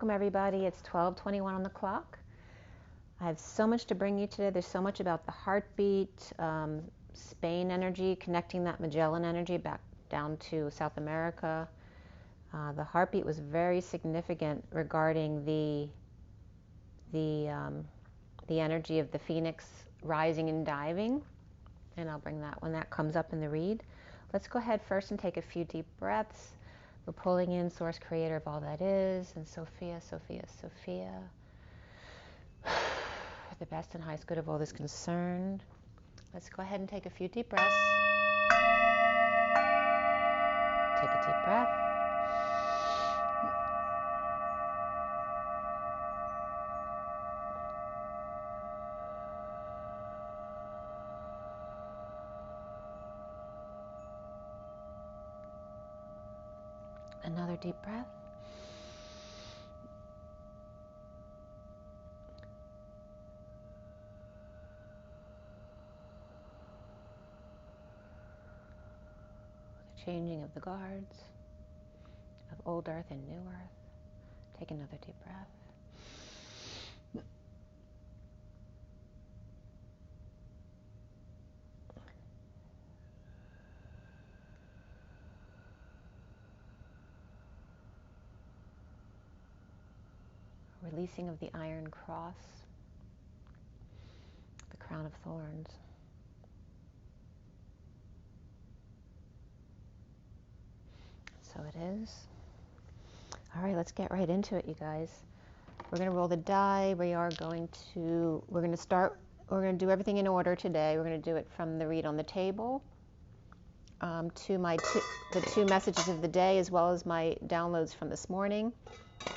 Welcome everybody. It's 12:21 on the clock. I have so much to bring you today. There's so much about the heartbeat, Spain energy, connecting that Magellan energy back down to South America. The heartbeat was very significant regarding the energy of the phoenix rising and diving, and I'll bring that when that comes up in the read. Let's go ahead first and take a few deep breaths. We're pulling in Source Creator of all that is, and Sophia, Sophia, Sophia, the best and highest good of all that's concerned. Let's go ahead and take a few deep breaths. Take a deep breath. Another deep breath. The changing of the guards of old earth and new earth. Take another deep breath. Releasing of the iron cross, the crown of thorns. So it is. All right, let's get right into it, you guys. We're going to roll the die. We're going to do everything in order today. We're going to do it from the read on the table to the two messages of the day, as well as my downloads from this morning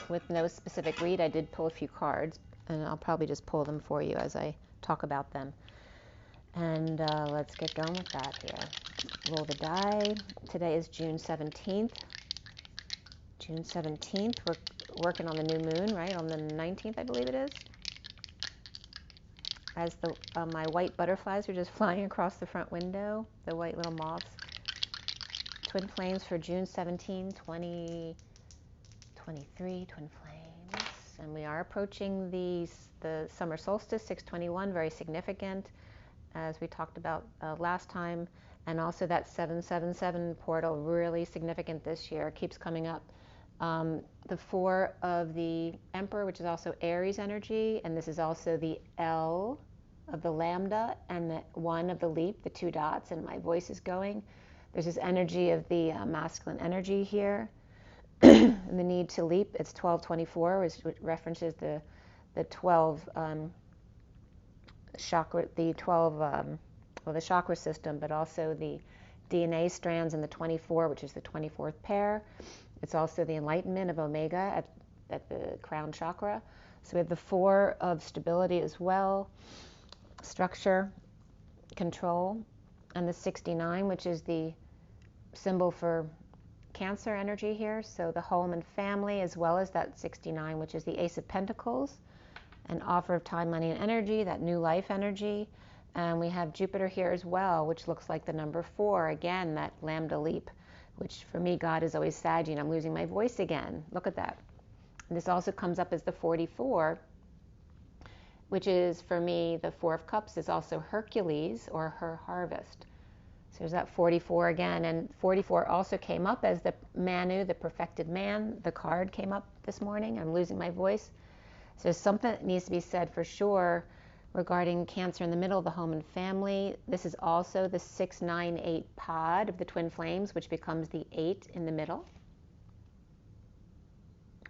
with no specific read. I did pull a few cards, and I'll probably just pull them for you as I talk about them. And let's get going with that here. Roll the die. Today is June 17th. June 17th. We're working on the new moon, right? On the 19th, I believe it is. As my white butterflies are just flying across the front window, the white little moths. Twin flames for June 17, 2023, twin flames. And we are approaching the summer solstice, 6/21, very significant, as we talked about last time. And also that 777 portal, really significant this year, keeps coming up. The 4 of the Emperor, which is also Aries energy, and this is also the L of the Lambda and the 1 of the Leap, the 2 dots, and my voice is going. There's this energy of the masculine energy here, and the need to leap. It's 1224, which references the 12 chakra, the 12, the chakra system, but also the DNA strands in the 24, which is the 24th pair. It's also the enlightenment of Omega at the crown chakra. So we have the 4 of stability as well, structure, control, and the 69, which is the symbol for Cancer energy here. So the home and family, as well as that 69, which is the Ace of Pentacles, an offer of time, money, and energy, that new life energy. And we have Jupiter here as well, which looks like the number 4, again, that Lambda leap, which for me, God is always Sagittarius, and I'm losing my voice again. Look at that. And this also comes up as the 44, which is, for me, the 4 of Cups is also Hercules, or her harvest. So there's that 44 again, and 44 also came up as the Manu, the perfected man. The card came up this morning. I'm losing my voice. So there's something that needs to be said for sure regarding Cancer in the middle of the home and family. This is also the 698 pod of the twin flames, which becomes the 8 in the middle.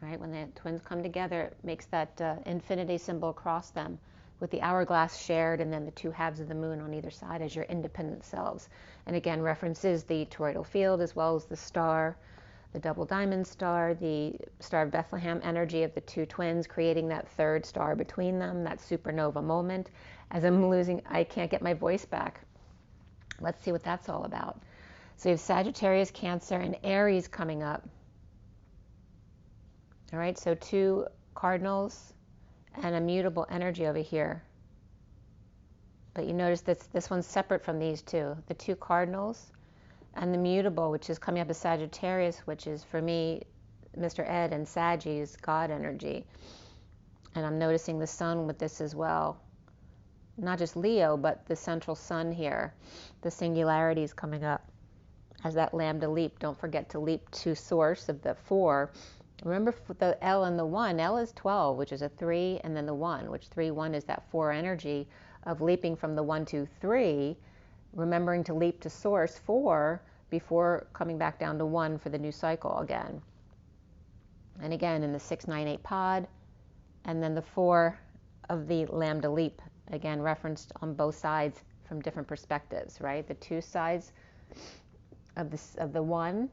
Right? When the twins come together, it makes that infinity symbol across them, with the hourglass shared, and then the 2 halves of the moon on either side as your independent selves. And again, references the toroidal field, as well as the star, the double diamond star, the Star of Bethlehem energy of the 2 twins, creating that 3rd star between them, that supernova moment. As I'm losing, I can't get my voice back. Let's see what that's all about. So you have Sagittarius, Cancer, and Aries coming up. All right, so 2 cardinals and a mutable energy over here. But you notice this one's separate from these 2. The 2 cardinals and the mutable, which is coming up as Sagittarius, which is, for me, Mr. Ed and Sagi's God energy. And I'm noticing the sun with this as well. Not just Leo, but the central sun here. The singularity is coming up as that lambda leap. Don't forget to leap to source of the 4. Remember the L and the 1. L is 12, which is a 3, and then the 1, which 3, 1 is that 4 energy of leaping from the 1 to 3, remembering to leap to source 4 before coming back down to 1 for the new cycle again. And again in the 6, 9, 8 pod, and then the 4 of the lambda leap, again referenced on both sides from different perspectives, right? The 2 sides of the 1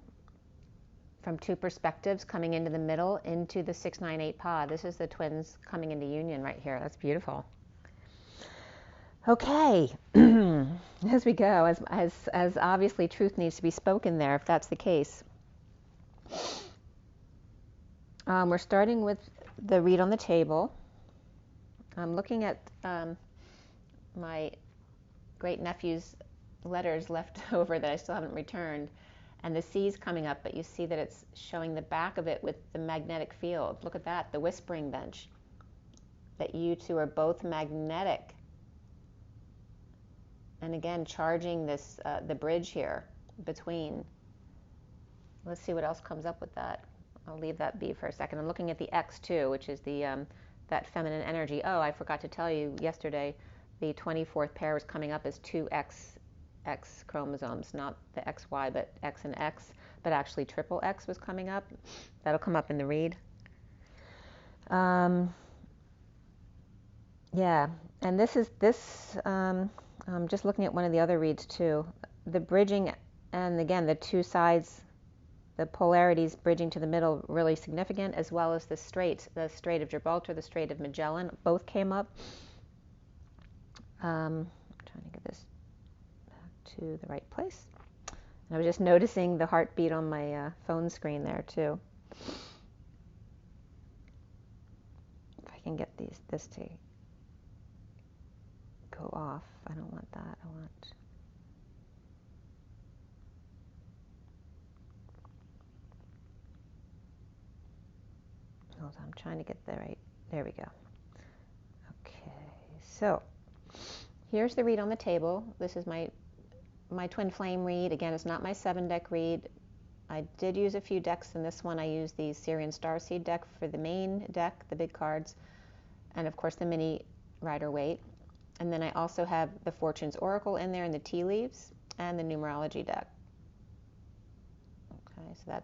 from 2 perspectives coming into the middle into the 6, 9, 8 pod. This is the twins coming into union right here. That's beautiful. Okay, as we go, as obviously truth needs to be spoken there, if that's the case. We're starting with the read on the table. I'm looking at my great nephew's letters left over that I still haven't returned, and the C's coming up, but you see that it's showing the back of it with the magnetic field. Look at that, the whispering bench. That you two are both magnetic. And again, charging this, the bridge here between. Let's see what else comes up with that. I'll leave that be for a second. I'm looking at the X2, which is the that feminine energy. Oh, I forgot to tell you yesterday, the 24th pair was coming up as 2 X chromosomes, not the XY, but X and X, but actually triple X was coming up. That'll come up in the read. Yeah, and I'm just looking at one of the other reads too. The bridging, and again, the 2 sides, the polarities bridging to the middle, really significant, as well as the Strait of Gibraltar, the Strait of Magellan, both came up. I'm trying to get this back to the right place. And I was just noticing the heartbeat on my phone screen there too. If I can get this to go off. I don't want that. I want... Hold on, I'm trying to get the right... There we go. Okay, so here's the read on the table. This is my twin flame read. Again, it's not my 7-deck read. I did use a few decks in this one. I used the SIRIAN STARSEED deck for the main deck, the big cards, and of course the mini Rider Waite. And then I also have the Fortune's Oracle in there and the tea leaves and the numerology deck. Okay, so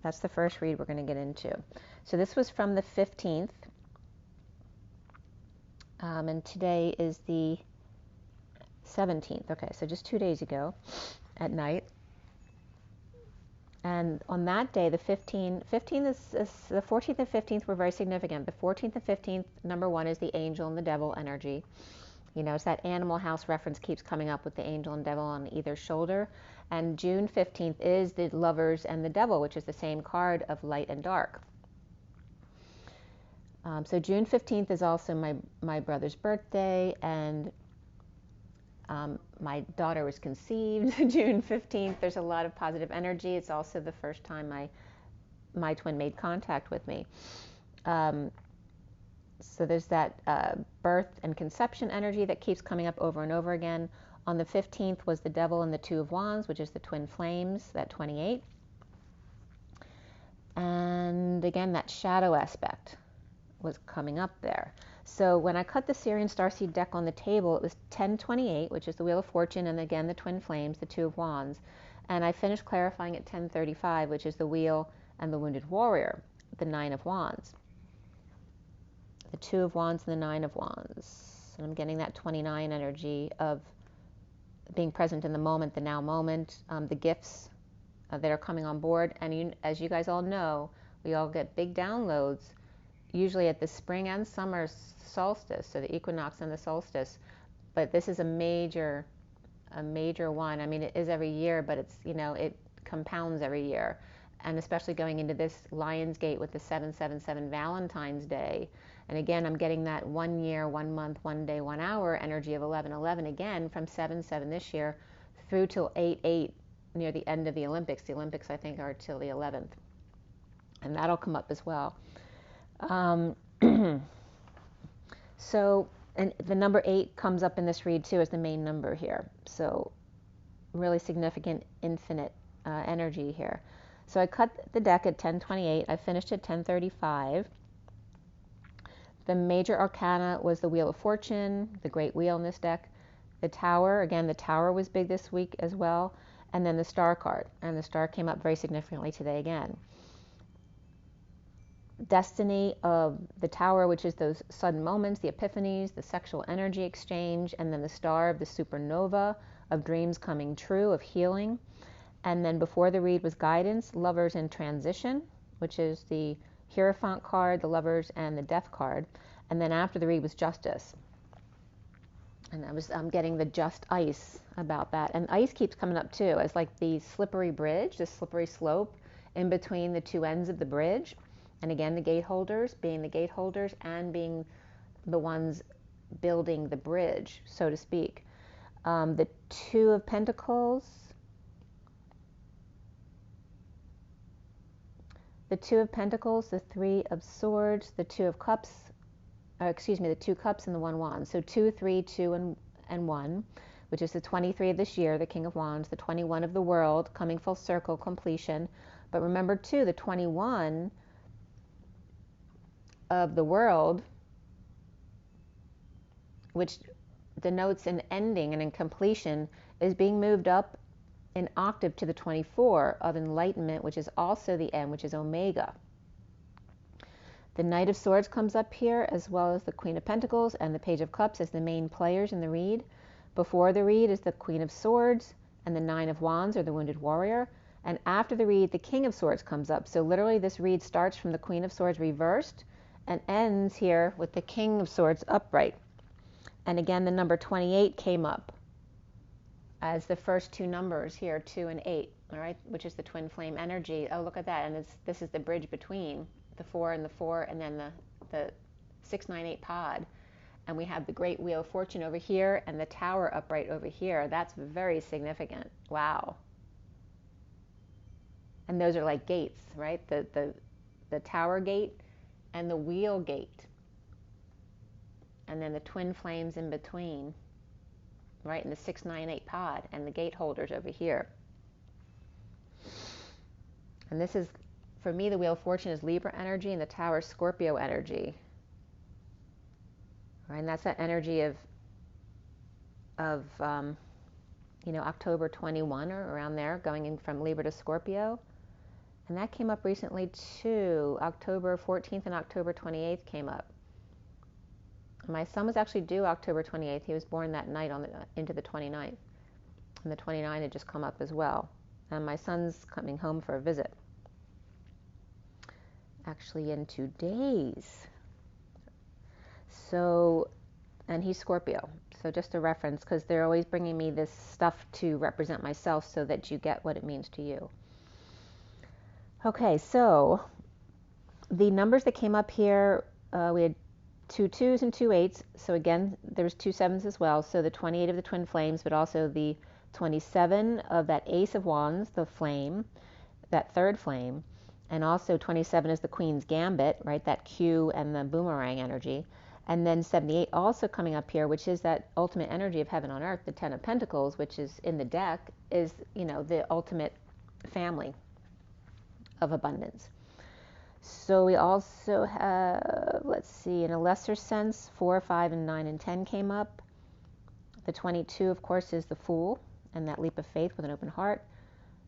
that's the first read we're going to get into. So this was from the 15th, and today is the 17th. Okay, so just 2 days ago at night. And on that day, the 14th and 15th were very significant. The 14th and 15th, number 1 is the angel and the devil energy. You know, it's that Animal House reference keeps coming up with the angel and devil on either shoulder. And June 15th is the lovers and the devil, which is the same card of light and dark. So June 15th is also my brother's birthday, and my daughter was conceived June 15th. There's a lot of positive energy. It's also the first time my twin made contact with me. So there's that birth and conception energy that keeps coming up over and over again. On the 15th was the devil and the 2 of Wands, which is the twin flames, that 28. And again, that shadow aspect was coming up there. So when I cut the SIRIAN Starseed deck on the table, it was 1028, which is the Wheel of Fortune, and again the twin flames, the 2 of Wands. And I finished clarifying at 1035, which is the Wheel and the Wounded Warrior, the 9 of Wands. The 2 of Wands and the 9 of Wands. And I'm getting that 29 energy of being present in the moment, the now moment, the gifts that are coming on board. And as you guys all know, we all get big downloads, usually at the spring and summer solstice, so the equinox and the solstice. But this is a major one. I mean, it is every year, but it's, you know, it compounds every year. And especially going into this Lionsgate with the 777 Valentine's Day. And again, I'm getting that 1 year, 1 month, 1 day, 1 hour energy of 11/11 again from 7/7 this year through till 8/8 near the end of the Olympics. The Olympics, I think, are till the 11th. And that'll come up as well. So, and the number 8 comes up in this read too as the main number here. So really significant infinite energy here. So I cut the deck at 1028. I finished at 1035. The major arcana was the Wheel of Fortune, the Great Wheel in this deck. The Tower, again, the Tower was big this week as well. And then the Star card. And the Star came up very significantly today again. Destiny of the Tower, which is those sudden moments, the epiphanies, the sexual energy exchange, and then the Star of the supernova, of dreams coming true, of healing. And then before the read was guidance, lovers in transition, which is the Hierophant card, the lovers, and the death card. And then after the read was justice. And I'm getting the just ice about that. And ice keeps coming up too as like the slippery bridge, the slippery slope in between the two ends of the bridge. And again, the gate holders being the gate holders and being the ones building the bridge, so to speak. The Two of Pentacles, the Two of Pentacles, the Three of Swords, the Two of Cups, the Two Cups and the One Wand. So 2, 3, 2, and 1, which is the 23 of this year, the King of Wands, the 21 of the world, coming full circle, completion. But remember too, the 21 of the world, which denotes an ending and a completion, is being moved up an octave to the 24 of enlightenment, which is also the end, which is Omega. The Knight of Swords comes up here, as well as the Queen of Pentacles and the Page of Cups as the main players in the read. Before the read is the Queen of Swords and the Nine of Wands, or the Wounded Warrior. And after the read, the King of Swords comes up. So literally this read starts from the Queen of Swords reversed and ends here with the King of Swords upright. And again, the number 28 came up as the first two numbers here, 2 and 8, all right, which is the twin flame energy. Oh, look at that. And this is the bridge between the 4 and the 4, and then the 6, 9, 8 pod. And we have the Great Wheel of Fortune over here and the Tower upright over here. That's very significant. Wow. And those are like gates, right? The Tower gate and the Wheel gate. And then the twin flames in between, right? And the 6, 9, 8 pod and the gate holders over here. And this is, for me, the Wheel of Fortune is Libra energy and the Tower Scorpio energy. Right? And that's that energy of October 21 or around there, going in from Libra to Scorpio. And that came up recently too. October 14th and October 28th came up. My son was actually due October 28th. He was born that night into the 29th. And the 29th had just come up as well. And my son's coming home for a visit. Actually in 2 days. So, and he's Scorpio. So just a reference, because they're always bringing me this stuff to represent myself so that you get what it means to you. Okay, so the numbers that came up here, we had 2 2s and 2 8s. So again, there's 2 7s as well. So the 28 of the twin flames, but also the 27 of that Ace of Wands, the flame, that third flame. And also 27 is the Queen's Gambit, right? That Q and the boomerang energy. And then 78 also coming up here, which is that ultimate energy of heaven on earth, the 10 of Pentacles, which is in the deck, is, the ultimate family of abundance. So we also have, let's see, in a lesser sense, 4, 5, and 9, and 10 came up. The 22, of course, is the Fool and that leap of faith with an open heart.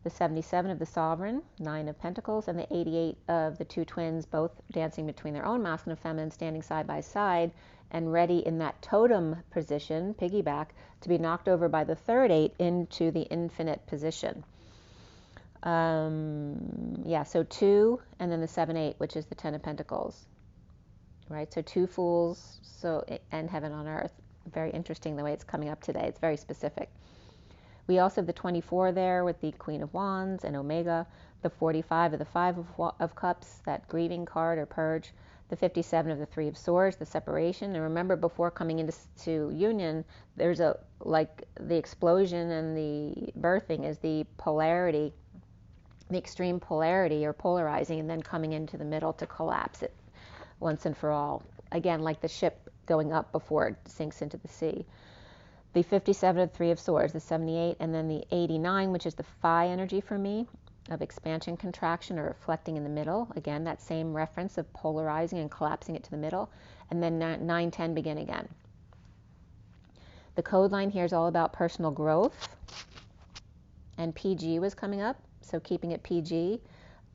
The 77 of the Sovereign, 9 of Pentacles, and the 88 of the two twins, both dancing between their own masculine and feminine, standing side by side and ready in that totem position, piggyback, to be knocked over by the third 8 into the infinite position. So 2 and then the 7, 8, which is the 10 of Pentacles, right? So 2 Fools, and heaven on earth. Very interesting the way it's coming up today. It's very specific. We also have the 24 there with the Queen of Wands and Omega, the 45 of the 5 of Cups, that grieving card or purge, the 57 of the 3 of Swords, the separation. And remember, before coming into union, there's the explosion and the birthing is the polarity the extreme polarity or polarizing, and then coming into the middle to collapse it once and for all. Again, like the ship going up before it sinks into the sea. The 57 of 3 of Swords, the 78, and then the 89, which is the Phi energy for me, of expansion, contraction, or reflecting in the middle. Again, that same reference of polarizing and collapsing it to the middle. And then 9, 10 begin again. The code line here is all about personal growth. And PG was coming up, so keeping it PG.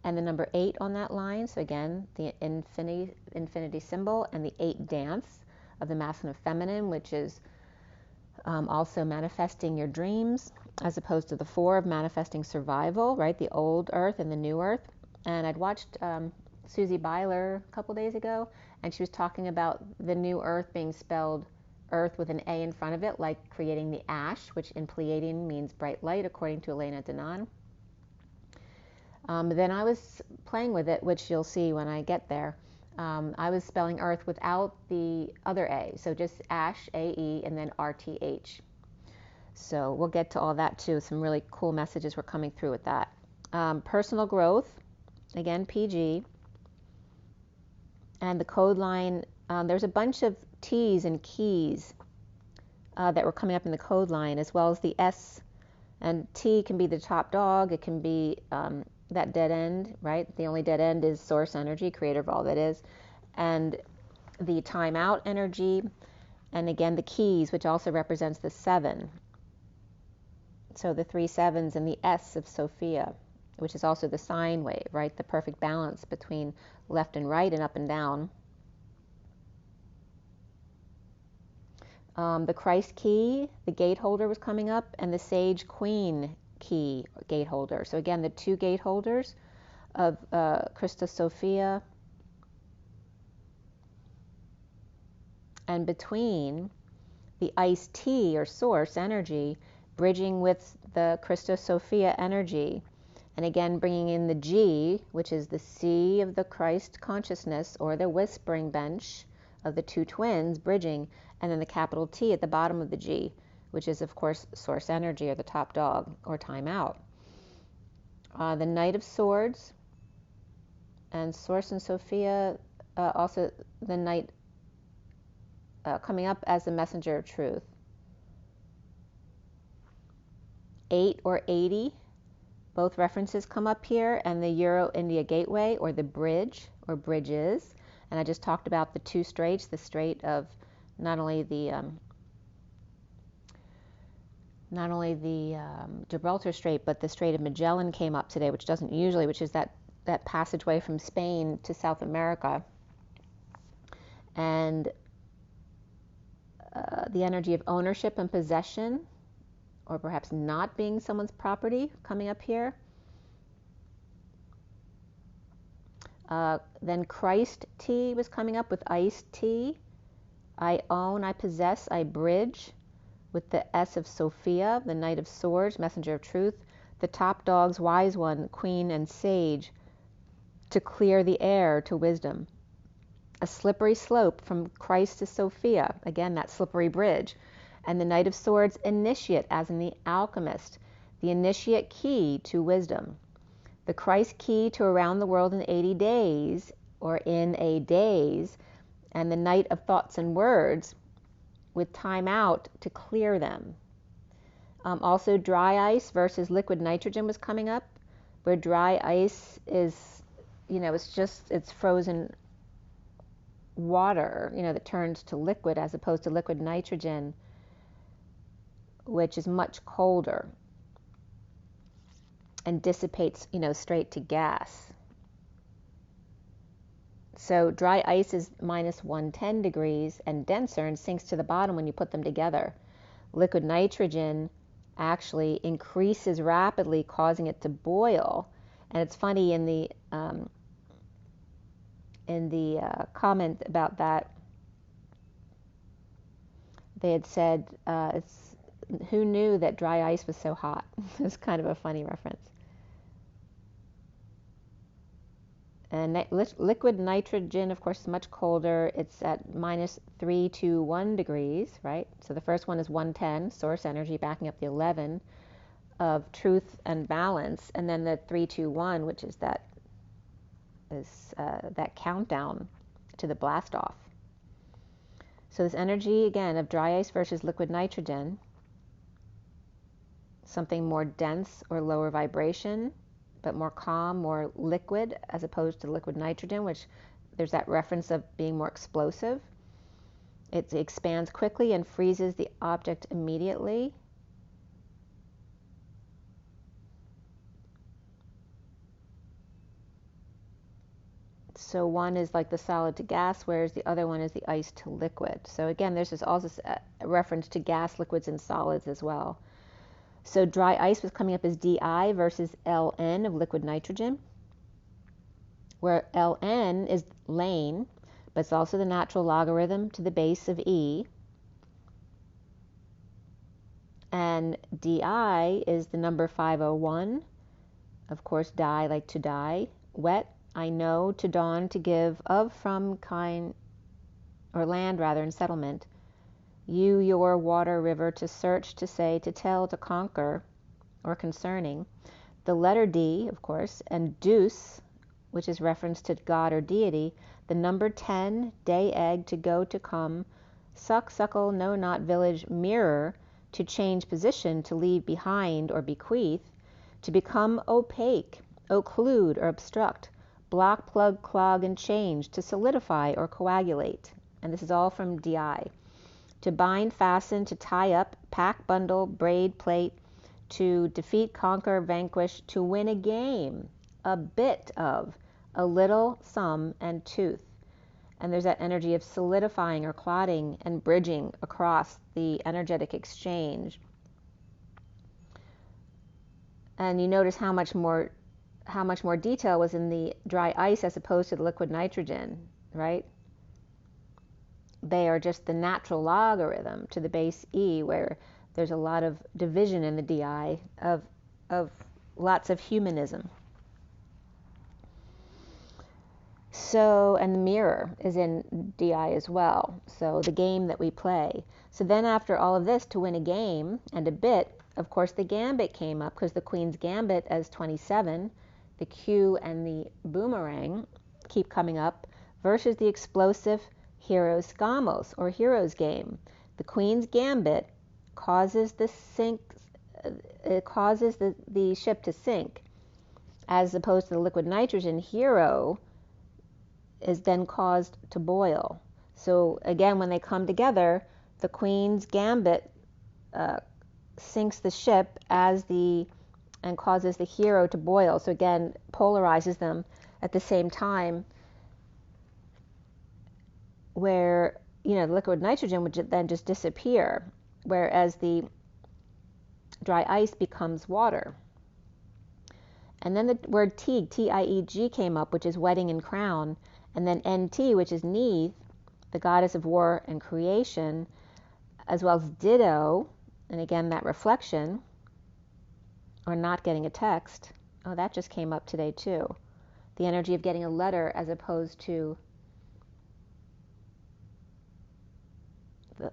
And the number 8 on that line, so again, the infinity symbol, and the 8 dance of the masculine and feminine, which is also manifesting your dreams, as opposed to the 4 of manifesting survival, right? The old earth and the new earth. And I'd watched Susie Byler a couple days ago, and she was talking about the new earth being spelled earth with an A in front of it, like creating the ash, which in Pleiadian means bright light, according to Elena Danaan. Then I was playing with it, which you'll see when I get there. I was spelling earth without the other A, so just ash, A-E, and then R-T-H. So we'll get to all that too. Some really cool messages were coming through with that. Personal growth, again, PG. And the code line, there's a bunch of T's and keys that were coming up in the code line, as well as the S. And T can be the top dog. It can be that dead end, right? The only dead end is source energy, creator of all that is. And the timeout energy. And again, the keys, which also represents the 7. So the 3 sevens and the S of Sophia, which is also the sine wave, right? The perfect balance between left and right and up and down. The Christ key, the gate holder was coming up, and the Sage Queen key gate holder. So again, the 2 gate holders of Christos Sophia. And between the iced tea or source energy, bridging with the Christos Sophia energy. And again, bringing in the G, which is the C of the Christ consciousness, or the whispering bench of the 2 twins, bridging, and then the capital T at the bottom of the G, which is, of course, source energy, or the top dog, or timeout. The Knight of Swords, and Source and Sophia, also the Knight coming up as the messenger of truth. 8 or 80, both references come up here, and the Euro-India Gateway, or the bridge, or bridges. And I just talked about the 2 straits, the strait of not only the Gibraltar Strait, but the Strait of Magellan came up today, which doesn't usually, which is that passageway from Spain to South America. And the energy of ownership and possession, or perhaps not being someone's property, coming up here. Then Christ tea was coming up with iced tea. I own, I possess, I bridge, with the S of Sophia, the Knight of Swords, messenger of truth. The top dogs, wise one, queen, and sage, to clear the air to wisdom. A slippery slope from Christ to Sophia, again, that slippery bridge. And the Knight of Swords, initiate, as in the alchemist, the initiate key to wisdom. The Christ key to around the world in 80 days, or in a days, and the Knight of Thoughts and Words, with time out to clear them. Also, dry ice versus liquid nitrogen was coming up, where dry ice is, it's frozen water, that turns to liquid, as opposed to liquid nitrogen, which is much colder and dissipates, straight to gas. So dry ice is minus 110 degrees and denser and sinks to the bottom when you put them together. Liquid nitrogen actually increases rapidly, causing it to boil. And it's funny, in the comment about that, they had said, who knew that dry ice was so hot? It's kind of a funny reference. And liquid nitrogen, of course, is much colder. It's at minus 321 degrees, right? So the first one is 110, source energy, backing up the 11 of truth and balance, and then the 3, 2, 1, which is that countdown to the blast off. So this energy again of dry ice versus liquid nitrogen, something more dense or lower vibration, but more calm, more liquid, as opposed to liquid nitrogen, which there's that reference of being more explosive. It expands quickly and freezes the object immediately. So one is like the solid to gas, whereas the other one is the ice to liquid. So again, there's this also a reference to gas, liquids, and solids as well. So dry ice was coming up as Di versus Ln of liquid nitrogen, where Ln is lane, but it's also the natural logarithm to the base of E. And Di is the number 501. Of course, die, like to die. Wet, I know, to dawn, to give, of, from, kind, or land rather, in settlement. You, your, water, river, to search, to say, to tell, to conquer, or concerning. The letter D, of course, and deuce, which is reference to God or deity. The number 10, day, egg, to go, to come. Suck, suckle, no, not, village, mirror, to change position, to leave behind or bequeath. To become opaque, occlude or obstruct. Block, plug, clog, and change, to solidify or coagulate. And this is all from Di. To bind, fasten, to tie up, pack, bundle, braid, plate. To defeat, conquer, vanquish, to win a game. A bit of, a little, some, and tooth. And there's that energy of solidifying or clotting and bridging across the energetic exchange. And you notice how much more detail was in the dry ice as opposed to the liquid nitrogen, right? They are just the natural logarithm to the base E, where there's a lot of division in the Di of lots of humanism. So, and the mirror is in Di as well. So the game that we play. So then after all of this, to win a game and a bit, of course the gambit came up, because the Queen's Gambit as 27, the Q and the boomerang keep coming up, versus the explosive Hero's Skamos, or Hero's Game. The Queen's Gambit causes the ship to sink, as opposed to the liquid nitrogen. Hero is then caused to boil. So again, when they come together, the Queen's Gambit sinks the ship and causes the hero to boil. So again, polarizes them at the same time, where, you know, the liquid nitrogen would then just disappear, whereas the dry ice becomes water. And then the word Tieg, T-I-E-G, came up, which is wedding and crown, and then N-T, which is Neith, the goddess of war and creation, as well as Ditto, and again that reflection, or not getting a text. Oh, that just came up today too. The energy of getting a letter as opposed to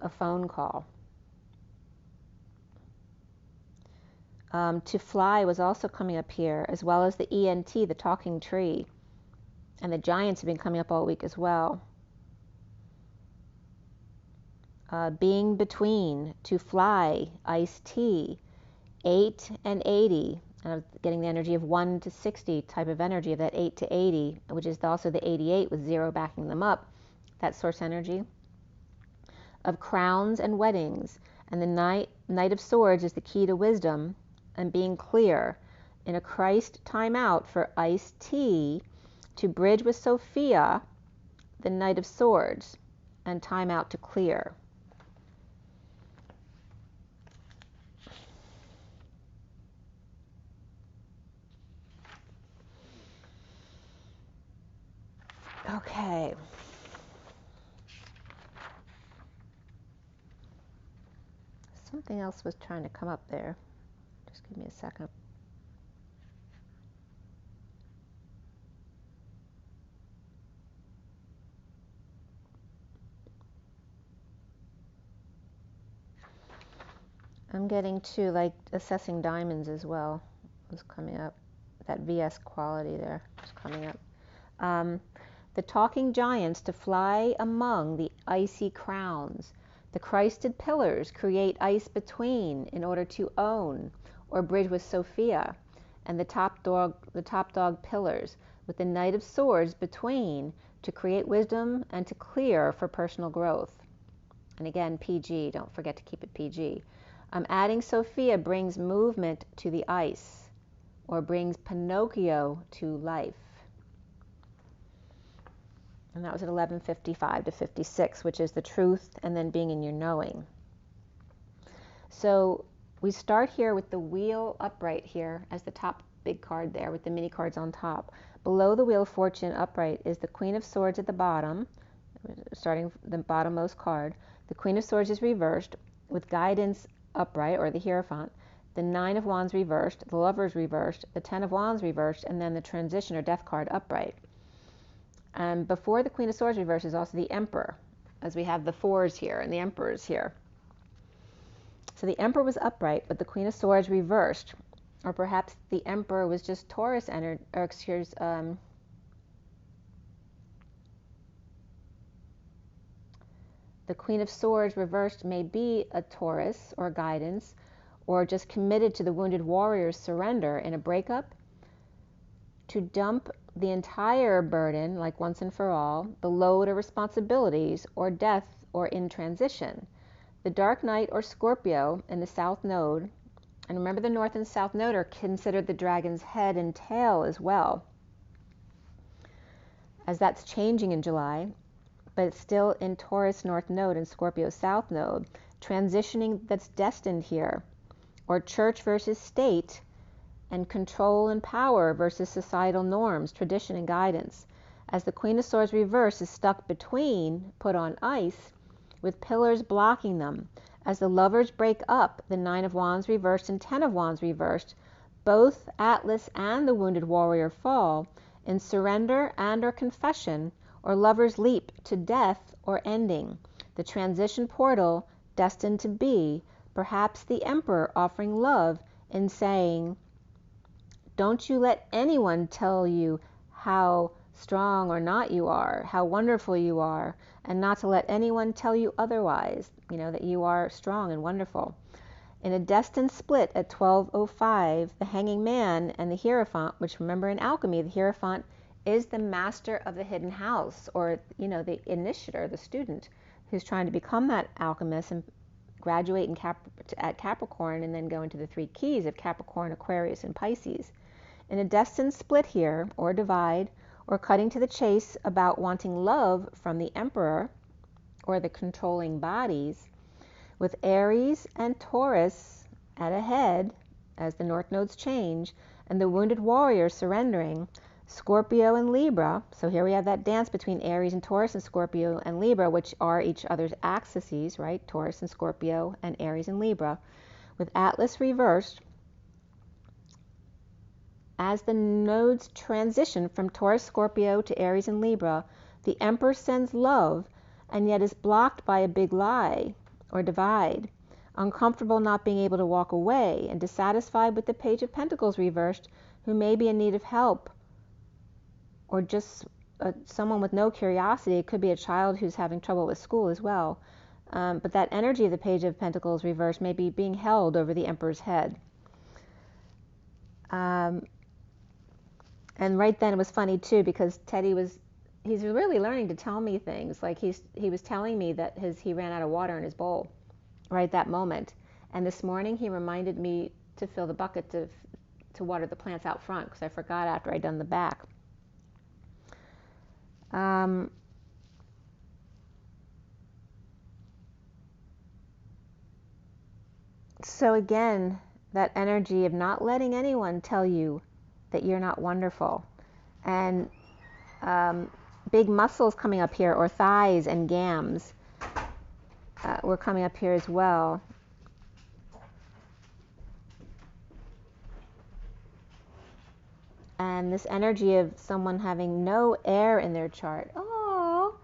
a phone call. To fly was also coming up here, as well as the ENT, the talking tree. And the giants have been coming up all week as well. Being between, to fly, iced tea, 8 and 80, getting the energy of 1 to 60 type of energy of that 8 to 80, which is also the 88 with 0 backing them up, that source energy. Of crowns and weddings, and the Knight of Swords is the key to wisdom and being clear. In a Christ time out for iced tea, to bridge with Sophia, the Knight of Swords, and time out to clear. Okay. Something else was trying to come up there. Just give me a second. I'm getting to like assessing diamonds as well. It's coming up. That VS quality there is coming up. The talking giants to fly among the icy crowns. The Christed pillars create ice between in order to own or bridge with Sophia, and the top dog pillars with the Knight of Swords between to create wisdom and to clear for personal growth. And again, PG, don't forget to keep it PG. Adding Sophia brings movement to the ice, or brings Pinocchio to life. And that was at 11:55 to 56, which is the truth and then being in your knowing. So we start here with the wheel upright here as the top big card there with the mini cards on top. Below the Wheel of Fortune upright is the Queen of Swords at the bottom, starting the bottommost card. The Queen of Swords is reversed with Guidance upright, or the Hierophant, the Nine of Wands reversed, the Lovers reversed, the Ten of Wands reversed, and then the Transition or Death card upright. And before the Queen of Swords reversed is also the Emperor, as we have the fours here and the Emperors here. So the Emperor was upright, but the Queen of Swords reversed, or perhaps the Emperor was just Taurus energy, or excuse, the Queen of Swords reversed may be a Taurus or Guidance, or just committed to the wounded warrior's surrender in a breakup, to dump the entire burden, like once and for all, the load of responsibilities, or death, or in transition. The Dark Knight or Scorpio in the South Node, and remember the North and South Node are considered the dragon's head and tail as well, as that's changing in July, but it's still in Taurus North Node and Scorpio South Node, transitioning that's destined here, or church versus state, and control and power versus societal norms, tradition and guidance, as the Queen of Swords reverse is stuck between, put on ice, with pillars blocking them, as the Lovers break up, the Nine of Wands reversed and Ten of Wands reversed, both Atlas and the wounded warrior fall, in surrender and or confession, or Lovers leap to death or ending, the transition portal destined to be, perhaps the Emperor offering love and saying, don't you let anyone tell you how strong or not you are, how wonderful you are, and not to let anyone tell you otherwise, that you are strong and wonderful. In a destined split at 12:05, the Hanging Man and the Hierophant, which remember in alchemy, the Hierophant is the master of the hidden house, or the initiator, the student who's trying to become that alchemist and graduate at Capricorn and then go into the three keys of Capricorn, Aquarius, and Pisces. In a destined split here, or divide, or cutting to the chase about wanting love from the Emperor, or the controlling bodies, with Aries and Taurus at a head as the North Nodes change, and the wounded warrior surrendering, Scorpio and Libra. So here we have that dance between Aries and Taurus and Scorpio and Libra, which are each other's axes, right? Taurus and Scorpio and Aries and Libra, with Atlas reversed. As the nodes transition from Taurus, Scorpio to Aries and Libra, the Emperor sends love and yet is blocked by a big lie or divide, uncomfortable not being able to walk away, and dissatisfied with the Page of Pentacles reversed, who may be in need of help, or just someone with no curiosity. It could be a child who's having trouble with school as well. But that energy of the Page of Pentacles reversed may be being held over the Emperor's head. And right then it was funny too, because he's really learning to tell me things. Like he was telling me that he ran out of water in his bowl right that moment. And this morning he reminded me to fill the bucket to water the plants out front, because I forgot after I'd done the back. So again, that energy of not letting anyone tell you that you're not wonderful. And big muscles coming up here, or thighs and gams were coming up here as well. And this energy of someone having no air in their chart. Oh,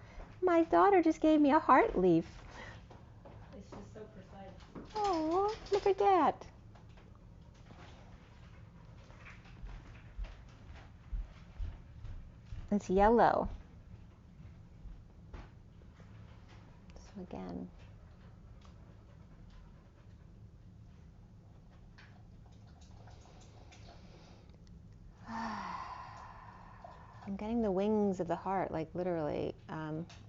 my daughter just gave me a heart leaf. It's just so precise. Oh, look at that. It's yellow. So again, I'm getting the wings of the heart, like literally.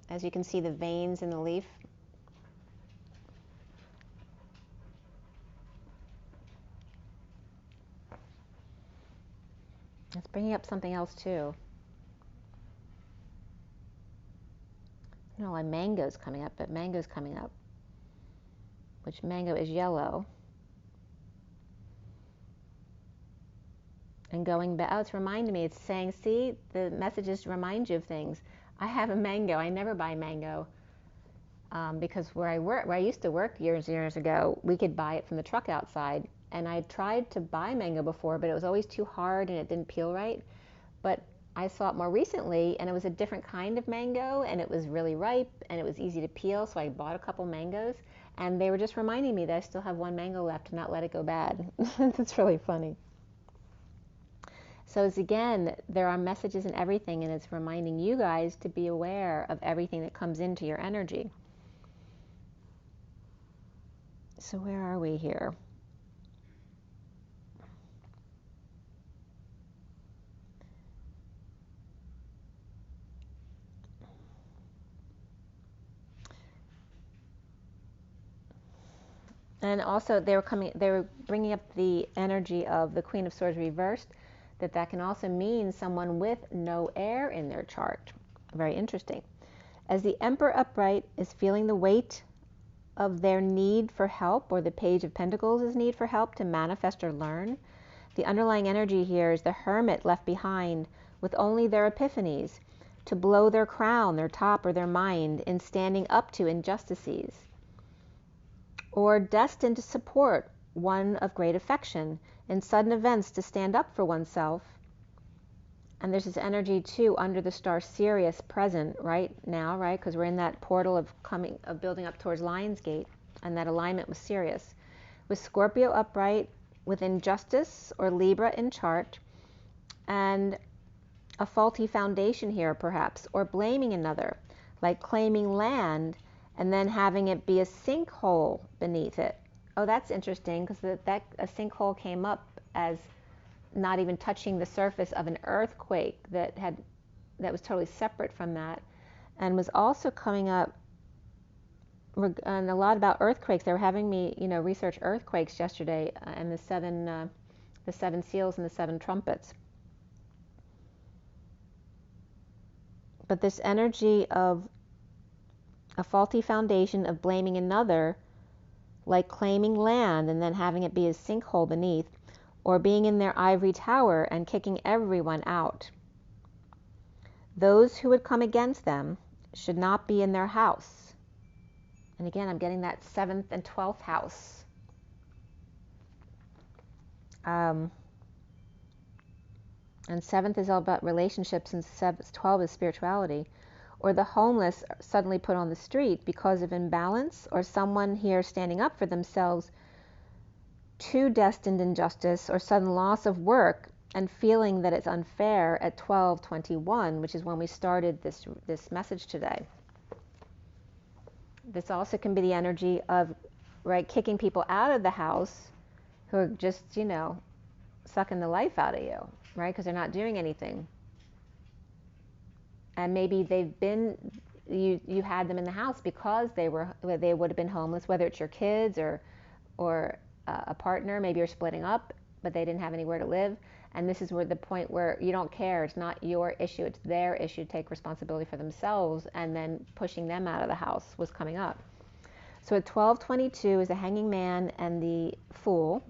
As you can see, the veins in the leaf. It's bringing up something else too. I don't know why mango's coming up, but mango's coming up, which mango is yellow. And going back, oh, it's reminding me, it's saying, see, the messages remind you of things. I have a mango. I never buy mango because where I used to work years and years ago, we could buy it from the truck outside. And I tried to buy mango before, but it was always too hard and it didn't peel right. But I saw it more recently, and it was a different kind of mango, and it was really ripe, and it was easy to peel, so I bought a couple mangoes, and they were just reminding me that I still have one mango left to not let it go bad. That's really funny. So it's, again, there are messages in everything, and it's reminding you guys to be aware of everything that comes into your energy. So where are we here? And also they were bringing up the energy of the Queen of Swords reversed, that can also mean someone with no air in their chart. Very interesting. As the Emperor upright is feeling the weight of their need for help, or the Page of Pentacles' need for help to manifest or learn, the underlying energy here is the Hermit left behind with only their epiphanies to blow their crown, their top, or their mind in standing up to injustices, or destined to support one of great affection in sudden events, to stand up for oneself. And there's this energy too under the star Sirius present right now, right? Because we're in that portal of building up towards Lionsgate, and that alignment with Sirius. With Scorpio upright, with injustice or Libra in chart, and a faulty foundation here perhaps, or blaming another, like claiming land and then having it be a sinkhole beneath it. Oh, that's interesting, because a sinkhole came up as not even touching the surface of an earthquake that was totally separate from that, and was also coming up. And a lot about earthquakes. They were having me, research earthquakes yesterday, and the seven seals and the seven trumpets. But this energy of a faulty foundation, of blaming another, like claiming land and then having it be a sinkhole beneath, or being in their ivory tower and kicking everyone out. Those who would come against them should not be in their house. And again, I'm getting that 7th and 12th house. And 7th is all about relationships, and 12 is spirituality. Or the homeless suddenly put on the street because of imbalance, or someone here standing up for themselves to destined injustice or sudden loss of work and feeling that it's unfair at 12/21, which is when we started this message today. This also can be the energy of, right, kicking people out of the house who are just, sucking the life out of you, right, because they're not doing anything. And maybe you had them in the house because they would have been homeless, whether it's your kids or a partner. Maybe you're splitting up, but they didn't have anywhere to live. And this is where the point where you don't care. It's not your issue. It's their issue to take responsibility for themselves, and then pushing them out of the house was coming up. So at 12/22 is the Hanging Man and the Fool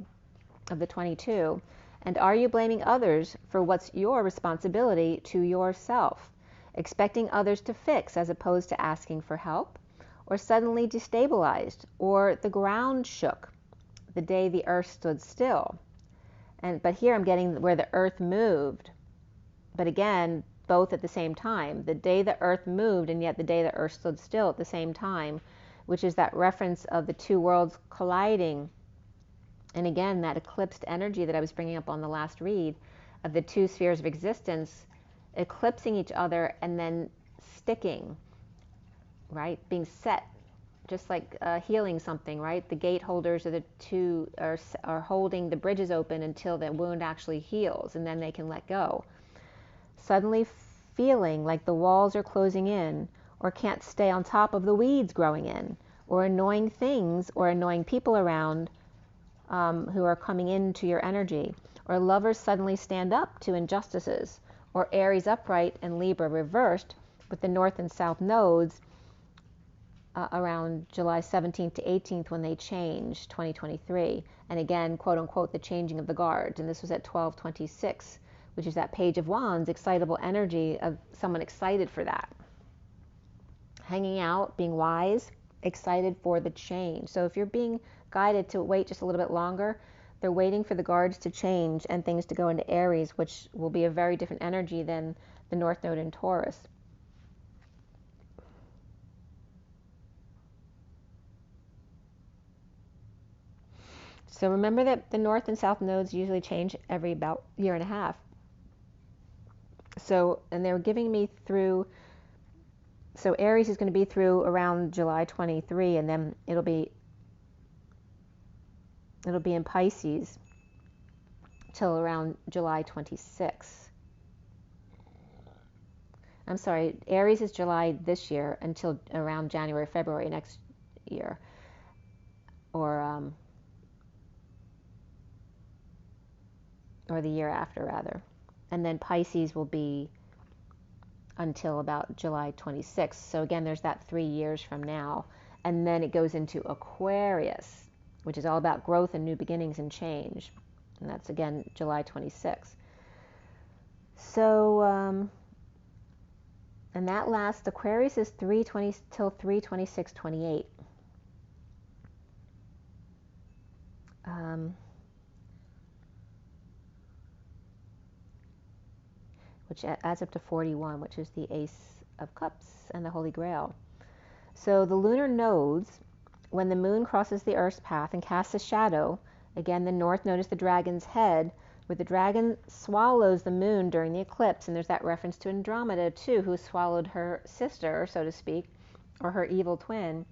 of the 22. And are you blaming others for what's your responsibility to yourself? Expecting others to fix as opposed to asking for help, or suddenly destabilized, or the ground shook the day the earth stood still. But here I'm getting where the earth moved. But again, both at the same time. The day the earth moved, and yet the day the earth stood still at the same time. which is that reference of the two worlds colliding. And again, that eclipsed energy that I was bringing up on the last read of the two spheres of existence eclipsing each other and then sticking, right? Being set, just like healing something, right? The gate holders of the two are holding the bridges open until the wound actually heals, and then they can let go. Suddenly feeling like the walls are closing in, or can't stay on top of the weeds growing in, or annoying things or annoying people around who are coming into your energy, or lovers suddenly stand up to injustices, or Aries upright and Libra reversed with the north and south nodes around July 17th to 18th when they change 2023. And again, quote unquote, the changing of the guards. And this was at 1226, which is that Page of Wands, excitable energy of someone excited for that. Hanging out, being wise, excited for the change. So if you're being guided to wait just a little bit longer, they're waiting for the guards to change and things to go into Aries, which will be a very different energy than the North Node in Taurus. So remember that the North and South nodes usually change every about year and a half. So, and they're giving me through, so Aries is going to be through around July 23, and then it'll be in Pisces till around July 26. I'm sorry, Aries is July this year until around January, February next year, or the year after rather. And then Pisces will be until about July 26th. So again, there's that 3 years from now. And then it goes into Aquarius, which is all about growth and new beginnings and change. And that's again July 26th. So, and that lasts, Aquarius is 320 till 326-28. Which adds up to 41, which is the Ace of Cups and the Holy Grail. So the lunar nodes, when the moon crosses the Earth's path and casts a shadow, again, the North Node is the dragon's head, where the dragon swallows the moon during the eclipse. And there's that reference to Andromeda, too, who swallowed her sister, so to speak, or her evil twin,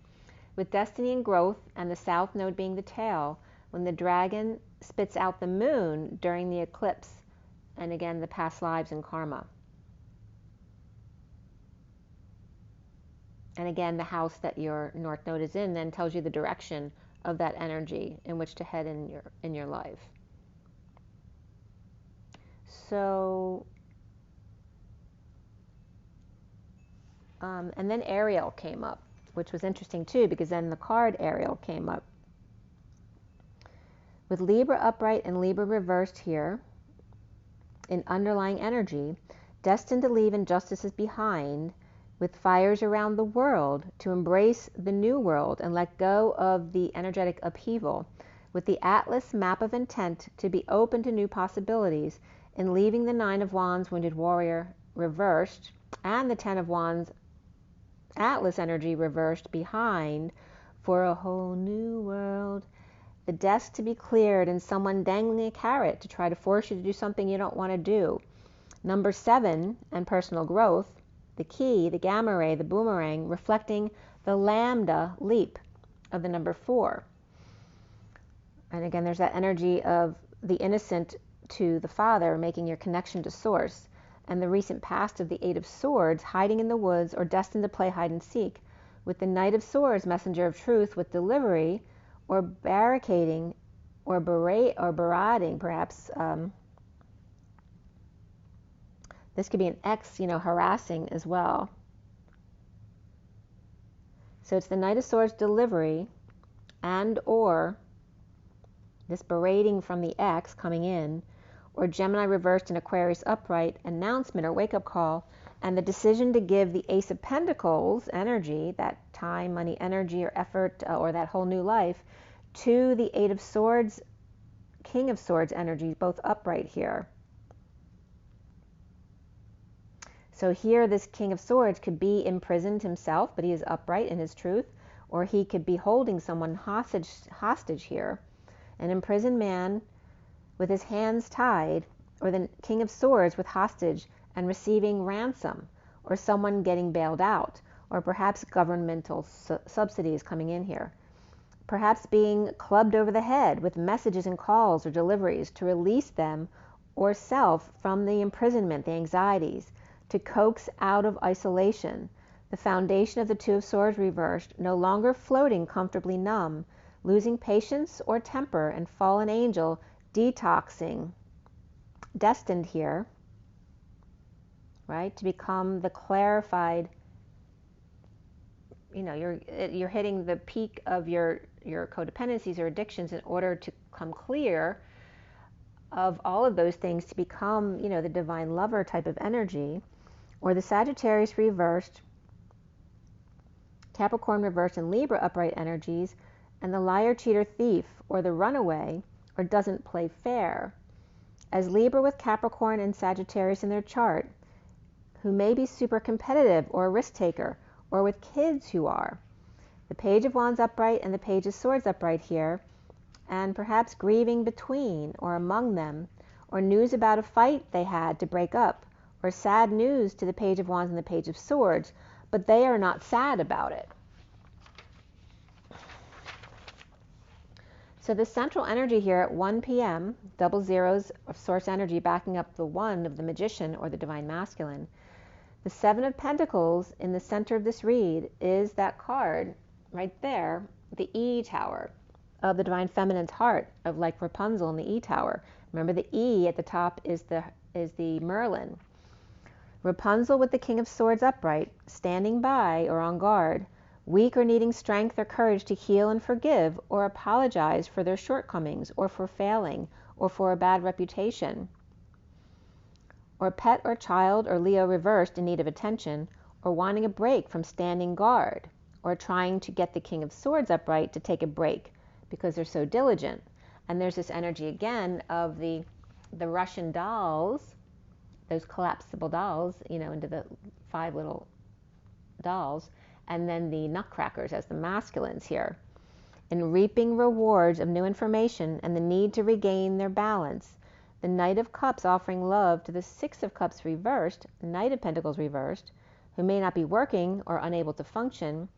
with destiny and growth, and the South Node being the tail, when the dragon spits out the moon during the eclipse. And again, the past lives and karma. And again, the house that your North Node is in then tells you the direction of that energy in which to head in your life. So, and then Ariel came up, which was interesting too, because then the card Ariel came up. With Libra upright and Libra reversed here, in underlying energy, destined to leave injustices behind, with fires around the world to embrace the new world and let go of the energetic upheaval, with the Atlas map of intent to be open to new possibilities, in leaving the Nine of Wands wounded warrior reversed and the Ten of Wands Atlas energy reversed behind for a whole new world. The desk to be cleared and someone dangling a carrot to try to force you to do something you don't want to do. Number 7 and personal growth, the key, the gamma ray, the boomerang, reflecting the lambda leap of the number 4. And again, there's that energy of the innocent to the Father, making your connection to Source, and the recent past of the Eight of Swords, hiding in the woods or destined to play hide and seek, with the Knight of Swords, messenger of truth, with delivery, or barricading, or berating, perhaps. This could be an ex, harassing as well. So it's the Knight of Swords delivery, and or this berating from the ex coming in, or Gemini reversed and Aquarius upright, announcement or wake-up call, and the decision to give the Ace of Pentacles energy, that time, money, energy, or effort, or that whole new life, to the Eight of Swords, King of Swords energy, both upright here. So here, this King of Swords could be imprisoned himself, but he is upright in his truth, or he could be holding someone hostage here. An imprisoned man with his hands tied, or the King of Swords with hostage and receiving ransom, or someone getting bailed out, or perhaps governmental subsidies coming in here. Perhaps being clubbed over the head with messages and calls or deliveries to release them or self from the imprisonment, the anxieties, to coax out of isolation. The foundation of the Two of Swords reversed, no longer floating comfortably numb, losing patience or temper, and fallen angel detoxing, destined here, right, to become the clarified, you know, you're hitting the peak of your codependencies or addictions in order to come clear of all of those things to become, you know, the divine lover type of energy. Or the Sagittarius reversed, Capricorn reversed, and Libra upright energies, and the liar, cheater, thief, or the runaway, or doesn't play fair. As Libra with Capricorn and Sagittarius in their chart, who may be super competitive or a risk taker, or with kids who are. The Page of Wands upright and the Page of Swords upright here, and perhaps grieving between or among them, or news about a fight they had to break up, or sad news to the Page of Wands and the Page of Swords, but they are not sad about it. So the central energy here at 1 p.m., double zeros of source energy backing up the 1 of the Magician or the Divine Masculine. The 7 of Pentacles in the center of this read is that card right there, the E Tower of the Divine Feminine's heart, of like Rapunzel in the E Tower. Remember, the E at the top is the Merlin. Rapunzel with the King of Swords upright, standing by or on guard, weak or needing strength or courage to heal and forgive or apologize for their shortcomings or for failing or for a bad reputation. Or pet or child or Leo reversed in need of attention, or wanting a break from standing guard, or trying to get the King of Swords upright to take a break because they're so diligent. And there's this energy again of the Russian dolls, those collapsible dolls, you know, into the 5 little dolls, and then the nutcrackers as the masculines here, in reaping rewards of new information and the need to regain their balance. The Knight of Cups offering love to the 6 of Cups reversed, Knight of Pentacles reversed, who may not be working or unable to function,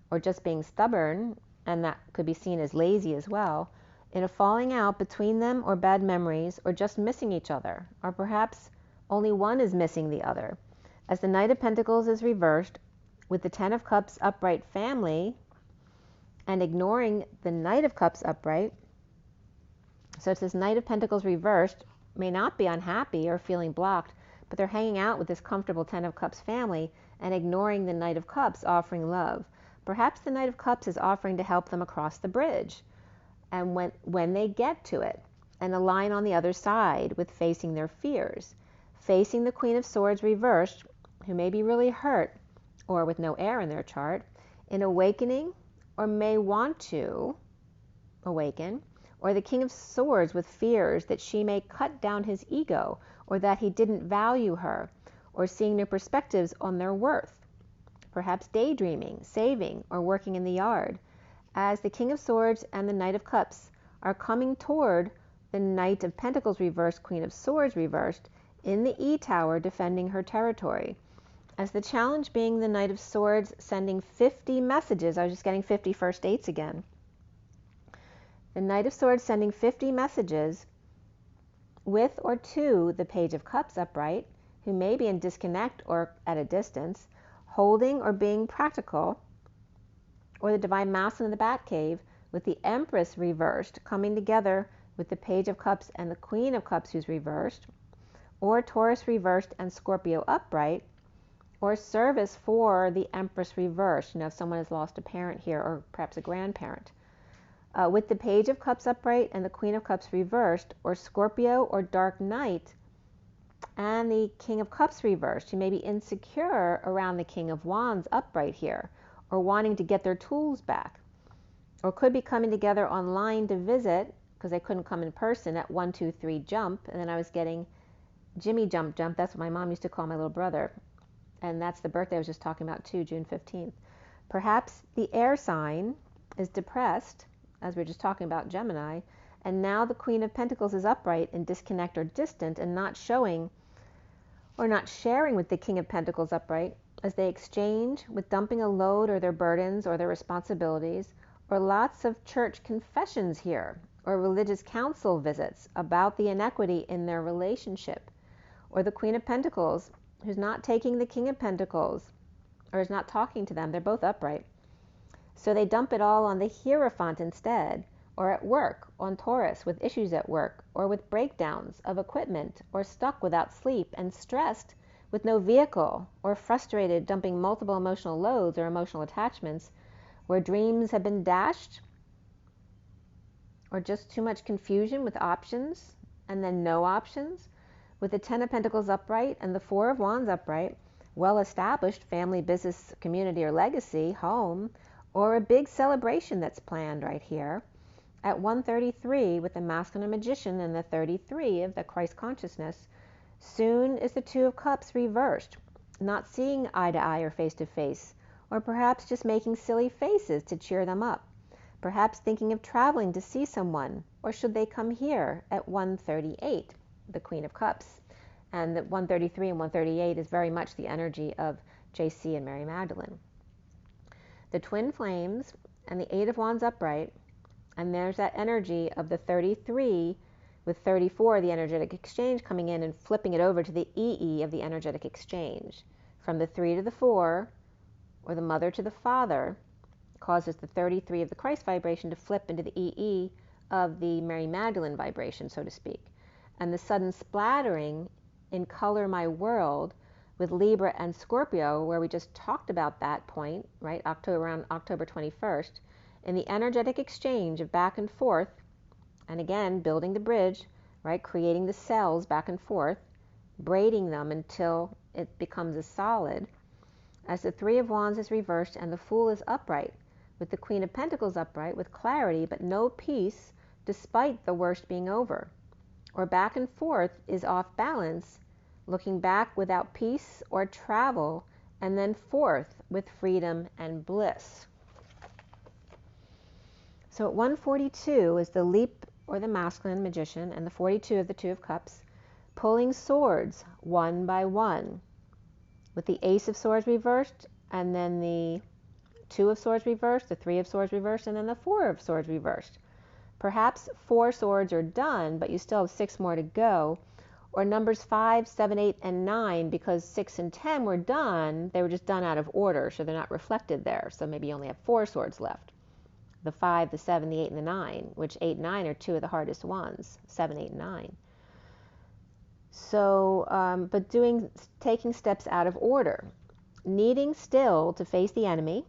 or just being stubborn, and that could be seen as lazy as well, in a falling out between them, or bad memories, or just missing each other, or perhaps only one is missing the other. As the Knight of Pentacles is reversed, with the 10 of Cups upright family, and ignoring the Knight of Cups upright. So it's this Knight of Pentacles reversed, may not be unhappy or feeling blocked, but they're hanging out with this comfortable 10 of Cups family and ignoring the Knight of Cups offering love. Perhaps the Knight of Cups is offering to help them across the bridge, and when they get to it, and align on the other side with facing their fears. Facing the Queen of Swords reversed, who may be really hurt, or with no air in their chart, in awakening, or may want to awaken, or the King of Swords with fears that she may cut down his ego, or that he didn't value her, or seeing new perspectives on their worth. Perhaps daydreaming, saving, or working in the yard, as the King of Swords and the Knight of Cups are coming toward the Knight of Pentacles reversed, Queen of Swords reversed, in the E Tower defending her territory. As the challenge being the Knight of Swords sending 50 messages, I was just getting 50 first dates again. The Knight of Swords sending 50 messages with or to the Page of Cups upright, who may be in disconnect or at a distance, holding or being practical, or the Divine Masculine in the Batcave with the Empress reversed, coming together with the Page of Cups and the Queen of Cups who's reversed, or Taurus reversed and Scorpio upright, or service for the Empress reversed, you know, if someone has lost a parent here, or perhaps a grandparent. With the Page of Cups upright and the Queen of Cups reversed, or Scorpio or Dark Knight, and the King of Cups reversed. You may be insecure around the King of Wands upright here, or wanting to get their tools back, or could be coming together online to visit, because they couldn't come in person at 1, 2, 3 jump, and then I was getting Jimmy Jump Jump. That's what my mom used to call my little brother. And that's the birthday I was just talking about too, June 15th. Perhaps the air sign is depressed, as we were just talking about Gemini, and now the Queen of Pentacles is upright and disconnect or distant and not showing or not sharing with the King of Pentacles upright as they exchange with dumping a load or their burdens or their responsibilities, or lots of church confessions here or religious council visits about the inequity in their relationship, or the Queen of Pentacles who's not taking the King of Pentacles or is not talking to them. They're both upright. So they dump it all on the Hierophant instead, or at work on Taurus with issues at work, or with breakdowns of equipment, or stuck without sleep and stressed with no vehicle, or frustrated dumping multiple emotional loads or emotional attachments, where dreams have been dashed, or just too much confusion with options and then no options, with the Ten of Pentacles upright and the Four of Wands upright, well-established family, business, community, or legacy, home, or a big celebration that's planned right here at 133 with the Masculine Magician and the 33 of the Christ consciousness. Soon is the Two of Cups reversed, not seeing eye to eye or face to face, or perhaps just making silly faces to cheer them up, perhaps thinking of traveling to see someone, or should they come here at 138, the Queen of Cups. And that 133 and 138 is very much the energy of JC and Mary Magdalene. The twin flames and the Eight of Wands upright, and there's that energy of the 33 with 34, the energetic exchange, coming in and flipping it over to the EE of the energetic exchange. From the 3 to the 4, or the mother to the father, causes the 33 of the Christ vibration to flip into the EE of the Mary Magdalene vibration, so to speak. And the sudden splattering in Color My World with Libra and Scorpio, where we just talked about that point, right, around October 21st, in the energetic exchange of back and forth, and again, building the bridge, right, creating the cells back and forth, braiding them until it becomes a solid, as the Three of Wands is reversed and the Fool is upright, with the Queen of Pentacles upright with clarity but no peace despite the worst being over, or back and forth is off balance, looking back without peace or travel, and then forth with freedom and bliss. So at 142 is the Leap or the Masculine Magician, and the 42 of the Two of Cups, pulling swords one by one, with the Ace of Swords reversed, and then the Two of Swords reversed, the Three of Swords reversed, and then the Four of Swords reversed. Perhaps 4 swords are done, but you still have 6 more to go. Or numbers 5, 7, 8, and 9, because 6 and 10 were done, they were just done out of order, so they're not reflected there. So maybe you only have 4 swords left. The 5, the 7, the 8, and the 9, which 8 and 9 are 2 of the hardest ones, 7, 8, and 9. So, but taking steps out of order, needing still to face the enemy,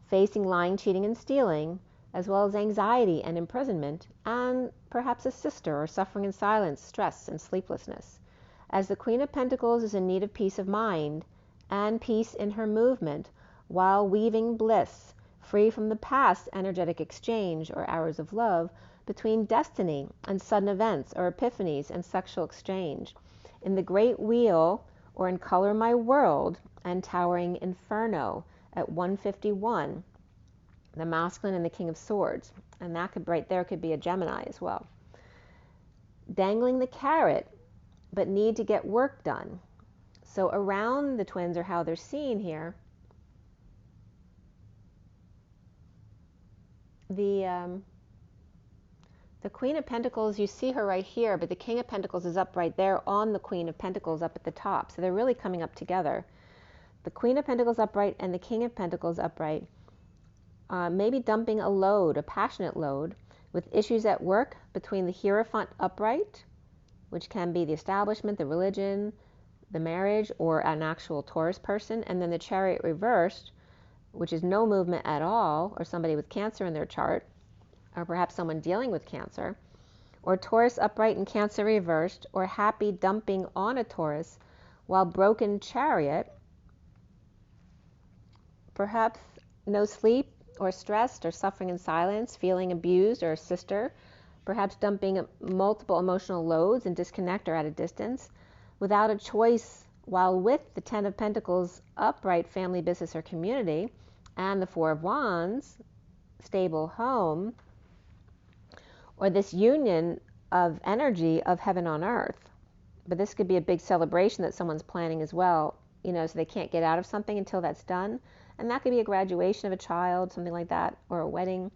facing lying, cheating, and stealing, as well as anxiety and imprisonment, and perhaps a sister, or suffering in silence, stress, and sleeplessness. As the Queen of Pentacles is in need of peace of mind and peace in her movement, while weaving bliss, free from the past energetic exchange or hours of love between destiny and sudden events or epiphanies and sexual exchange, in the Great Wheel, or in Color My World and Towering Inferno at 151, the Masculine and the King of Swords, and that could right there could be a Gemini as well. Dangling the carrot, but need to get work done. So around the twins, or how they're seen here, the Queen of Pentacles, you see her right here, but the King of Pentacles is up right there on the Queen of Pentacles up at the top. So they're really coming up together. The Queen of Pentacles upright and the King of Pentacles upright. Maybe dumping a load, a passionate load, with issues at work between the Hierophant upright, which can be the establishment, the religion, the marriage, or an actual Taurus person, and then the Chariot reversed, which is no movement at all, or somebody with Cancer in their chart, or perhaps someone dealing with Cancer, or Taurus upright and Cancer reversed, or happy dumping on a Taurus, while broken Chariot, perhaps no sleep, or stressed, or suffering in silence, feeling abused, or a sister, perhaps dumping multiple emotional loads and disconnect or at a distance, without a choice, while with the Ten of Pentacles upright, family, business, or community, and the Four of Wands, stable home, or this union of energy of heaven on earth. But this could be a big celebration that someone's planning as well, you know, so they can't get out of something until that's done. And that could be a graduation of a child, something like that, or a wedding.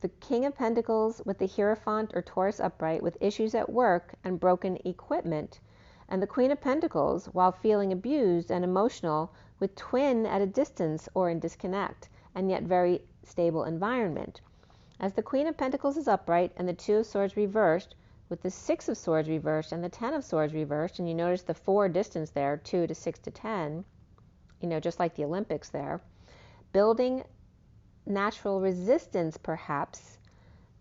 The King of Pentacles with the Hierophant or Taurus upright with issues at work and broken equipment. And the Queen of Pentacles while feeling abused and emotional with twin at a distance or in disconnect and yet very stable environment. As the Queen of Pentacles is upright and the Two of Swords reversed with the Six of Swords reversed and the Ten of Swords reversed, and you notice the 4 distance there, 2 to 6 to 10, you know, just like the Olympics there, building natural resistance perhaps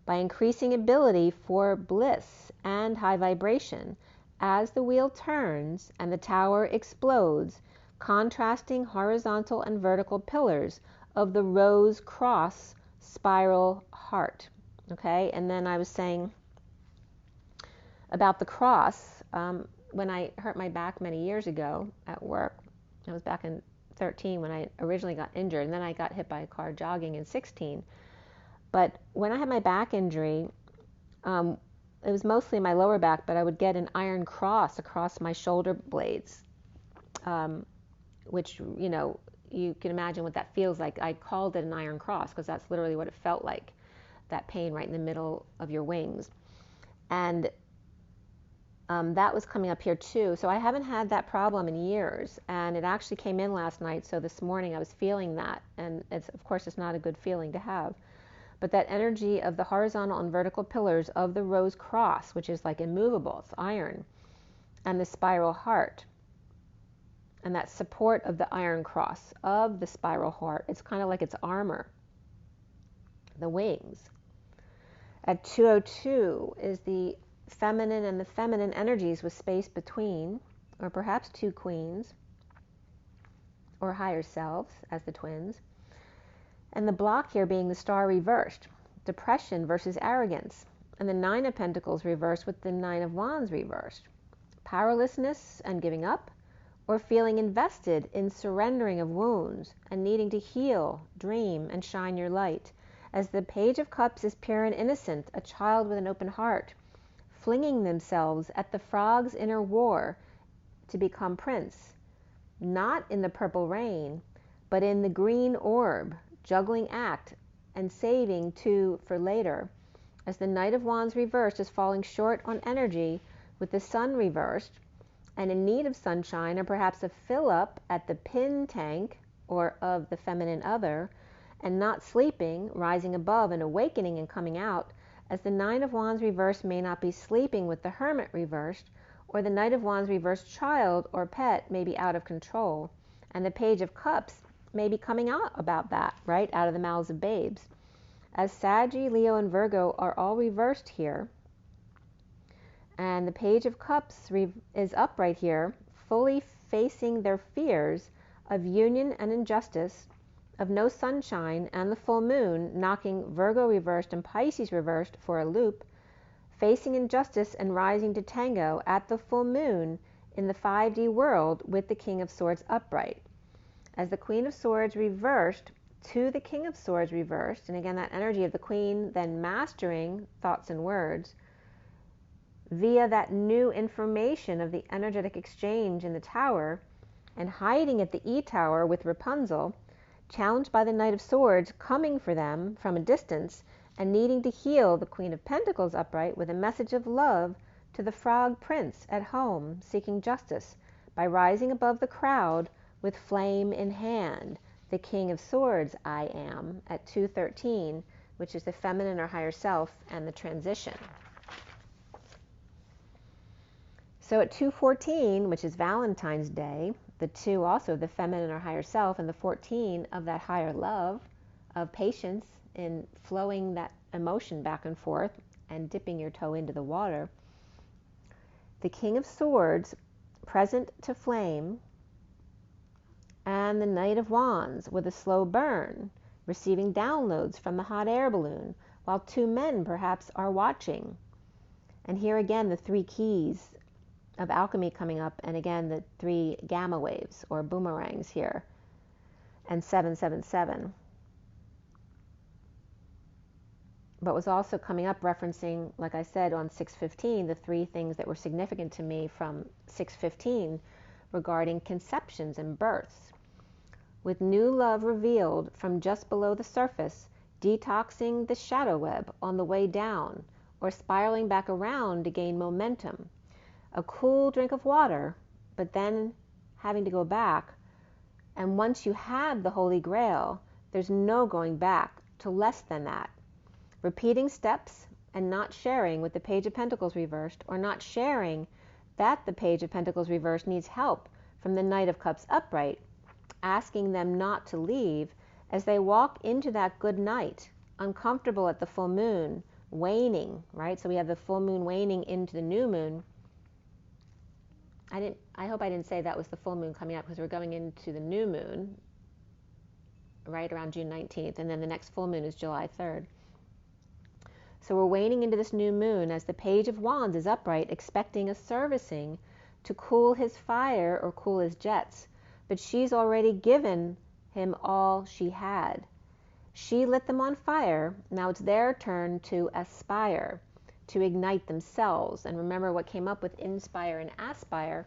by increasing ability for bliss and high vibration as the wheel turns and the tower explodes, contrasting horizontal and vertical pillars of the rose cross spiral heart. Okay, and then I was saying about the cross, when I hurt my back many years ago at work, I was back in 13 when I originally got injured, and then I got hit by a car jogging in 16. But when I had my back injury, it was mostly my lower back, but I would get an iron cross across my shoulder blades, which, you know, you can imagine what that feels like. I called it an iron cross because that's literally what it felt like, that pain right in the middle of your wings. And that was coming up here too. So I haven't had that problem in years, and it actually came in last night. So this morning I was feeling that, and it's, of course, it's not a good feeling to have. But that energy of the horizontal and vertical pillars of the rose cross, which is like immovable, it's iron, and the spiral heart, and that support of the iron cross of the spiral heart, it's kind of like its armor, the wings. At 202 is the feminine and the feminine energies with space between, or perhaps 2 queens, or higher selves as the twins. And the block here being the star reversed, depression versus arrogance, and the 9 of Pentacles reversed with the 9 of Wands reversed, powerlessness and giving up, or feeling invested in surrendering of wounds and needing to heal, dream, and shine your light, as the Page of Cups is pure and innocent, a child with an open heart, flinging themselves at the frog's inner war to become prince, not in the purple rain, but in the green orb, juggling act and saving too for later, as the Knight of Wands reversed is falling short on energy with the Sun reversed and in need of sunshine, or perhaps a fill up at the pin tank or of the feminine other, and not sleeping, rising above and awakening and coming out, as the 9 of Wands reversed may not be sleeping with the Hermit reversed, or the Knight of Wands reversed child or pet may be out of control, and the Page of Cups may be coming out about that, right, out of the mouths of babes. As Saggy, Leo, and Virgo are all reversed here, and the Page of Cups is upright here, fully facing their fears of union and injustice, of no sunshine, and the full moon, knocking Virgo reversed and Pisces reversed for a loop, facing injustice and rising to tango at the full moon in the 5D world with the King of Swords upright. As the Queen of Swords reversed to the King of Swords reversed, and again that energy of the Queen then mastering thoughts and words via that new information of the energetic exchange in the tower, and hiding at the E tower with Rapunzel, challenged by the Knight of Swords coming for them from a distance and needing to heal the Queen of Pentacles upright with a message of love to the Frog Prince at home seeking justice by rising above the crowd with flame in hand, the King of Swords I am at 213, which is the feminine or higher self and the transition. So at 214, which is Valentine's Day, the 2 also the feminine or higher self, and the 14 of that higher love, of patience in flowing that emotion back and forth and dipping your toe into the water. The King of Swords present to flame, and the Knight of Wands with a slow burn, receiving downloads from the hot air balloon, while 2 men perhaps are watching. And here again the 3 keys of alchemy coming up, and again the 3 gamma waves or boomerangs here. and 777. But was also coming up referencing, like I said, on 615, the 3 things that were significant to me from 615 regarding conceptions and births. With new love revealed from just below the surface, detoxing the shadow web on the way down, or spiraling back around to gain momentum. A cool drink of water, but then having to go back. And once you have the Holy Grail, there's no going back to less than that. Repeating steps and not sharing with the Page of Pentacles reversed, or not sharing that the Page of Pentacles reversed needs help from the Knight of Cups upright, asking them not to leave as they walk into that good night, uncomfortable at the full moon, waning, right? So we have the full moon waning into the new moon. I hope I didn't say that was the full moon coming up, because we're going into the new moon right around June 19th, and then the next full moon is July 3rd. So we're waning into this new moon as the Page of Wands is upright, expecting a servicing to cool his fire or cool his jets. But she's already given him all she had. She lit them on fire. Now it's their turn to aspire, to ignite themselves. And remember what came up with inspire and aspire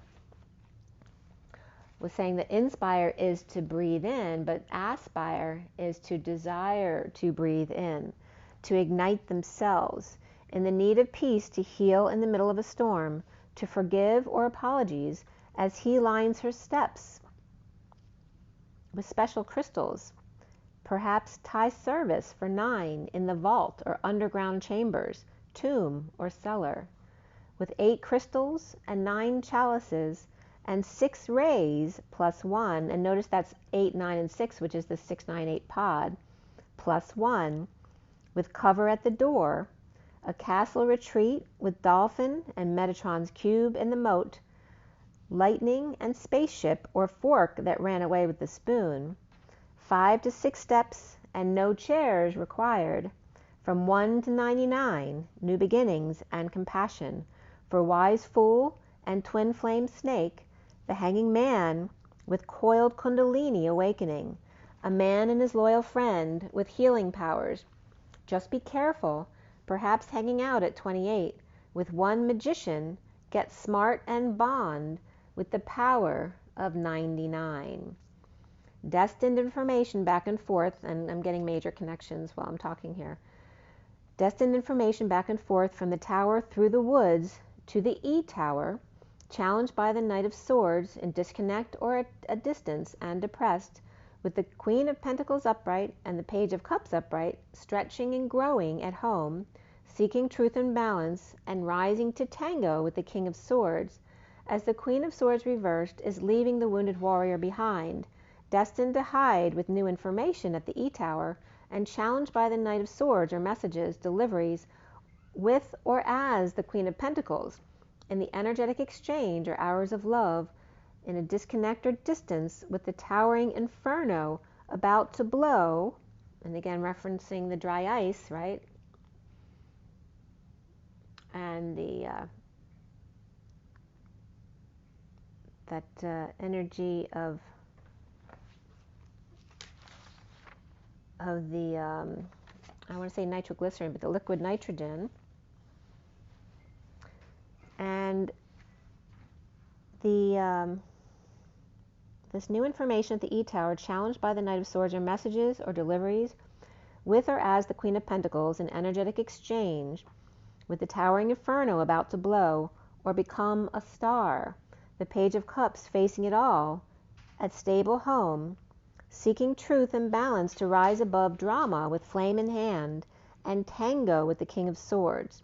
was saying that inspire is to breathe in, but aspire is to desire to breathe in, to ignite themselves, in the need of peace to heal in the middle of a storm, to forgive or apologies as he lines her steps with special crystals, perhaps tie service for 9 in the vault or underground chambers, tomb or cellar, with 8 crystals and 9 chalices and 6 rays plus 1, and notice that's 8, 9, and 6, which is the 698 pod, plus 1, with cover at the door, a castle retreat with dolphin and Metatron's cube in the moat, lightning and spaceship or fork that ran away with the spoon, 5 to 6 steps and no chairs required, from 1 to 99, new beginnings and compassion, for wise fool and twin flame snake, the hanging man with coiled kundalini awakening, a man and his loyal friend with healing powers. Just be careful, perhaps hanging out at 28, with one magician, get smart and bond with the power of 99. Destined information back and forth, and I'm getting major connections while I'm talking here. Destined information back and forth from the tower through the woods to the E-tower, challenged by the Knight of Swords in disconnect or at a distance and depressed, with the Queen of Pentacles upright and the Page of Cups upright, stretching and growing at home, seeking truth and balance, and rising to tango with the King of Swords, as the Queen of Swords reversed is leaving the wounded warrior behind, destined to hide with new information at the E-tower, and challenged by the Knight of Swords or messages, deliveries, with or as the Queen of Pentacles, in the energetic exchange or hours of love, in a disconnect or distance with the towering inferno about to blow, and again referencing the dry ice, right? And the energy of the I want to say nitroglycerin, but the liquid nitrogen, and the this new information at the E-tower, challenged by the Knight of Swords, or messages or deliveries, with or as the Queen of Pentacles, in energetic exchange with the towering inferno about to blow, or become a star, the Page of Cups facing it all, at stable home, seeking truth and balance to rise above drama with flame in hand, and tango with the King of Swords,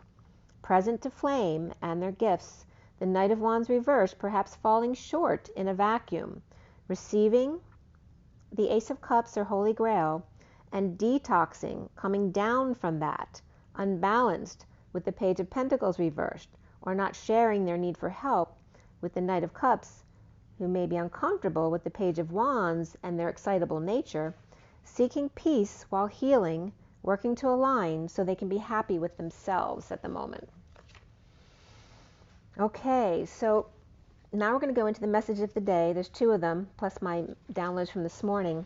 present to flame and their gifts, the Knight of Wands reversed, perhaps falling short in a vacuum, receiving the Ace of Cups or Holy Grail, and detoxing, coming down from that, unbalanced with the Page of Pentacles reversed, or not sharing their need for help with the Knight of Cups, who may be uncomfortable with the Page of Wands and their excitable nature, seeking peace while healing, working to align so they can be happy with themselves at the moment. Okay, so now we're going to go into the message of the day. There's 2 of them, plus my downloads from this morning.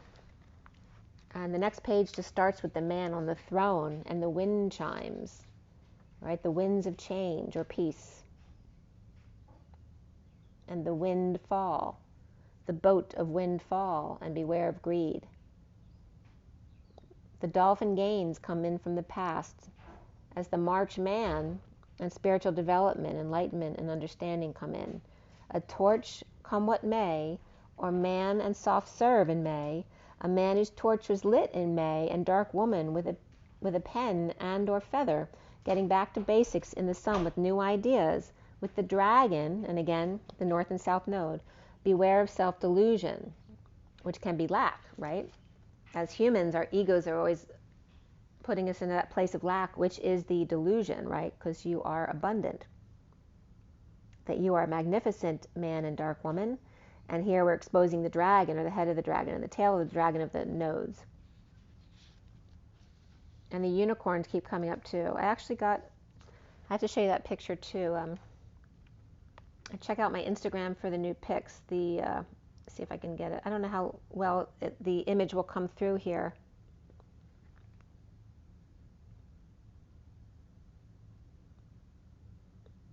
And the next page just starts with the man on the throne and the wind chimes, right? The winds of change or peace. And the wind fall, the boat of wind fall, and beware of greed. The dolphin gains come in from the past as the March man and spiritual development, enlightenment, and understanding come in. A torch, come what may, or man and soft serve in May, a man whose torch was lit in May, and dark woman with a pen and or feather, getting back to basics in the sun with new ideas, with the dragon, and again, the north and south node. Beware of self-delusion, which can be lack, right? As humans, our egos are always putting us in that place of lack, which is the delusion, right? Because you are abundant. That you are a magnificent man and dark woman. And here we're exposing the dragon, or the head of the dragon, and the tail of the dragon of the nodes. And the unicorns keep coming up too. I have to show you that picture too. Check out my Instagram for the new pics. See if I can get it. I don't know how well the image will come through here.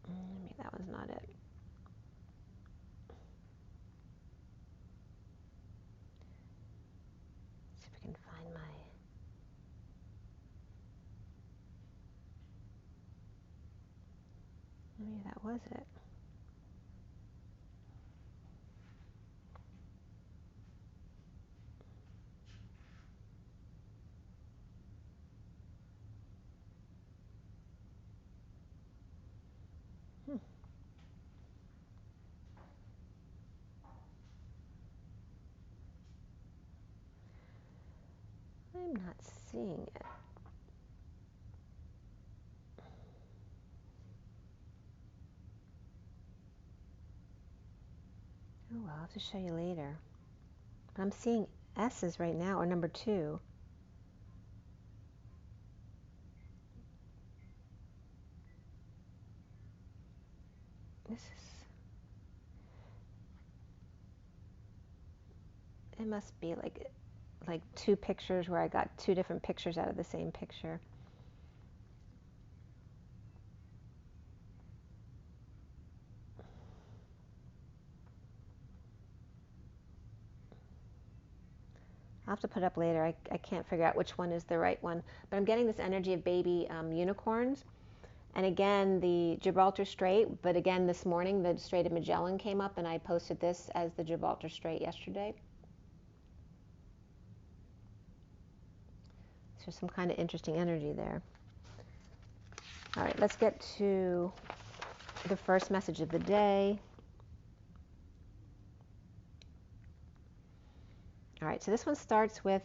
Maybe that one's not it. See if I can find my... Maybe that was it. I'm not seeing it. Oh, well, I'll have to show you later. But I'm seeing S's right now, or number 2. It must be like 2 pictures where I got 2 different pictures out of the same picture. I'll have to put it up later. I can't figure out which one is the right one. But I'm getting this energy of baby unicorns. And again, the Gibraltar Strait. But again, this morning, the Strait of Magellan came up, and I posted this as the Gibraltar Strait yesterday. So some kind of interesting energy there. All right, let's get to the first message of the day. All right, so this one starts with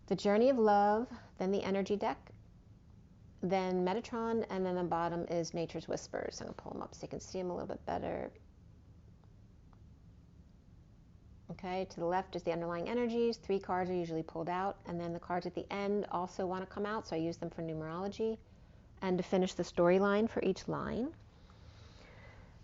the journey of love, then the energy deck, then Metatron, and then the bottom is Nature's Whispers. I'm going to pull them up so you can see them a little bit better. Okay, to the left is the underlying energies. 3 cards are usually pulled out, and then the cards at the end also want to come out, so I use them for numerology and to finish the storyline for each line.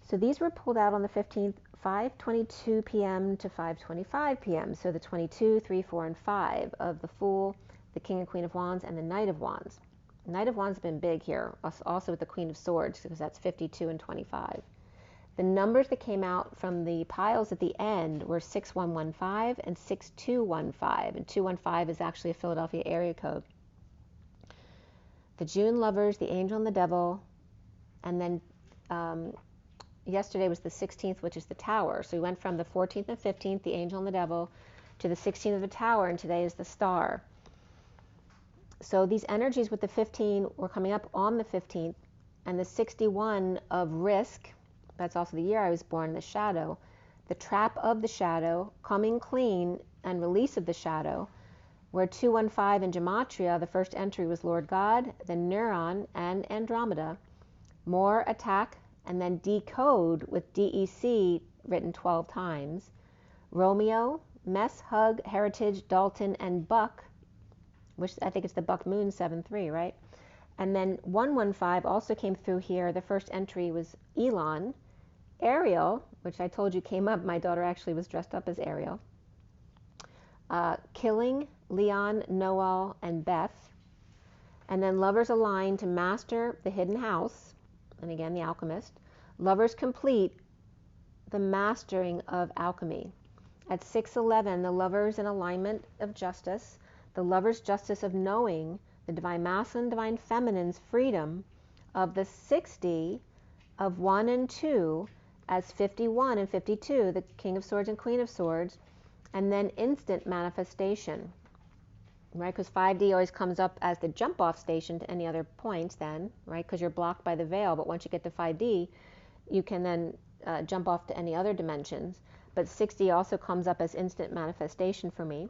So these were pulled out on the 15th, 5:22 p.m. to 5:25 p.m. So the 22, 3, 4, and 5 of the Fool, the King and Queen of Wands, and the Knight of Wands. The Knight of Wands has been big here, also with the Queen of Swords, because that's 52 and 25. The numbers that came out from the piles at the end were 6115 and 6215, and 215 is actually a Philadelphia area code. The June Lovers, the Angel and the Devil, and then yesterday was the 16th, which is the Tower. So we went from the 14th and 15th, the Angel and the Devil, to the 16th of the Tower, and today is the Star. So these energies with the 15 were coming up on the 15th, and the 61 of Risk, that's also the year I was born, the Shadow, the Trap of the Shadow, Coming Clean, and Release of the Shadow, where 215 in Gematria, the first entry was Lord God, then Neuron and Andromeda, More Attack, and then Decode with DEC written 12 times, Romeo, Mess, Hug, Heritage, Dalton, and Buck, which I think it's the Buck Moon 7-3, right? And then 115 also came through here. The first entry was Elon, Ariel, which I told you came up. My daughter actually was dressed up as Ariel. killing Leon, Noel, and Beth. And then lovers align to master the hidden house. And again, the alchemist. Lovers complete the mastering of alchemy. At 6:11, the lovers in alignment of justice, the lovers' justice of knowing, the divine masculine, divine feminine's freedom of the 60 of 1 and 2 as 51 and 52, the King of Swords and Queen of Swords, and then instant manifestation, right? Because 5D always comes up as the jump-off station to any other points then, right? Because you're blocked by the veil, but once you get to 5D, you can then jump off to any other dimensions. But 60 also comes up as instant manifestation for me.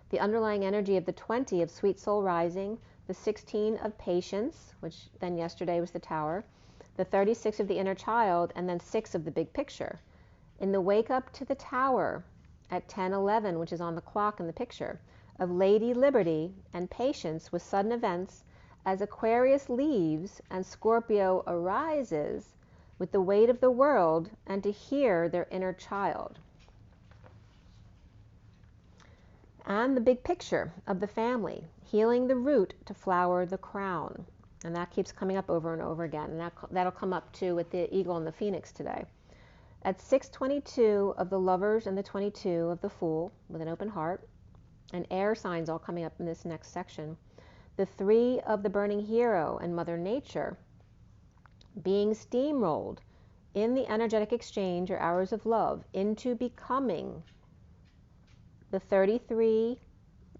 The underlying energy of the 20 of Sweet Soul Rising, the 16 of Patience, which then yesterday was the Tower, the 36 of the Inner Child, and then 6 of the Big Picture. In the Wake Up to the Tower at 10:11, which is on the clock in the picture, of Lady Liberty and Patience with sudden events as Aquarius leaves and Scorpio arises with the weight of the world and to hear their inner child. And the big picture of the family, healing the root to flower the crown. And that keeps coming up over and over again. And that'll come up too with the eagle and the phoenix today. At 6:22 of the lovers and the 22 of the fool with an open heart, and air signs all coming up in this next section. The 3 of the burning hero and Mother Nature being steamrolled in the energetic exchange or hours of love into becoming the 33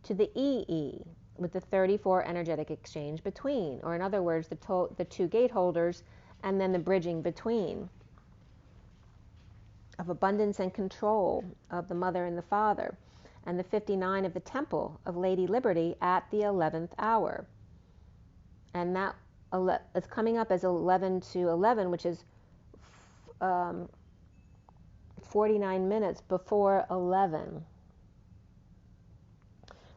to the EE with the 34 energetic exchange between, or in other words, the 2 gate holders and then the bridging between of abundance and control of the mother and the father, and the 59 of the temple of Lady Liberty at the 11th hour. And that is coming up as 11 to 11, which is 49 minutes before 11.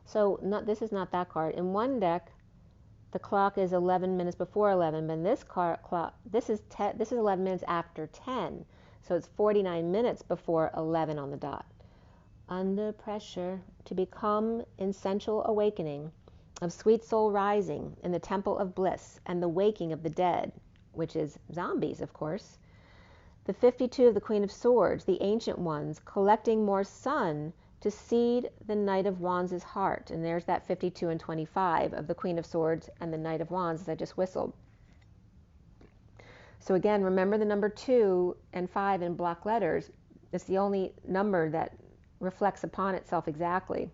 So this is not that card. In one deck, the clock is 11 minutes before 11, but in this clock, this is 11 minutes after 10. So it's 49 minutes before 11 on the dot. Under pressure to become in sensual awakening of Sweet Soul Rising in the Temple of Bliss and the waking of the dead, which is zombies, of course. The 52 of the Queen of Swords, the Ancient Ones, collecting more sun to seed the Knight of Wands' heart. And there's that 52 and 25 of the Queen of Swords and the Knight of Wands as I just whistled. So again, remember the number 2 and 5 in block letters. It's the only number that reflects upon itself exactly.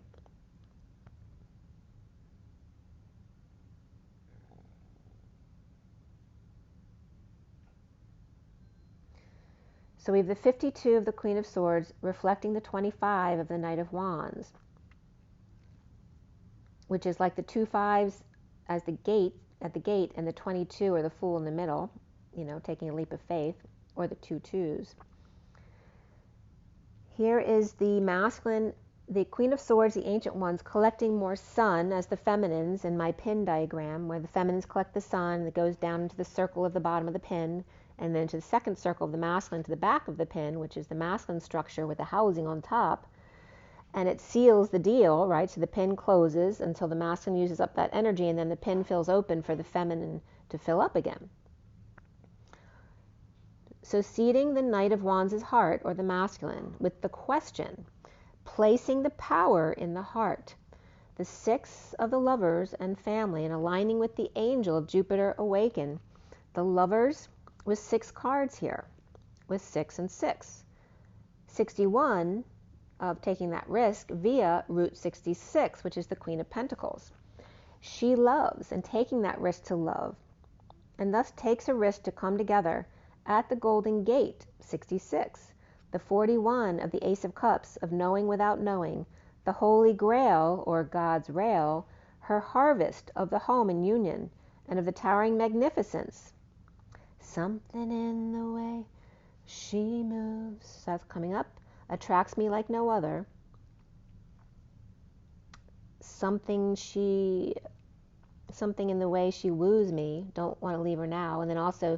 So we have the 52 of the Queen of Swords reflecting the 25 of the Knight of Wands, which is like the 2 5s as the gate at the gate and the 22 or the Fool in the middle, you know, taking a leap of faith, or the 2 2s. Here is the masculine, the Queen of Swords, the Ancient Ones, collecting more sun as the feminines in my pin diagram, where the feminines collect the sun that goes down into the circle of the bottom of the pin, and then to the second circle of the masculine to the back of the pin, which is the masculine structure with the housing on top. And it seals the deal, right? So the pin closes until the masculine uses up that energy, and then the pin fills open for the feminine to fill up again. So seeding the Knight of Wands' heart, or the masculine, with the question, placing the power in the heart. The 6 of the lovers and family, and aligning with the angel of Jupiter awaken. The lovers with 6 cards here, with 6 and 6. 61 of taking that risk via Route 66, which is the Queen of Pentacles. She loves and taking that risk to love, and thus takes a risk to come together at the Golden Gate, 66, the 41 of the Ace of Cups of knowing without knowing, the Holy Grail, or God's rail, her harvest of the home and union, and of the towering magnificence. Something in the way she moves, that's coming up, attracts me like no other. Something in the way she woos me, don't want to leave her now, and then also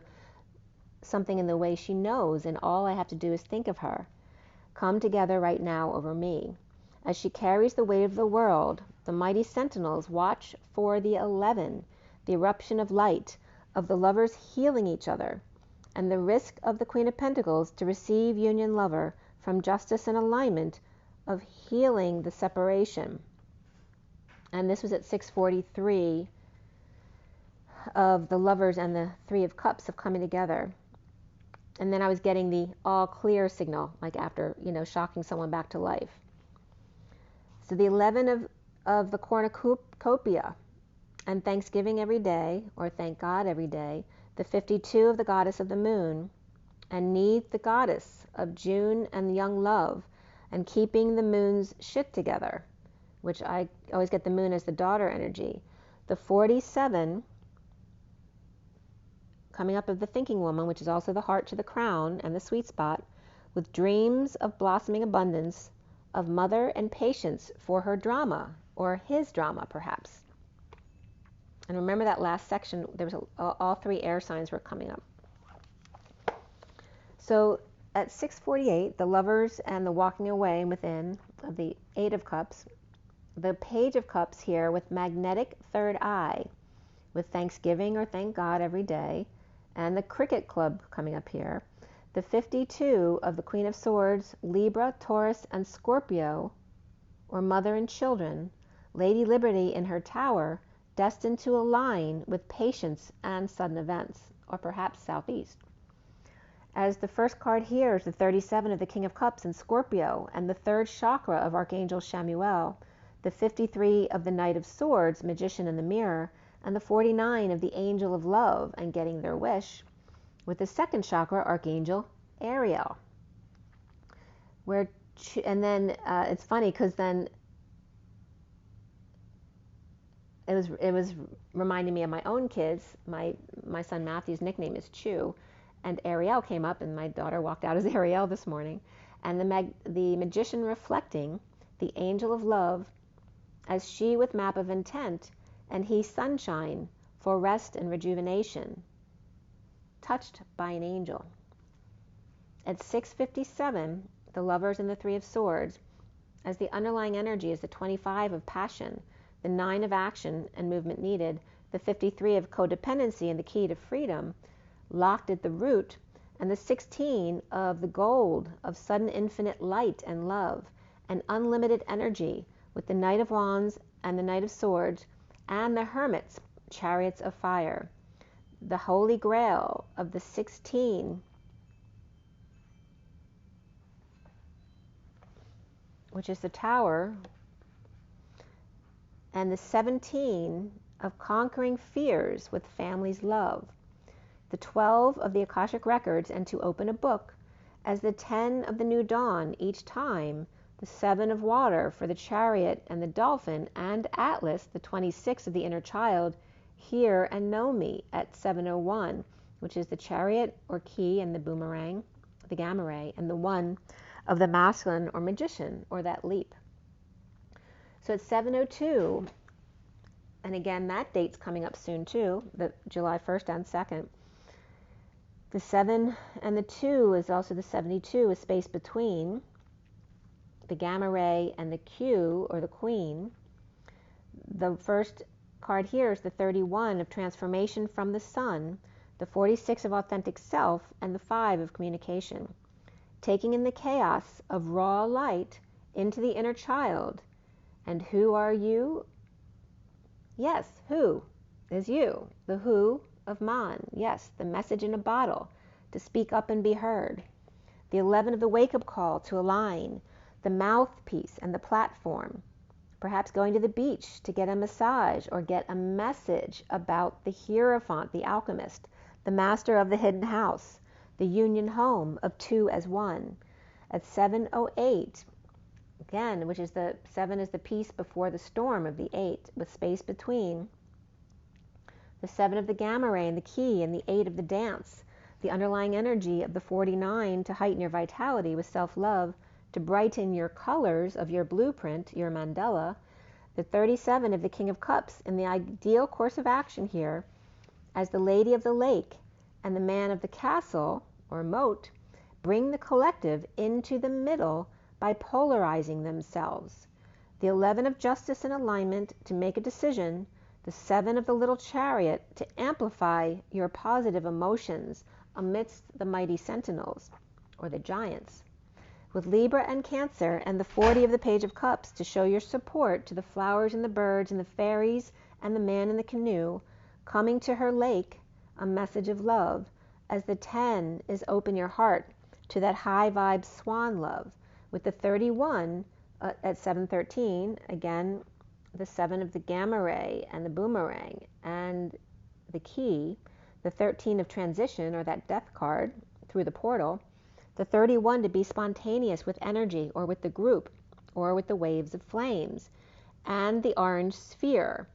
something in the way she knows, and all I have to do is think of her, come together right now over me. As she carries the weight of the world, the mighty sentinels watch for the 11, the eruption of light, of the lovers healing each other, and the risk of the Queen of Pentacles to receive union lover from justice and alignment of healing the separation. And this was at 6:43 of the lovers and the Three of Cups of coming together. And then I was getting the all clear signal, like after, shocking someone back to life. So the 11 of the cornucopia and thanksgiving every day, or thank God every day, the 52 of the goddess of the moon, and Neith the goddess of June and young love, and keeping the moon's shit together, which I always get the moon as the daughter energy. The 47 coming up of the thinking woman, which is also the heart to the crown and the sweet spot, with dreams of blossoming abundance, of mother and patience for her drama, or his drama perhaps. And remember that last section, there was all three air signs were coming up. So at 6:48, the lovers and the walking away within of the Eight of Cups, the Page of Cups here with magnetic third eye, with thanksgiving or thank God every day, and the Cricket Club coming up here, the 52 of the Queen of Swords, Libra, Taurus, and Scorpio, or mother and children, Lady Liberty in her tower, destined to align with patience and sudden events, or perhaps southeast. As the first card here is the 37 of the King of Cups in Scorpio, and the third chakra of Archangel Chamuel, the 53 of the Knight of Swords, Magician in the Mirror, and the 49 of the Angel of Love and Getting Their Wish, with the second chakra, Archangel Ariel. And then it's funny because then it was reminding me of my own kids. My son Matthew's nickname is Chew, and Ariel came up, and my daughter walked out as Ariel this morning. And the Magician reflecting the Angel of Love as she with map of intent, and he sunshine for rest and rejuvenation, touched by an angel. At 6:57, the lovers and the Three of Swords, as the underlying energy is the 25 of passion, the 9 of action and movement needed, the 53 of codependency and the key to freedom, locked at the root, and the 16 of the gold of sudden infinite light and love and unlimited energy, with the Knight of Wands and the Knight of Swords and the Hermits, chariots of fire. The Holy Grail of the 16, which is the Tower, and the 17 of conquering fears with family's love. The 12 of the Akashic Records and to open a book, as the 10 of the New Dawn each time, the 7 of water for the Chariot and the Dolphin, and Atlas, the 26 of the Inner Child, hear and know me at 7:01, which is the Chariot or key and the boomerang, the gamma ray, and the 1 of the masculine or magician, or that leap. So at 7:02, and again that date's coming up soon too, the July 1st and 2nd. The 7 and the 2 is also the 72, a space between the gamma ray and the Q, or the Queen. The first card here is the 31 of transformation from the sun, the 46 of authentic self, and the 5 of communication. Taking in the chaos of raw light into the inner child. And who are you? Yes, who is you? The who of Man. Yes, the message in a bottle, to speak up and be heard. The 11 of the wake-up call to align, the mouthpiece and the platform. Perhaps going to the beach to get a massage or get a message about the Hierophant, the alchemist, the master of the hidden house, the union home of two as one. At 7:08, again, which is the 7 is the peace before the storm of the 8, with space between. The 7 of the gamma ray and the key, and the 8 of the dance, the underlying energy of the 49 to heighten your vitality with self-love, to brighten your colors of your blueprint, your mandala. The 37 of the King of Cups in the ideal course of action here, as the Lady of the Lake and the Man of the Castle, or moat, bring the collective into the middle by polarizing themselves. The 11 of justice in alignment to make a decision. The 7 of the little chariot to amplify your positive emotions amidst the mighty sentinels, or the giants. With Libra and Cancer, and the 40 of the Page of Cups to show your support to the flowers and the birds and the fairies and the man in the canoe, coming to her lake, a message of love, as the 10 is open your heart to that high vibe swan love. With the 31 at 713, again, the 7 of the gamma ray and the boomerang and the key, the 13 of transition, or that death card through the portal, the 31 to be spontaneous with energy or with the group or with the waves of flames, and the orange sphere.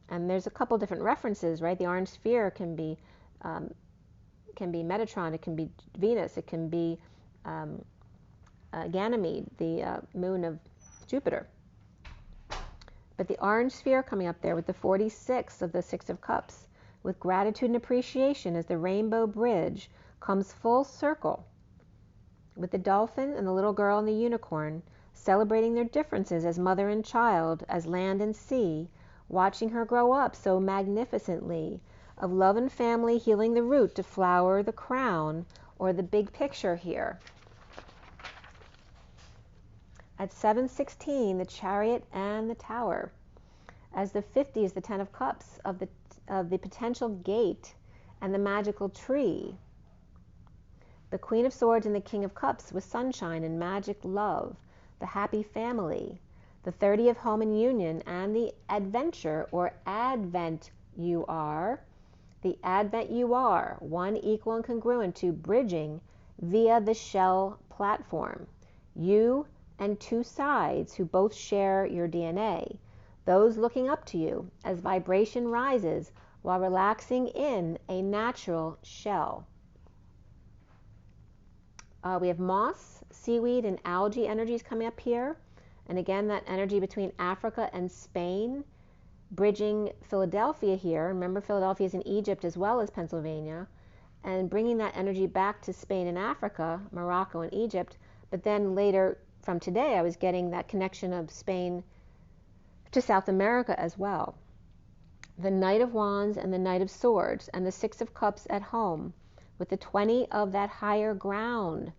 And there's a couple different references, right? The orange sphere can be Metatron, it can be Venus, it can be Ganymede, the moon of Jupiter. But the orange sphere coming up there with the 46 of the 6 of Cups, with gratitude and appreciation as the rainbow bridge comes full circle, with the dolphin and the little girl and the unicorn celebrating their differences as mother and child, as land and sea, watching her grow up so magnificently, of love and family healing the root to flower the crown, or the big picture here. At 716, the chariot and the tower. As the 50 is the 10 of cups of the potential gate and the magical tree. The Queen of Swords and the King of Cups with sunshine and magic love, the happy family. The 30 of home and union and the adventure, or advent you are. The advent you are, one equal and congruent to bridging via the shell platform. You and two sides who both share your DNA. Those looking up to you as vibration rises while relaxing in a natural shell. We have moss, seaweed, and algae energies coming up here. And again, that energy between Africa and Spain, bridging Philadelphia here. Remember, Philadelphia is in Egypt as well as Pennsylvania. And bringing that energy back to Spain and Africa, Morocco and Egypt. But then later, from today, I was getting that connection of Spain to South America as well. The Knight of Wands and the Knight of Swords and the 6 of Cups at home with the 20 of that higher ground.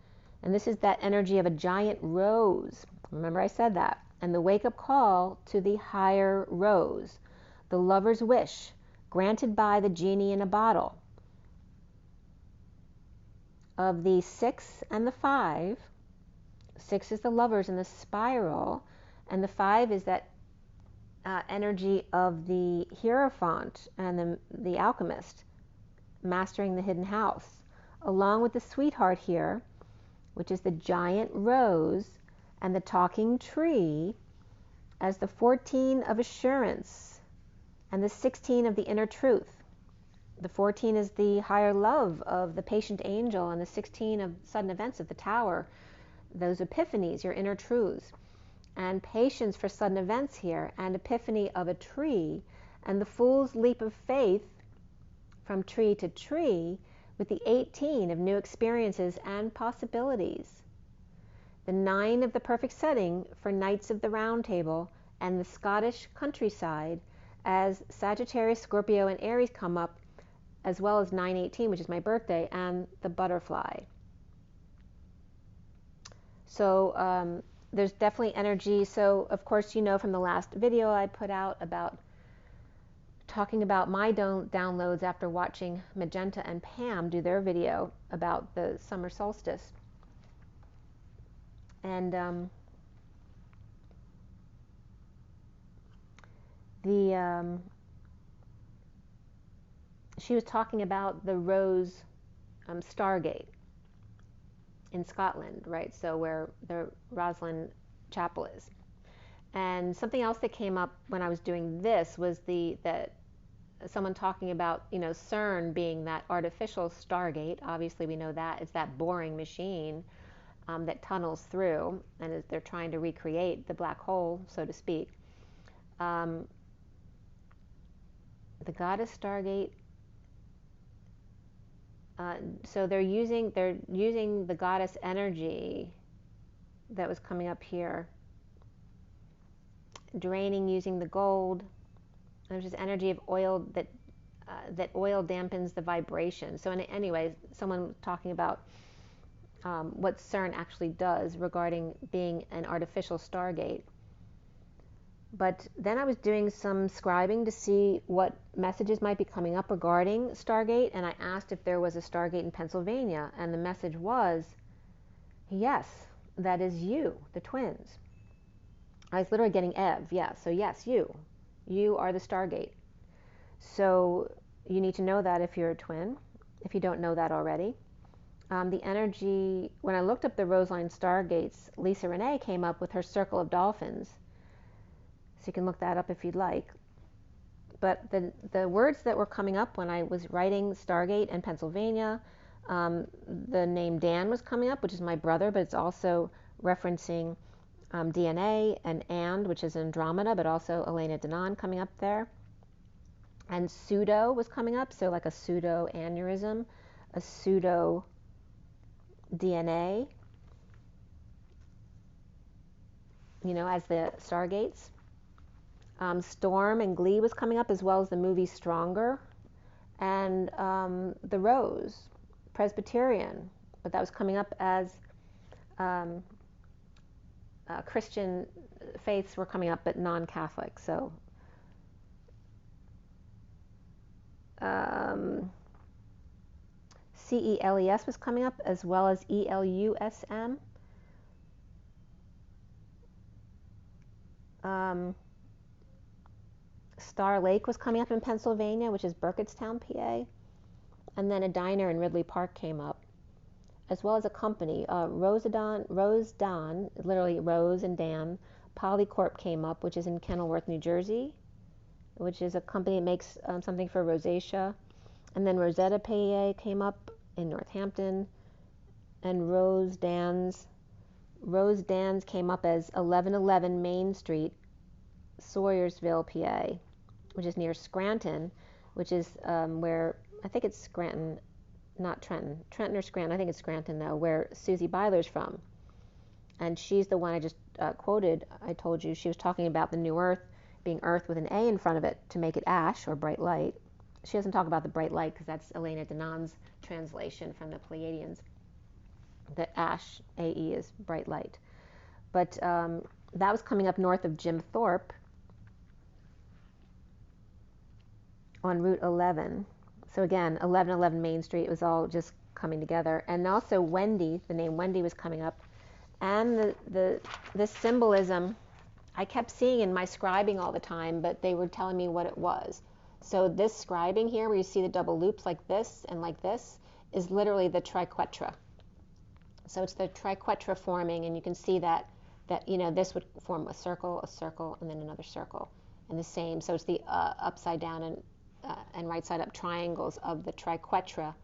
And this is that energy of a giant rose. Remember I said that. And the wake-up call to the higher rose. The lover's wish granted by the genie in a bottle. Of the 6 and the 5, 6 is the lovers in the spiral, and the 5 is that energy of the Hierophant and the alchemist, mastering the hidden house, along with the sweetheart here, which is the giant rose and the talking tree, as the 14 of assurance and the 16 of the inner truth. The 14 is the higher love of the patient angel, and the 16 of sudden events of the tower, those epiphanies, your inner truths. And patience for sudden events here, and epiphany of a tree, and the fool's leap of faith from tree to tree, with the 18 of new experiences and possibilities. The 9 of the perfect setting for Knights of the Round Table and the Scottish countryside, as Sagittarius, Scorpio, and Aries come up, as well as 9/18, which is my birthday, and the butterfly. So there's definitely energy. So of course, you know from the last video I put out about talking about my downloads after watching Magenta and Pam do their video about the summer solstice. And she was talking about the Rose Stargate in Scotland, right? So where the Rosslyn chapel is. And something else that came up when I was doing this was that someone talking about, you know, CERN being that artificial Stargate. Obviously, we know that it's that boring machine that tunnels through, and they're trying to recreate the black hole, so to speak. The goddess Stargate. So they're using the goddess energy that was coming up here. draining using the gold. There's this energy of oil that oil dampens the vibration. So anyway, someone was talking about what CERN actually does regarding being an artificial stargate. But then I was doing some scribing to see what messages might be coming up regarding Stargate, and I asked if there was a Stargate in Pennsylvania, and the message was, yes, that is you, the twins. I was literally getting Ev, yeah, so yes, you are the Stargate. So you need to know that if you're a twin, if you don't know that already. The energy, when I looked up the Rosslyn Stargates, Lisa Renee came up with her circle of dolphins. So you can look that up if you'd like. But the words that were coming up when I was writing Stargate and Pennsylvania, the name Dan was coming up, which is my brother, but it's also referencing DNA, and which is Andromeda, but also Elena Danaan coming up there. And pseudo was coming up, so like a pseudo aneurysm, a pseudo DNA, as the Stargates. Storm and Glee was coming up, as well as the movie Stronger, and The Rose, Presbyterian, but that was coming up as Christian faiths were coming up, but non-Catholic. So CELES was coming up, as well as ELUSM. Star Lake was coming up in Pennsylvania, which is Burkittstown, PA. And then a diner in Ridley Park came up, as well as a company, Rose Dan, literally Rose and Dan. Polycorp came up, which is in Kenilworth, New Jersey, which is a company that makes something for rosacea. And then Rosetta PA came up in Northampton, and Rose Dan's came up as 1111 Main Street, Sawyerville, PA, which is near Scranton, which is where, I think it's Scranton, not Trenton or Scranton, I think it's Scranton though, where Susie Byler's from. And she's the one I just quoted. I told you she was talking about the new Earth being Earth with an A in front of it to make it ash or bright light. She doesn't talk about the bright light because that's Elena Danaan's translation from the Pleiadians. The ash, AE, is bright light. But that was coming up north of Jim Thorpe on Route 11. So again, 1111 Main Street was all just coming together. And also Wendy, the name Wendy was coming up. And the symbolism, I kept seeing in my scribing all the time, but they were telling me what it was. So this scribing here, where you see the double loops like this and like this, is literally the triquetra. So it's the triquetra forming, and you can see that this would form a circle, and then another circle, and the same. So it's the upside down and right side up triangles of the triquetra,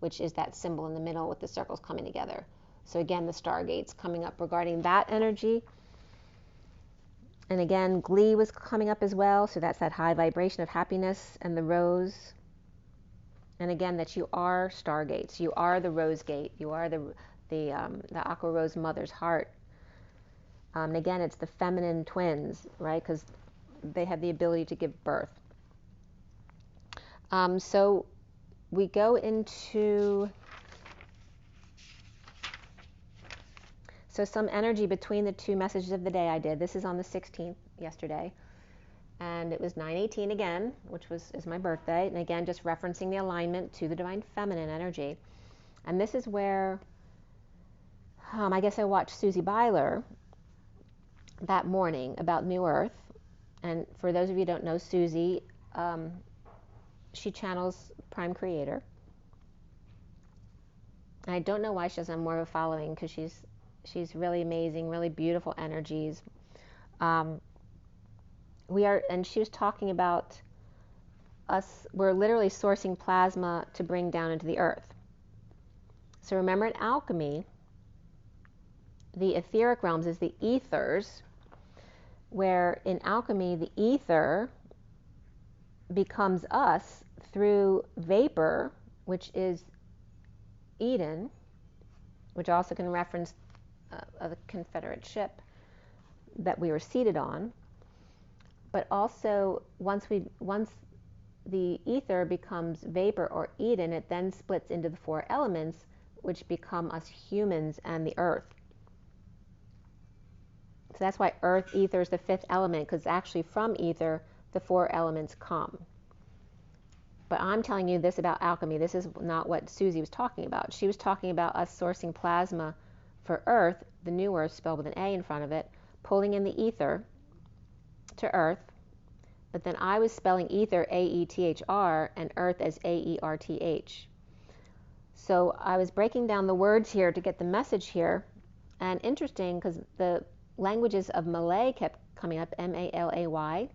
which is that symbol in the middle with the circles coming together. So again, the Stargates coming up regarding that energy. And again, Glee was coming up as well, so that's that high vibration of happiness, and the Rose. And again, that you are Stargates, you are the Rose Gate, you are the Aqua Rose Mother's heart. And again, it's the feminine twins, right? Because they have the ability to give birth. So we go into some energy between the two messages of the day I did. This is on the 16th, yesterday. And it was 9/18 again, which is my birthday. And again, just referencing the alignment to the divine feminine energy. And this is where I guess I watched Susie Byler that morning about New Earth. And for those of you who don't know Susie, she channels Prime Creator. And I don't know why she doesn't have more of a following, because she's really amazing, really beautiful energies. And she was talking about we're literally sourcing plasma to bring down into the earth. So remember, in alchemy, the etheric realms is the ethers, where in alchemy, the ether becomes us through vapor, which is Eden, which also can reference a Confederate ship that we were seated on. but also once the ether becomes vapor or Eden, it then splits into the 4 elements, which become us humans and the earth. So that's why earth, ether is the 5th element, because actually from ether, the 4 elements come. But I'm telling you this about alchemy. This is not what Susie was talking about. She was talking about us sourcing plasma for earth, the new earth spelled with an A in front of it, pulling in the ether to earth. But then I was spelling ether A-E-T-H-R and earth as A-E-R-T-H. So I was breaking down the words here to get the message here. And interesting, because the languages of Malay kept coming up, M-A-L-A-Y.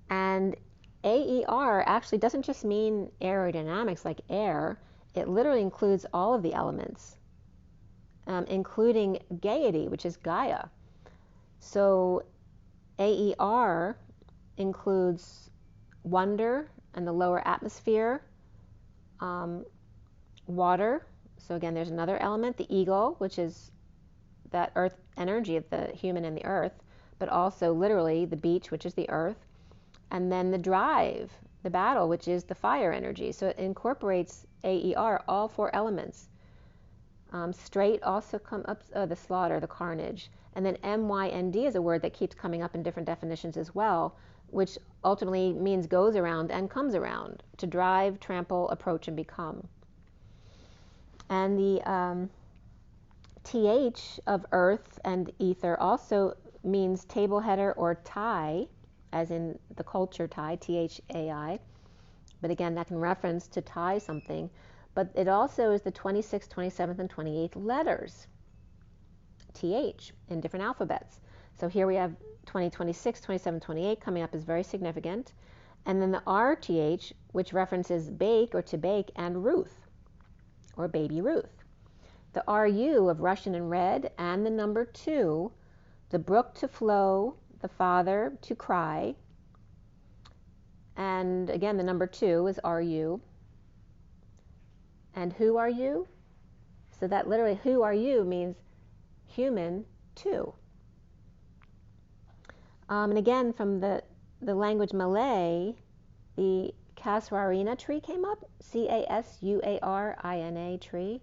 And AER actually doesn't just mean aerodynamics like air. It literally includes all of the elements, including gaiety, which is Gaia. So AER includes wonder and the lower atmosphere, water. So again, there's another element, the ego, which is that earth energy of the human and the earth, but also literally the beach, which is the earth, and then the drive, the battle, which is the fire energy. So it incorporates AER, all 4 elements. Straight also come up, the slaughter, the carnage. And then MYND is a word that keeps coming up in different definitions as well, which ultimately means goes around and comes around, to drive, trample, approach, and become. And the TH of earth and ether also means table header or tie, as in the culture tie, T-H-A-I. But again, that can reference to tie something. But it also is the 26th, 27th, and 28th letters, TH, in different alphabets. So here we have 20, 26, 27, 28 coming up is very significant. And then the RTH, which references bake or to bake, and Ruth, or baby Ruth. The RU of Russian and red, and the number 2, the brook to flow, the father to cry. And again, the number 2 is RU. And who are you? So that literally, who are you, means human too. And again, from the language Malay, the Casuarina tree came up, C-A-S-U-A-R-I-N-A tree.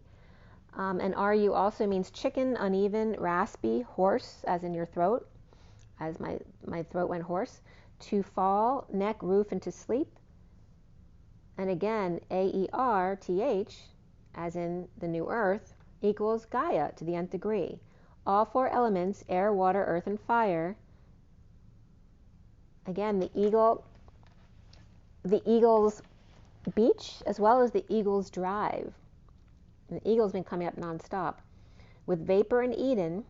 And RU also means chicken, uneven, raspy, hoarse, as in your throat, as my throat went hoarse. To fall, neck, roof, and to sleep. And again, AER-TH, as in the new earth, equals Gaia to the nth degree. All 4 elements, air, water, earth, and fire. Again, the eagle's beach, as well as the eagle's drive. And the eagle's been coming up nonstop. With vapor and Eden,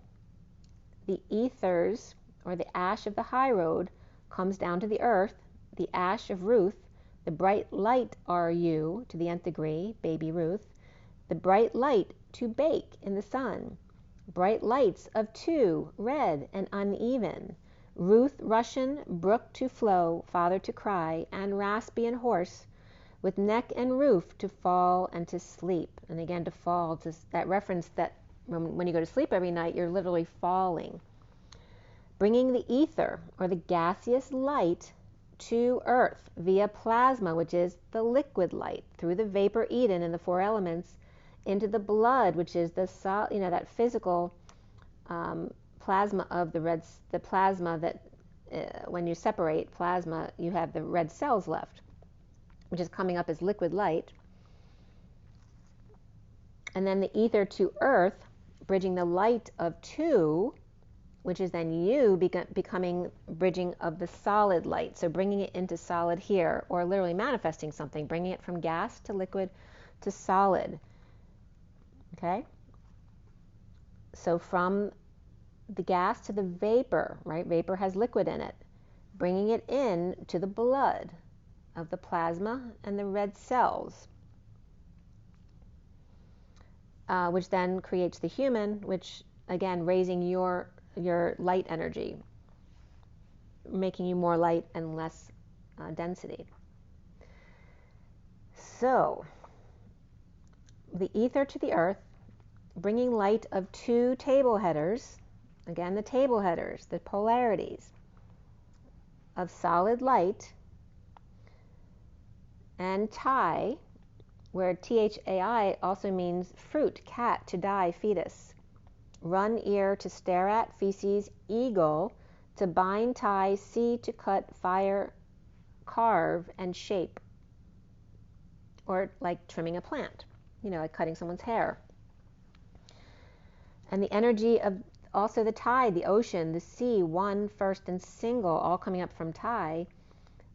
the ethers, or the ash of the high road, comes down to the earth, the ash of Ruth, the bright light RU to the nth degree, baby Ruth, the bright light to bake in the sun, bright lights of 2, red and uneven, Ruth Russian, brook to flow, father to cry, and raspy and hoarse, with neck and roof to fall and to sleep. And again, to fall, that reference that when you go to sleep every night, you're literally falling. Bringing the ether, or the gaseous light, to earth via plasma, which is the liquid light, through the vapor Eden and the 4 elements, into the blood, which is the that physical plasma of the plasma that when you separate plasma, you have the red cells left, which is coming up as liquid light. And then the ether to earth, bridging the light of 2, which is then you becoming bridging of the solid light. So bringing it into solid here, or literally manifesting something, bringing it from gas to liquid to solid. Okay? So from the gas to the vapor, right? Vapor has liquid in it. Bringing it in to the blood of the plasma and the red cells, which then creates the human, which again, raising your light energy, making you more light and less density. So, the ether to the earth, bringing light of 2 table headers, again the table headers, the polarities, of solid light, and tai, where THAI also means fruit, cat, to die, fetus. Run, ear, to stare at, feces, eagle, to bind, tie, see, to cut, fire, carve, and shape. Or like trimming a plant, like cutting someone's hair. And the energy of also the tide, the ocean, the sea, one, first, and single, all coming up from tai.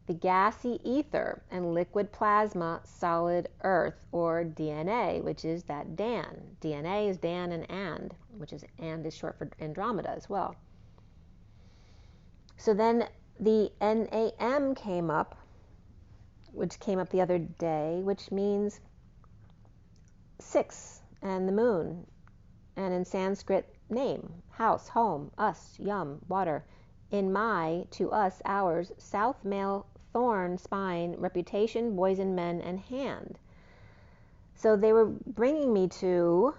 The gassy ether and liquid plasma, solid earth, or DNA, which is that Dan. DNA is Dan and, which is and is short for Andromeda as well. So then the NAM came up, which came up the other day, which means 6 and the moon. And in Sanskrit, name, house, home, us, yum, water. In my, to us, ours, south, male, thorn, spine, reputation, boys and men, and hand. So they were bringing me to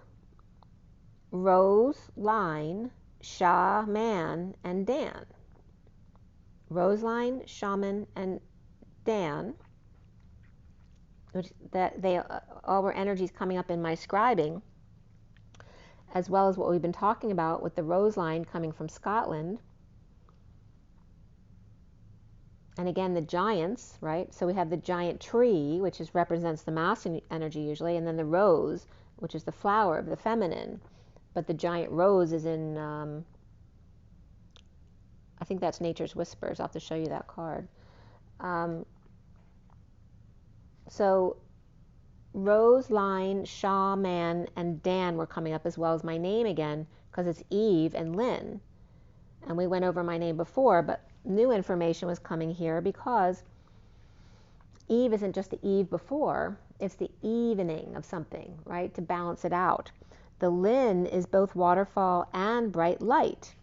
Rosslyn, shaman, and Dan. Rosslyn, shaman, and Dan, which that they all were energies coming up in my scribing, as well as what we've been talking about with the Rosslyn coming from Scotland. And again, the giants, right? So we have the giant tree, which represents the masculine energy usually, and then the rose, which is the flower of the feminine. But the giant rose is in, I think that's Nature's Whispers. I'll have to show you that card. So Rosslyn, shaman, and Dan were coming up, as well as my name again, because it's Eve and Lynn. And we went over my name before, but new information was coming here because Eve isn't just the Eve before, it's the evening of something, right, to balance it out. The Lynn is both waterfall and bright light,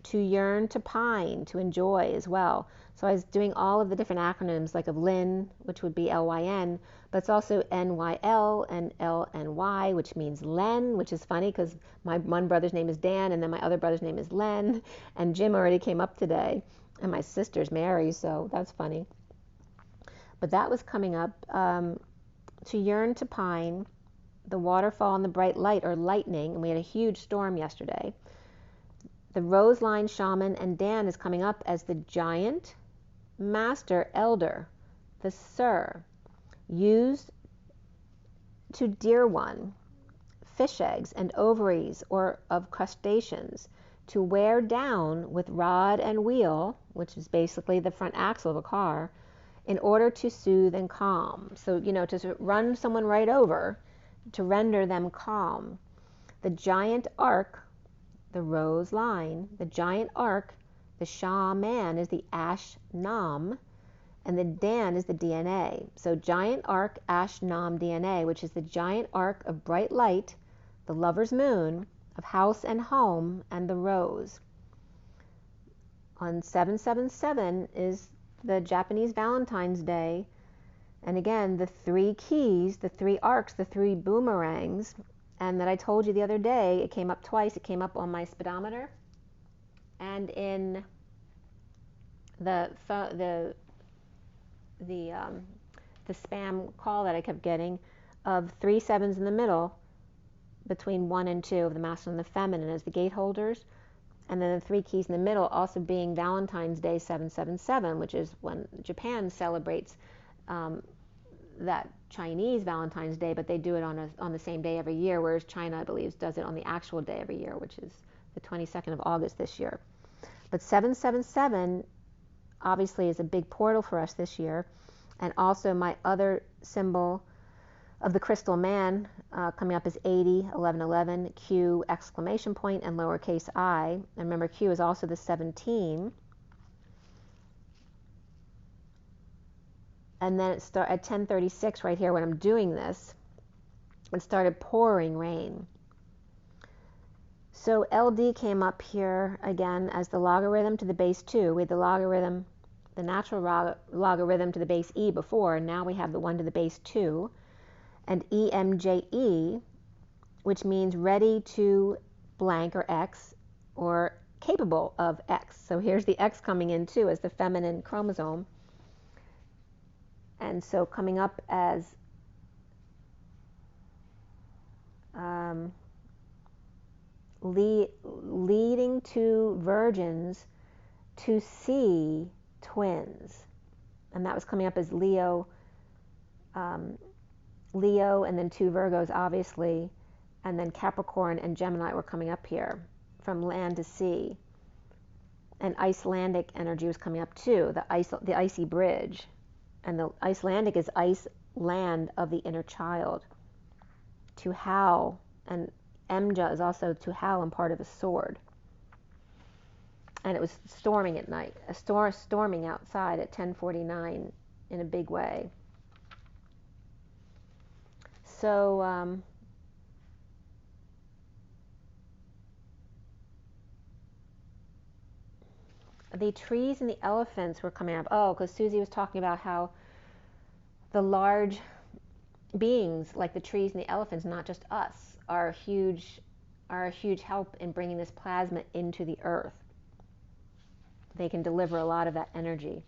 to yearn, to pine, to enjoy as well. So I was doing all of the different acronyms, like of Lynn, which would be L-Y-N, but it's also N-Y-L and L-N-Y, which means Len, which is funny because my one brother's name is Dan, and then my other brother's name is Len, and Jim already came up today, and my sister's Mary, so that's funny. But that was coming up, to yearn, to pine, the waterfall and the bright light, or lightning, and we had a huge storm yesterday. The Rosslyn, shaman, and Dan is coming up as the giant, master, elder, the sir, used to dear one, fish eggs and ovaries or of crustaceans, to wear down with rod and wheel, which is basically the front axle of a car, in order to soothe and calm. So, to run someone right over, to render them calm. The giant ark, the Rosslyn, the giant ark, the shaman is the Ash Nam, and the Dan is the DNA. So giant ark, Ash Nam DNA, which is the giant ark of bright light, the lover's moon, of house and home, and the rose. On 777 is the Japanese Valentine's Day. And again, the 3 keys, the 3 arcs, the 3 boomerangs, and that I told you the other day, it came up twice. It came up on my speedometer and in the spam call that I kept getting of 3 sevens in the middle between 1 and 2 of the masculine and the feminine as the gate holders, and then the 3 keys in the middle also being Valentine's Day 777, which is when Japan celebrates that Chinese Valentine's Day, but they do it on the same day every year, whereas China, I believe, does it on the actual day every year, which is the 22nd of August this year. But 777 obviously is a big portal for us this year, and also my other symbol of the crystal man coming up is 80, 1111, Q, exclamation point, and lowercase I. And remember, Q is also the 17. And then it started at 10:36 right here when I'm doing this, it started pouring rain. So LD came up here again as the logarithm to the base 2. We had the logarithm, the natural logarithm to the base E before, and now we have the 1 to the base 2. And EMJE, which means ready to blank or X, or capable of X. So here's the X coming in too as the feminine chromosome. And so coming up as leading to virgins to see twins. And that was coming up as Leo, Leo, and then 2 Virgos, obviously. And then Capricorn and Gemini were coming up here from land to sea. And Icelandic energy was coming up too, the icy bridge. And the Icelandic is ice, land of the inner child. To howl, and Emja is also to howl and part of a sword. And it was storming at night, storming outside at 10:49 in a big way. So the trees and the elephants were coming up. Oh, because Susie was talking about how the large beings, like the trees and the elephants, not just us, are a huge help in bringing this plasma into the earth. They can deliver a lot of that energy.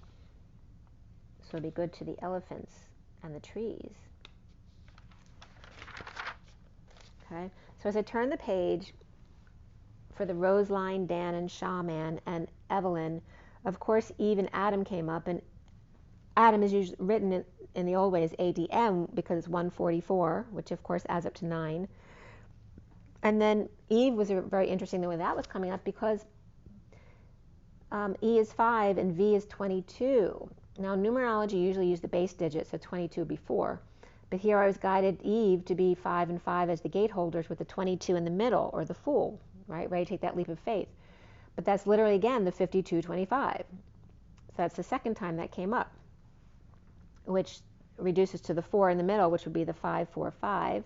So it'd be good to the elephants and the trees. Okay, so as I turn the page for the Rosslyn, Dan, and Shaman, and Evelyn, of course Eve and Adam came up, and Adam is usually written in the old way as ADM because it's 144, which of course adds up to 9. And then Eve was very interesting the way that was coming up because E is 5 and V is 22. Now numerology usually use the base digits, so 22 would be 4. But here I was guided Eve to be 5 and 5 as the gate holders with the 22 in the middle, or the Fool, right? Ready to take that leap of faith. But that's literally, again, the 5225. So that's the second time that came up, which reduces to the 4 in the middle, which would be the 545.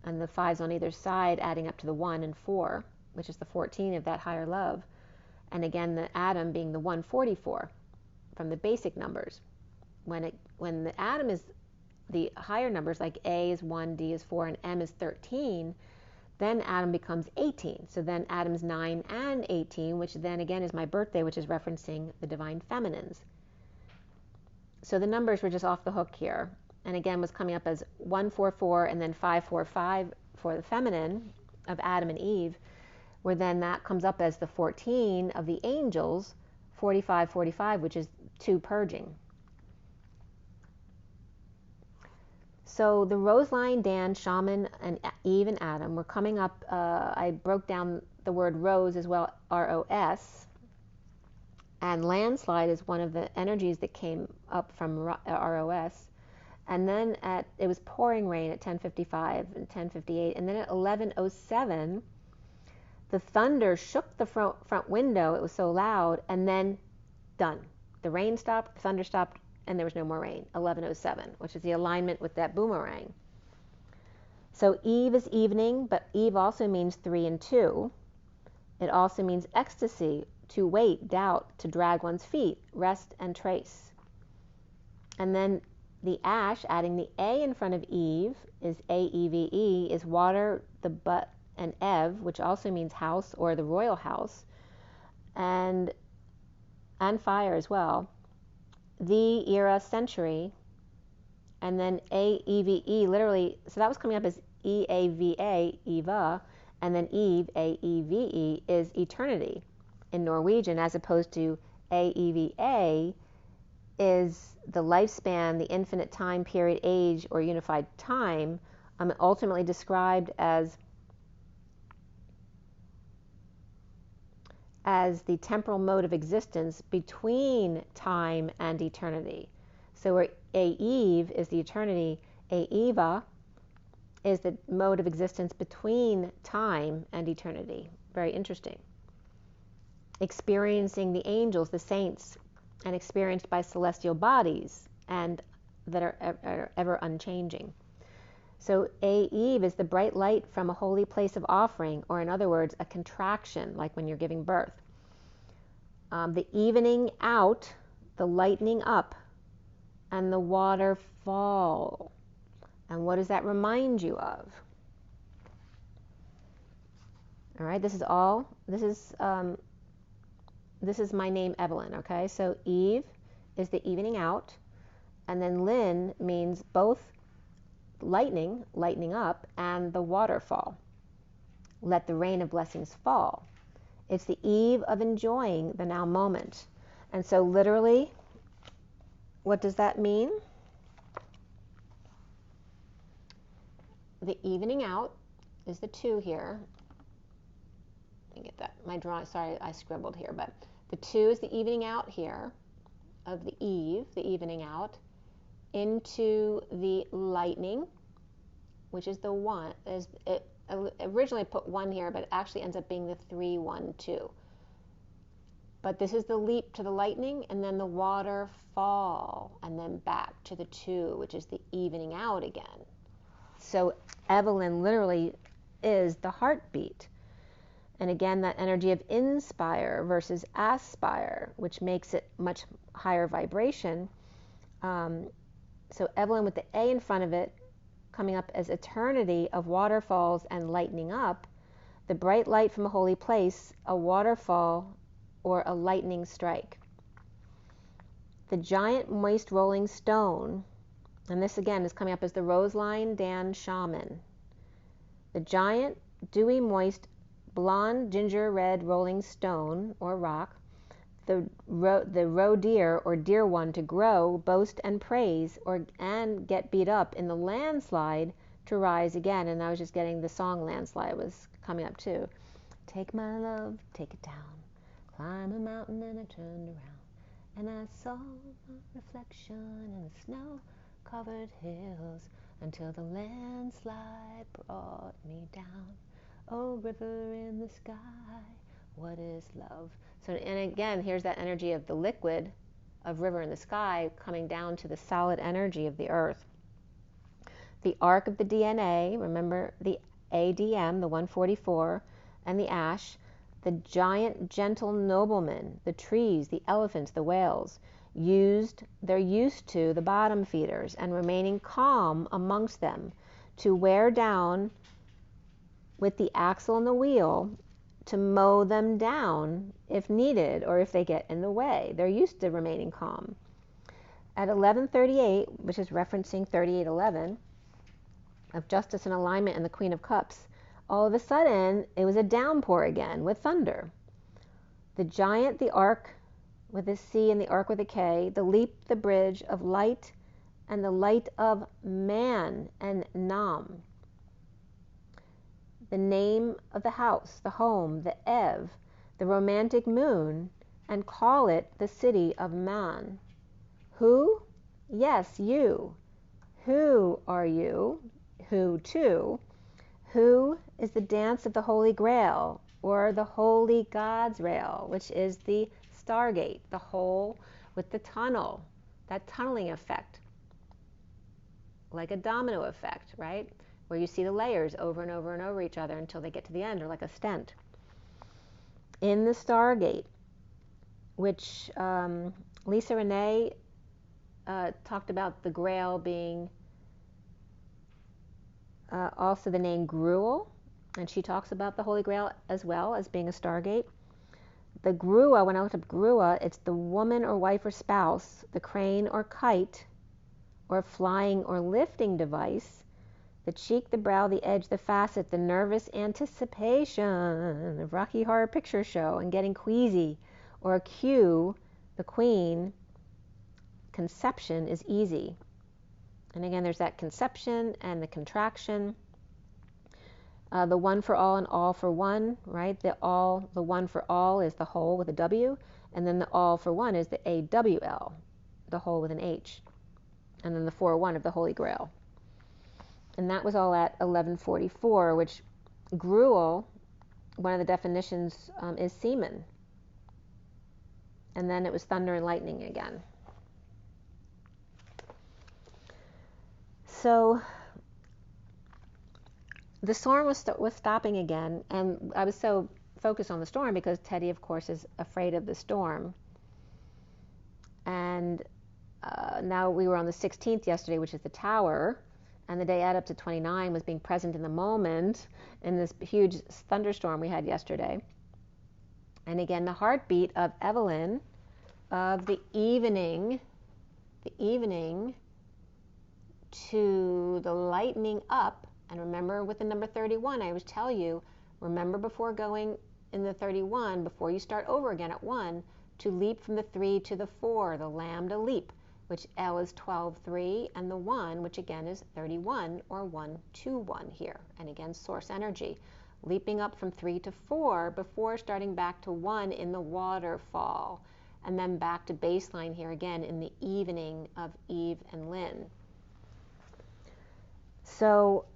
And the 5s on either side adding up to the 1 and 4, which is the 14 of that higher love. And again, the atom being the 144 from the basic numbers. When the atom is the higher numbers, like A is 1, D is 4, and M is 13, then atom becomes 18. So then atom's 9 and 18, which then again is my birthday, which is referencing the divine feminines. So the numbers were just off the hook here. And again was coming up as 144 and then 545 for the feminine of Adam and Eve, where then that comes up as the 14 of the angels, 4545, which is 2 purging. So the Rosslyn, Dan, Shaman, and Eve and Adam were coming up. I broke down the word rose as well, R-O-S. And landslide is one of the energies that came up from R-O-S. And then it was pouring rain at 10:55 and 10:58. And then at 11:07, the thunder shook the front window. It was so loud. And then done. The rain stopped, the thunder stopped, and there was no more rain. 11:07, which is the alignment with that boomerang. So Eve is evening, but Eve also means 3 and 2. It also means ecstasy, to wait, doubt, to drag one's feet, rest and trace. And then the ash, adding the A in front of Eve, is A-E-V-E, is water, the butt, and Ev, which also means house or the royal house, and fire as well. The era, century, and then A-E-V-E, literally, so that was coming up as E-A-V-A, Eva, and then Eve, A-E-V-E, is eternity in Norwegian, as opposed to A-E-V-A is the lifespan, the infinite time period, age, or unified time, ultimately described as the temporal mode of existence between time and eternity. So where A-Eve is the eternity, A-Eva is the mode of existence between time and eternity. Very interesting. Experiencing the angels, the saints, and experienced by celestial bodies, and that are ever unchanging. So A-Eve is the bright light from a holy place of offering, or in other words, a contraction, like when you're giving birth. The evening out, the lightening up, and the waterfall. And what does that remind you of? All right, this is my name, Evelyn, okay? So Eve is the evening out, and then Lynn means both lightning, lightening up, and the waterfall. Let the rain of blessings fall. It's the eve of enjoying the now moment. And so literally, what does that mean? The evening out is the 2 here. Let me get that. My drawing, sorry, I scribbled here, but the 2 is the evening out here of the eve, the evening out, into the lightning, which is the 1. It originally put 1 here, but it actually ends up being the 3, 1, 2. But this is the leap to the lightning, and then the waterfall, and then back to the 2, which is the evening out again. So Evelyn literally is the heartbeat. And again, that energy of inspire versus aspire, which makes it much higher vibration. So Evelyn with the A in front of it, coming up as eternity of waterfalls and lightening up, the bright light from a holy place, a waterfall or a lightning strike. The giant moist rolling stone, and this again is coming up as the Rosslyn Dan shaman. The giant dewy moist blonde ginger red rolling stone or rock, the roe deer or dear one to grow, boast and praise, and get beat up in the landslide to rise again. And I was just getting the song Landslide was coming up too. Take my love, take it down, climb a mountain and I turned around, and I saw my reflection in the snow-covered hills until the landslide brought me down. Oh, river in the sky, what is love? So, and again, here's that energy of the liquid of river in the sky coming down to the solid energy of the earth. The arc of the DNA, remember the ADM, the 144, and the ash, the giant gentle noblemen, the trees, the elephants, the whales, they're used to the bottom feeders and remaining calm amongst them to wear down with the axle and the wheel to mow them down if needed or if they get in the way. They're used to remaining calm. At 11:38, which is referencing 38:11 of justice and alignment and the Queen of Cups, all of a sudden it was a downpour again with thunder. The giant, the ark with a C and the ark with a K, the leap, the bridge of light and the light of man and Nam. The name of the house, the home, the Ev, the romantic moon, and call it the city of Man. Who? Yes, you. Who are you? Who too? Who is the dance of the Holy Grail, or the Holy God's Rail, which is the Stargate, the hole with the tunnel, that tunneling effect, like a domino effect, right? Where you see the layers over and over and over each other until they get to the end, or like a stent. In the Stargate, which Lisa Renee talked about the Grail being also the name Gruel, and she talks about the Holy Grail as well as being a Stargate. The Grua, when I looked up Grua, it's the woman or wife or spouse, the crane or kite, or flying or lifting device, the cheek, the brow, the edge, the facet, the nervous anticipation of Rocky Horror Picture Show and getting queasy, or a Q, the queen, conception is easy. And again, there's that conception and the contraction. The one for all and all for one, right? The one for all is the whole with a W, and then the all for one is the AWL, the whole with an H, and then the 4-1 of the Holy Grail. And that was all at 11:44, which Gruel, one of the definitions is semen. And then it was thunder and lightning again. So the storm was stopping again, and I was so focused on the storm because Teddy, of course, is afraid of the storm. And now we were on the 16th yesterday, which is the tower, and the day add up to 29 was being present in the moment in this huge thunderstorm we had yesterday. And again, the heartbeat of Evelyn of the evening to the lightening up. And remember with the number 31, I always tell you, remember before going in the 31, before you start over again at 1, to leap from the 3 to the 4, the lambda leap, which L is 12-3, and the 1, which again is 31, or 1-2-1 here. And again, source energy. Leaping up from 3 to 4 before starting back to 1 in the waterfall. And then back to baseline here again in the evening of Eve and Lynn. So,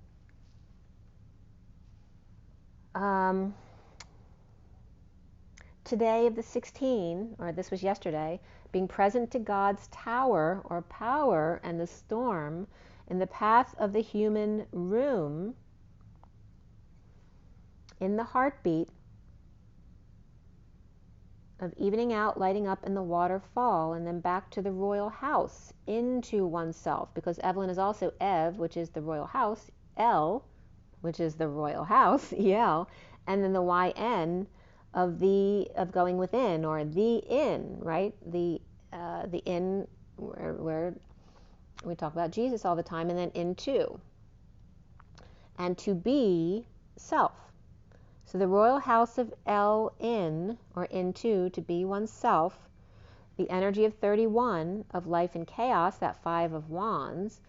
today of the 16, or this was yesterday, being present to God's tower or power and the storm in the path of the human room, in the heartbeat of evening out, lighting up in the waterfall, and then back to the royal house, into oneself, because Evelyn is also Ev, which is the royal house, L, which is the royal house, EL, and then the YN of going within, or the in, right? The in where we talk about Jesus all the time, and then into, and to be self. So the royal house of L in, or into, to be oneself, the energy of 31 of life and chaos, that 5 of wands,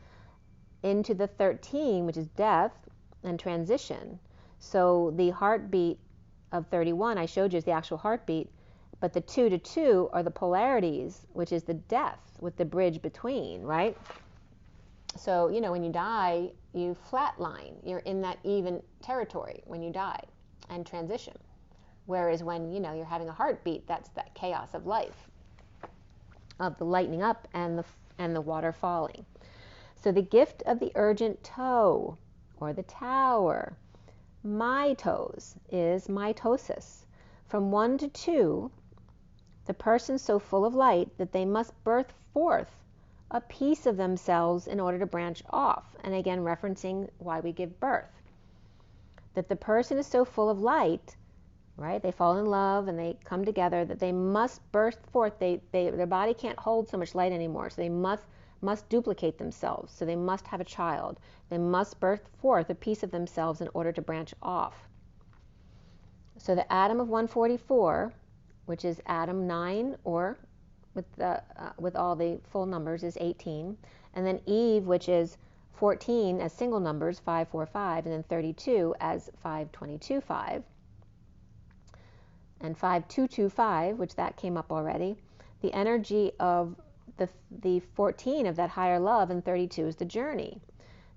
into the 13, which is death and transition. So the heartbeat of 31, I showed you, is the actual heartbeat, but the 2 to 2 are the polarities, which is the death with the bridge between, right? So, you know, when you die, you flatline. You're in that even territory when you die and transition. Whereas when, you know, you're having a heartbeat, that's that chaos of life, of the lightening up and the water falling. So the gift of the urgent toe, or the tower, mitos, is mitosis. From 1 to 2, the person so full of light that they must birth forth a piece of themselves in order to branch off. And again, referencing why we give birth. That the person is so full of light, right? They fall in love and they come together, that they must burst forth. Their body can't hold so much light anymore, so they must duplicate themselves. So they must have a child. They must birth forth a piece of themselves in order to branch off. So the atom of 144, which is atom 9, or with all the full numbers, is 18. And then Eve, which is 14 as single numbers, 5, 4, 5, and then 32 as 5, 22, 5. And 5, 2, 2, 5, which that came up already. The energy of the 14 of that higher love, and 32 is the journey.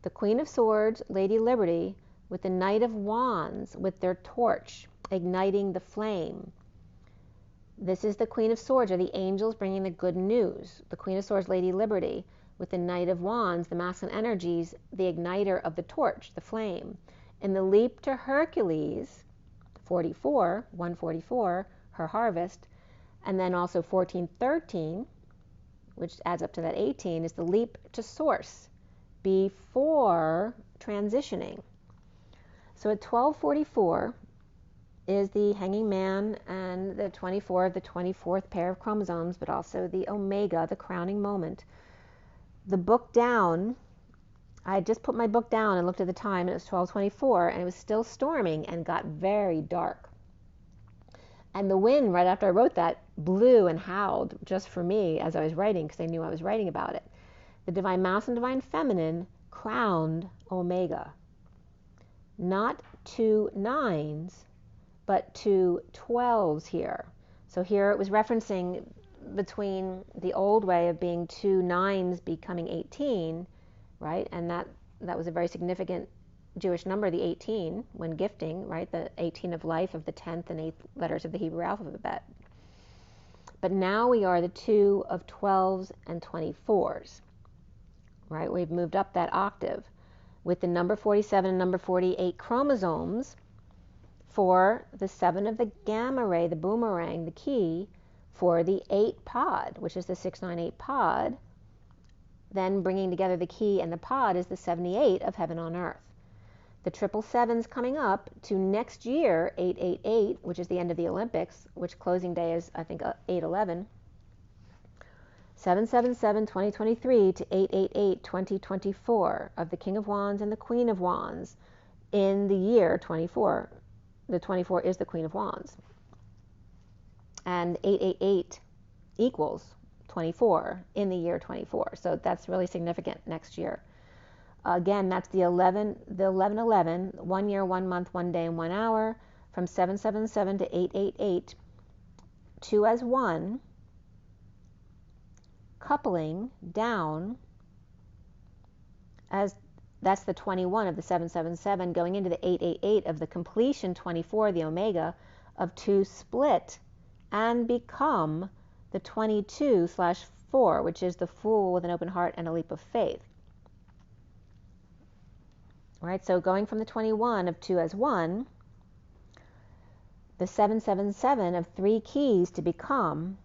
The Queen of Swords, Lady Liberty, with the Knight of Wands, with their torch, igniting the flame. This is the Queen of Swords, or the angels bringing the good news. The Queen of Swords, Lady Liberty, with the Knight of Wands, the masculine energies, the igniter of the torch, the flame. In the leap to Hercules, 44, 144, her harvest, and then also 1413, which adds up to that 18, is the leap to source before transitioning. So at 1244 is the hanging man and the 24 of the 24th pair of chromosomes, but also the omega, the crowning moment. The book down, I had just put my book down and looked at the time, and it was 12:24, and it was still storming and got very dark. And the wind, right after I wrote that, blew and howled just for me as I was writing, because I knew I was writing about it. The divine masculine, divine feminine crowned omega. Not 2 9s, but 2 12s here. So here it was referencing between the old way of being 2 9s becoming 18, right? And that was a very significant Jewish number, the 18, when gifting, right? The 18 of life of the 10th and 8th letters of the Hebrew alphabet. But now we are the 2 of 12s and 24s, right? We've moved up that octave with the number 47 and number 48 chromosomes for the 7 of the gamma ray, the boomerang, the key for the 8 pod, which is the 698 pod, then bringing together the key and the pod is the 78 of heaven on earth. The 777's coming up to next year, 888, which is the end of the Olympics, which closing day is, I think, 8/11. 777 2023 to 888 2024 of the King of Wands and the Queen of Wands in the year 24. The 24 is the Queen of Wands. And 888 equals 24 in the year 24. So that's really significant next year. Again, that's the 11/11, 1 year, 1 month, 1 day, and 1 hour, from 777 to 888, 2 as 1, coupling down, as that's the 21 of the 777, going into the 888 of the completion 24, the omega, of 2 split and become the 22/4, which is the Fool with an open heart and a leap of faith. Right, so going from the 21 of 2 as 1, the 777 of 3 keys to become,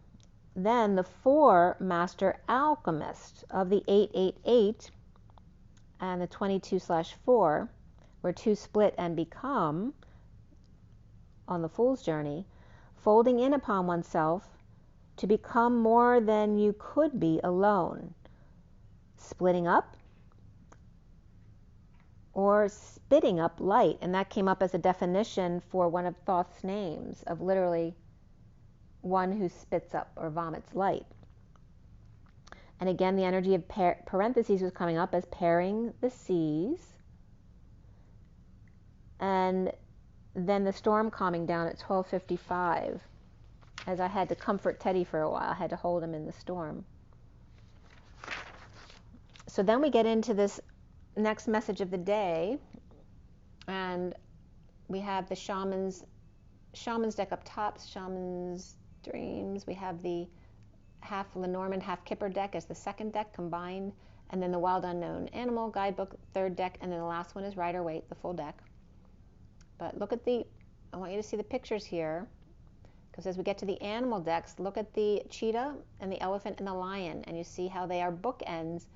then the 4 master alchemist of the 888 and the 22/4, where 2 split and become on the Fool's journey, folding in upon oneself to become more than you could be alone, splitting up, or spitting up light. And that came up as a definition for one of Thoth's names, of literally one who spits up or vomits light. And again, the energy of parentheses was coming up as pairing the seas. And then the storm calming down at 12:55, as I had to comfort Teddy for a while. I had to hold him in the storm. So then we get into this next message of the day, and we have the shaman's deck up top, shaman's dreams. We have the half Lenormand, half Kipper deck as the second deck combined, and then the wild unknown animal guidebook, third deck, and then the last one is Rider Waite, the full deck. But look at I want you to see the pictures here, because as we get to the animal decks, look at the cheetah and the elephant and the lion, and you see how they are bookends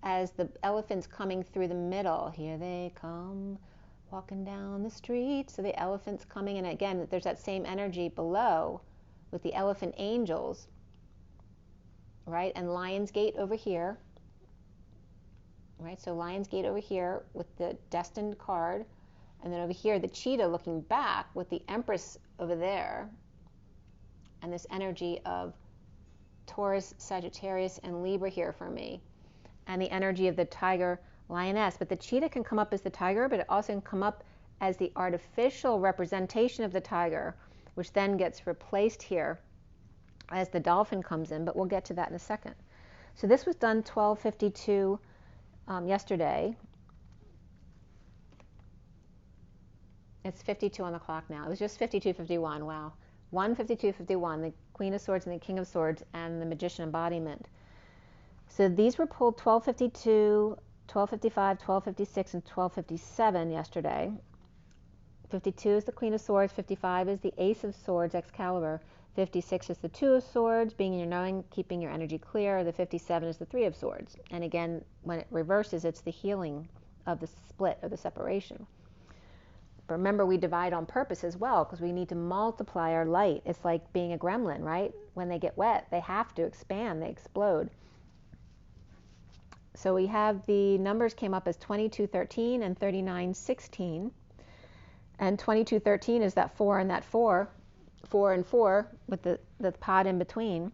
as the elephant's coming through the middle. Here they come, walking down the street. So the elephant's coming, and again, there's that same energy below with the elephant angels, right? And Lion's Gate over here, right? So Lion's Gate over here with the destined card, and then over here, the cheetah looking back with the Empress over there, and this energy of Taurus, Sagittarius, and Libra here for me. And the energy of the tiger lioness. But the cheetah can come up as the tiger, but it also can come up as the artificial representation of the tiger, which then gets replaced here as the dolphin comes in, but we'll get to that in a second. So this was done 12:52 yesterday. It's 52 on the clock now. It was just 52:51, wow. 1:52:51, the Queen of Swords and the King of Swords and the Magician embodiment. So these were pulled 12:52, 12:55, 12:56, and 12:57 yesterday. 52 is the Queen of Swords, 55 is the Ace of Swords, Excalibur, 56 is the Two of Swords, being in your knowing, keeping your energy clear, the 57 is the Three of Swords. And again, when it reverses, it's the healing of the split, or the separation. But remember, we divide on purpose as well, because we need to multiply our light. It's like being a gremlin, right? When they get wet, they have to expand, they explode. So we have the numbers came up as 2213 and 3916. And 2213 is that 4 and that 4, 4 and 4 with the pod in between.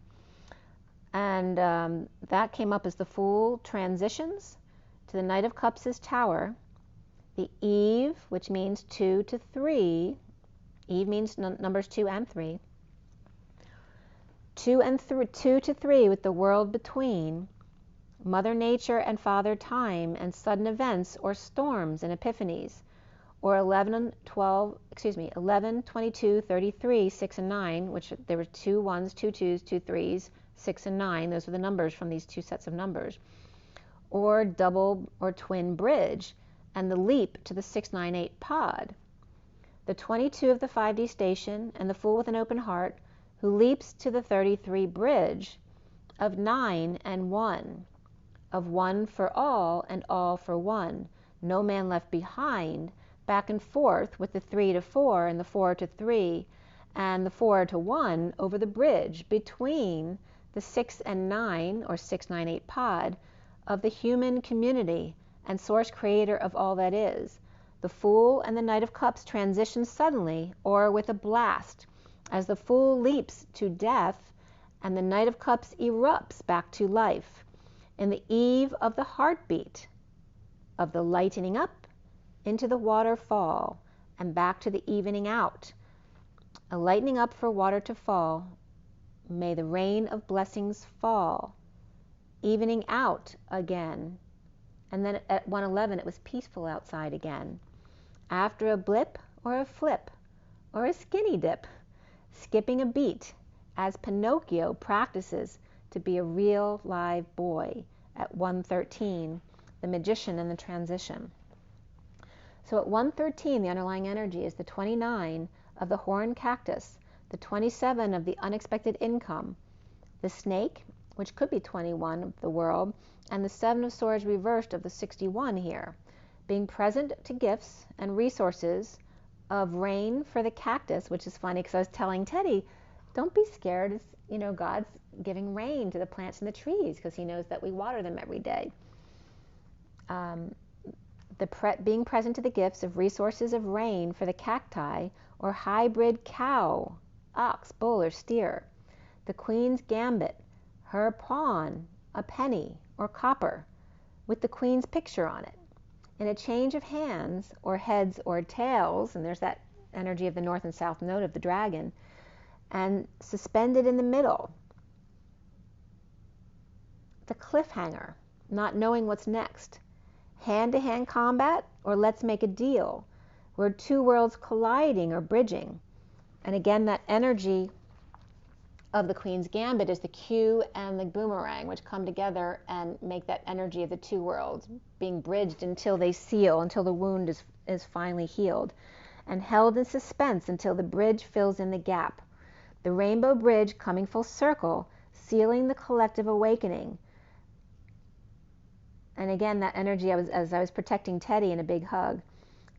And that came up as the Fool transitions to the Knight of Cups' Tower. The Eve, which means 2 to 3. Eve means numbers 2 and 3. 2 to 3 with the world between. Mother Nature and Father Time and sudden events or storms and epiphanies. Or 11, 22, 33, 6 and 9, which there were 2 1s, 2 2s, 2 3s, 6 and 9. Those are the numbers from these 2 sets of numbers. Or double or twin bridge, and the leap to the 698 pod. The 22 of the 5D station and the Fool with an open heart, who leaps to the 33 bridge of 9 and 1 of one for all and all for one. No man left behind, back and forth with the 3 to 4 and the 4 to 3 and the 4 to 1 over the bridge between the 6 and 9 or 698 pod of the human community and source creator of all that is. The Fool and the Knight of Cups transition suddenly or with a blast as the Fool leaps to death and the Knight of Cups erupts back to life in the eve of the heartbeat of the lightening up into the waterfall and back to the evening out. A lightening up for water to fall. May the rain of blessings fall. Evening out again. And then at 111 it was peaceful outside again. After a blip or a flip or a skinny dip, skipping a beat as Pinocchio practices to be a real live boy at 113, the magician and the transition. So at 113, the underlying energy is the 29 of the horn cactus, the 27 of the unexpected income, the snake, which could be 21 of the world, and the 7 of swords reversed of the 61 here, being present to gifts and resources of rain for the cactus, which is funny because I was telling Teddy, don't be scared. It's, you know, God's giving rain to the plants and the trees because he knows that we water them every day. Being present to the gifts of resources of rain for the cacti or hybrid cow, ox, bull, or steer. The queen's gambit, her pawn, a penny or copper with the queen's picture on it. In a change of hands or heads or tails, and there's that energy of the north and south node of the dragon, and suspended in the middle, the cliffhanger, not knowing what's next. Hand-to-hand combat or let's make a deal, where two worlds colliding or bridging. And again, that energy of the Queen's Gambit is the Q and the boomerang, which come together and make that energy of the two worlds being bridged until they seal, until the wound is finally healed, and held in suspense until the bridge fills in the gap. The rainbow bridge coming full circle, sealing the collective awakening. And again, that energy, as I was protecting Teddy in a big hug.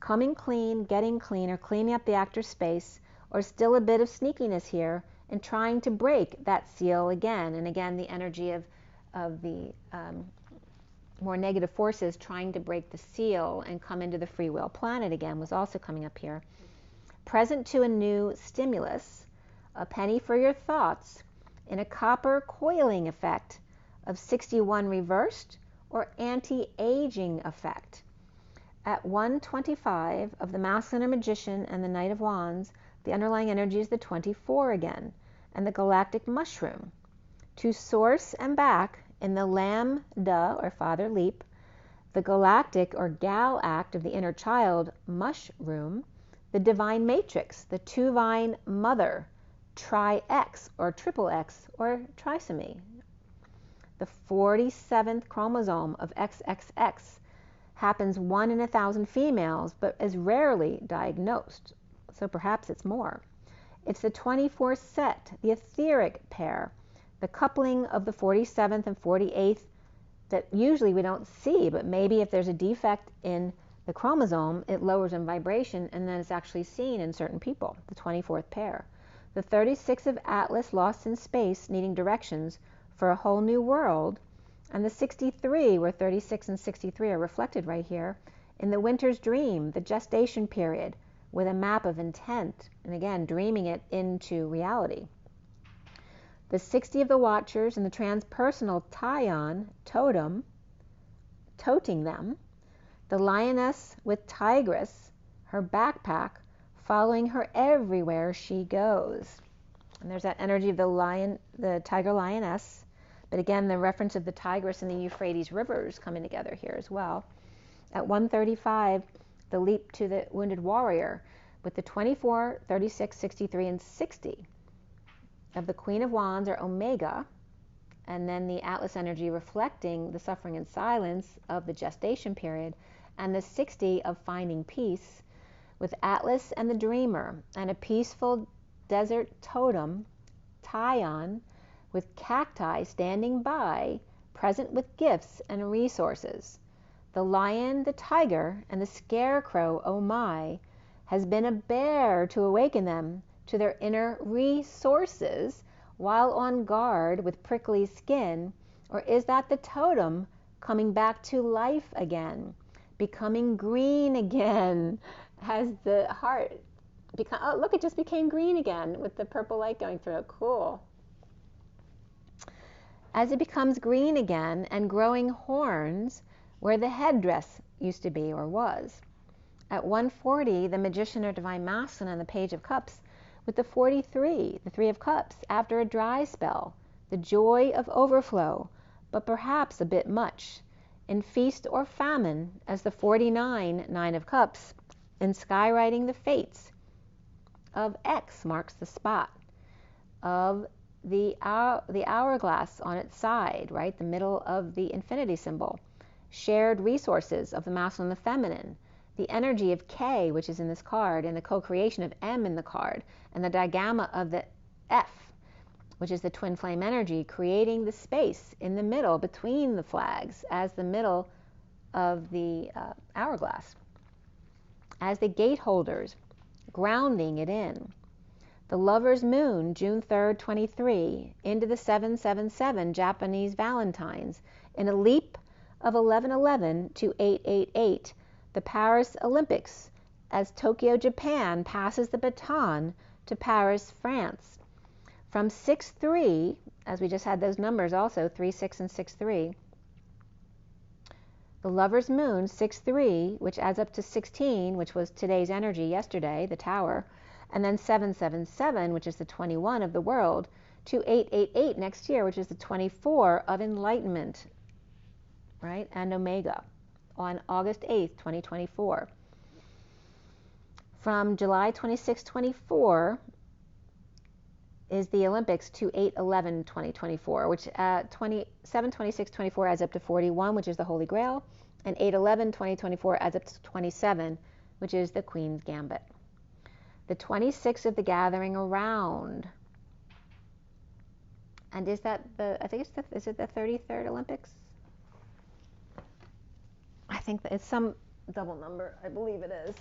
Coming clean, getting clean, or cleaning up the actor's space, or still a bit of sneakiness here, and trying to break that seal again. And again, the energy of the more negative forces trying to break the seal and come into the free will planet again was also coming up here. Present to a new stimulus, a penny for your thoughts, in a copper coiling effect of 61 reversed, or anti-aging effect. At 125 of the masculine magician and the Knight of Wands, the underlying energy is the 24 again, and the galactic mushroom. To source and back in the lambda, or father leap, the galactic or gal act of the inner child mushroom, the divine matrix, the two-vine mother, tri-X or triple X or trisomy. The 47th chromosome of XXX happens 1 in 1,000 females, but is rarely diagnosed, so perhaps it's more. It's the 24th set, the etheric pair, the coupling of the 47th and 48th that usually we don't see, but maybe if there's a defect in the chromosome, it lowers in vibration, and then it's actually seen in certain people, the 24th pair. The 36 of Atlas lost in space, needing directions for a whole new world, and the 63, where 36 and 63 are reflected right here, in the winter's dream, the gestation period, with a map of intent, and again, dreaming it into reality. The 60 of the Watchers and the transpersonal Tyon, totem, toting them, the lioness with tigress, her backpack, following her everywhere she goes. And there's that energy of the lion, the tiger lioness, but again, the reference of the tigress and the Euphrates rivers coming together here as well. At 135, the leap to the wounded warrior with the 24, 36, 63, and 60 of the Queen of Wands or Omega, and then the Atlas energy reflecting the suffering and silence of the gestation period, and the 60 of finding peace with Atlas and the dreamer, and a peaceful desert totem, Tyon, with cacti standing by present with gifts and resources. The lion, the tiger, and the scarecrow, oh my, has been a bear to awaken them to their inner resources while on guard with prickly skin? Or is that the totem coming back to life again, becoming green again? Has the heart become, oh look, it just became green again with the purple light going through it. Cool. As it becomes green again and growing horns where the headdress used to be or was. At 140, the magician or divine masculine on the page of cups with the 43, the 3 of cups, after a dry spell, the joy of overflow, but perhaps a bit much, in feast or famine, as the 49, 9 of cups, in skywriting the fates of X marks the spot, of the hourglass on its side, right, the middle of the infinity symbol, shared resources of the masculine and the feminine, the energy of K, which is in this card, and the co-creation of M in the card, and the digamma of the F, which is the twin flame energy, creating the space in the middle between the flags as the middle of the hourglass, as the gate holders, grounding it in. The lover's moon, June 3rd, 23, into the 777 Japanese Valentines, in a leap of 1111 to 888, the Paris Olympics, as Tokyo, Japan passes the baton to Paris, France. From 6-3, as we just had those numbers also, 3, 6, and 6-3, the lover's moon, 6-3, which adds up to 16, which was today's energy yesterday, the tower, and then 777, which is the 21 of the world, to 888 next year, which is the 24 of enlightenment, right, and Omega, on August 8th, 2024. From July 26, 24 is the Olympics to 8/11, 2024, which 7/26/24 adds up to 41, which is the Holy Grail, and 8/11, 2024 adds up to 27, which is the Queen's Gambit. The 26 of the gathering around. And is that the, I think it's the, is it the 33rd Olympics? I think that it's some double number. I believe it is.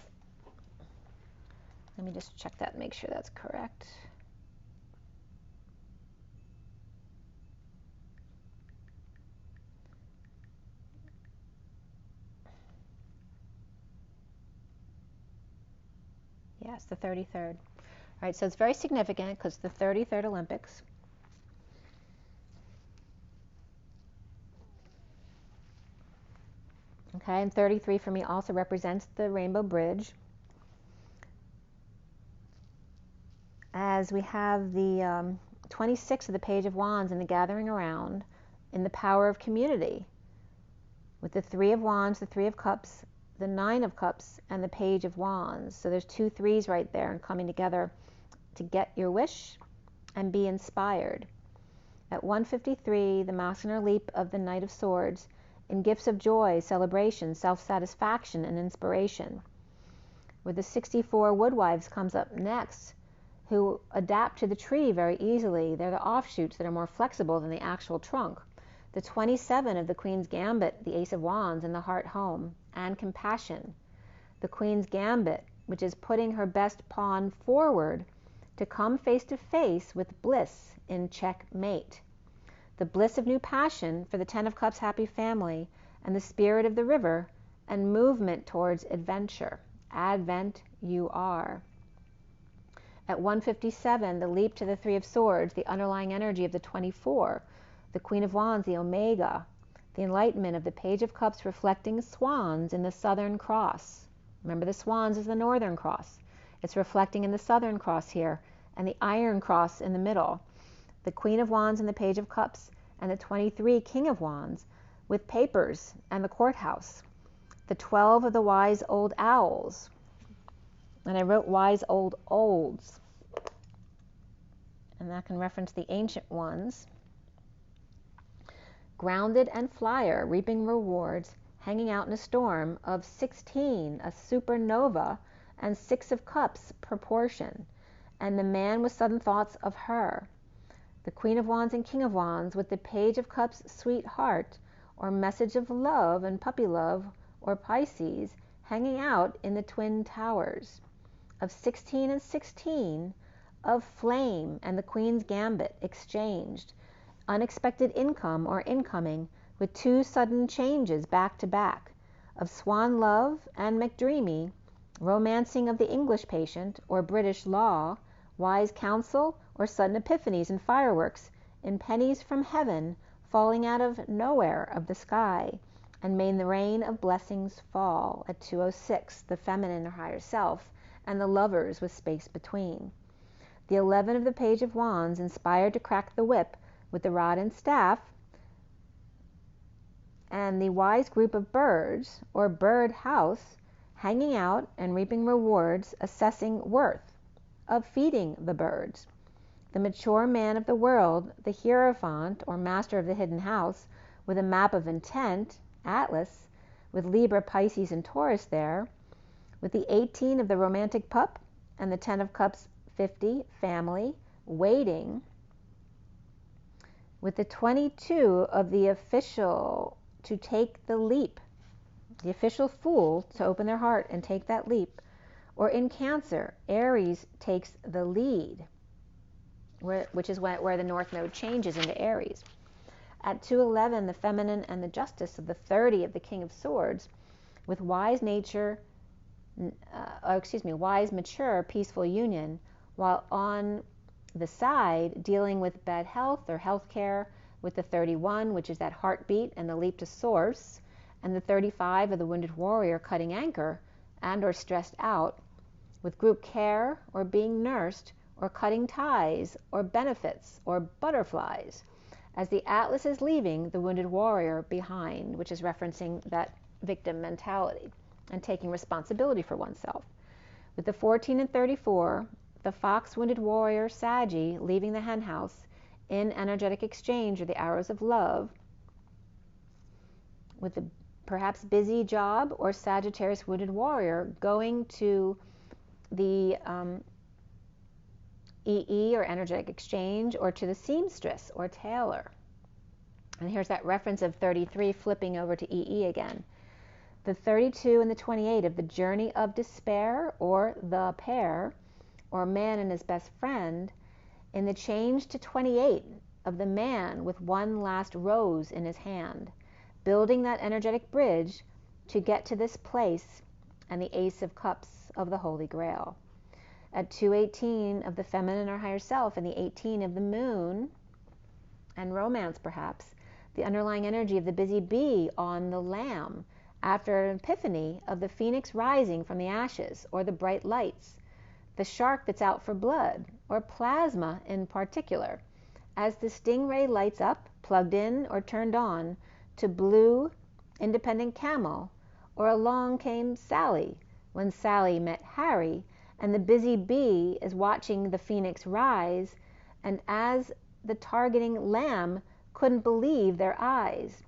Let me just check that and make sure that's correct. Yes, the 33rd. All right, so it's very significant because the 33rd Olympics. Okay, and 33 for me also represents the Rainbow Bridge. As we have the 26 of the Page of Wands in the gathering around in the power of community with the 3 of Wands, the 3 of Cups, the 9 of Cups, and the Page of Wands. So there's 2 3s right there and coming together to get your wish and be inspired. At 153, the masculine leap of the Knight of Swords in gifts of joy, celebration, self-satisfaction, and inspiration. With the 64 Woodwives comes up next, who adapt to the tree very easily. They're the offshoots that are more flexible than the actual trunk. The 27 of the Queen's Gambit, the Ace of Wands, in the heart home, and compassion. The Queen's Gambit, which is putting her best pawn forward to come face to face with bliss in checkmate. The bliss of new passion for the 10 of Cups happy family, and the spirit of the river, and movement towards adventure. Advent you are. At 157, the leap to the 3 of Swords, the underlying energy of the 24, the Queen of Wands, the Omega, the enlightenment of the Page of Cups reflecting swans in the Southern Cross. Remember, the swans is the Northern Cross. It's reflecting in the Southern Cross here, and the Iron Cross in the middle. The Queen of Wands and the Page of Cups, and the 23 King of Wands, with papers and the courthouse. The 12 of the Wise Old Owls. And I wrote Wise Old Olds. And that can reference the ancient ones. Grounded and flyer, reaping rewards, hanging out in a storm of 16, a supernova, and 6 of Cups proportion. And the man with sudden thoughts of her. the Queen of Wands and King of Wands with the Page of Cups, sweetheart, or message of love and puppy love, or Pisces, hanging out in the Twin Towers. Of 16 and 16, of flame and the Queen's Gambit exchanged, unexpected income or incoming with two sudden changes back to back, of swan love and McDreamy, romancing of the English patient or British law, wise counsel or sudden epiphanies and fireworks in pennies from heaven falling out of nowhere of the sky, and may the rain of blessings fall. At 2:06, the feminine or higher self and the lovers with space between. The 11 of the Page of Wands, inspired to crack the whip with the rod and staff, and the wise group of birds or bird house, hanging out and reaping rewards, assessing worth of feeding the birds. The mature man of the world, the Hierophant or master of the hidden house, with a map of intent, Atlas, with Libra, Pisces, and Taurus there, with the 18 of the romantic pup and the 10 of cups, 50, family, waiting, with the 22 of the official to take the leap, the official fool to open their heart and take that leap, or in Cancer, Aries takes the lead, which is where the North Node changes into Aries. At 2:11, the feminine and the justice of the 30 of the King of Swords, with wise nature, wise, mature, peaceful union, while on the side dealing with bad health or health care, with the 31, which is that heartbeat and the leap to source, and the 35 of the wounded warrior cutting anchor and or stressed out, with group care or being nursed or cutting ties or benefits or butterflies, as the Atlas is leaving the wounded warrior behind, which is referencing that victim mentality and taking responsibility for oneself. With the 14 and 34, the fox wounded warrior Saggy leaving the hen house in energetic exchange or the arrows of love, with the perhaps busy job or Sagittarius wounded warrior going to the EE or energetic exchange, or to the seamstress or tailor. And here's that reference of 33 flipping over to EE again. The 32 and the 28 of the journey of despair or the pair or man and his best friend, in the change to 28 of the man with one last rose in his hand, building that energetic bridge to get to this place, and the Ace of Cups of the Holy Grail. At 2:18 of the feminine or higher self and the 18 of the moon, and romance perhaps, the underlying energy of the busy bee on the lamb, after an epiphany of the phoenix rising from the ashes or the bright lights, the shark that's out for blood, or plasma in particular, as the stingray lights up, plugged in or turned on, to blue, independent camel, or along came Sally, when Sally met Harry, and the busy bee is watching the phoenix rise, and as the targeting lamb couldn't believe their eyes,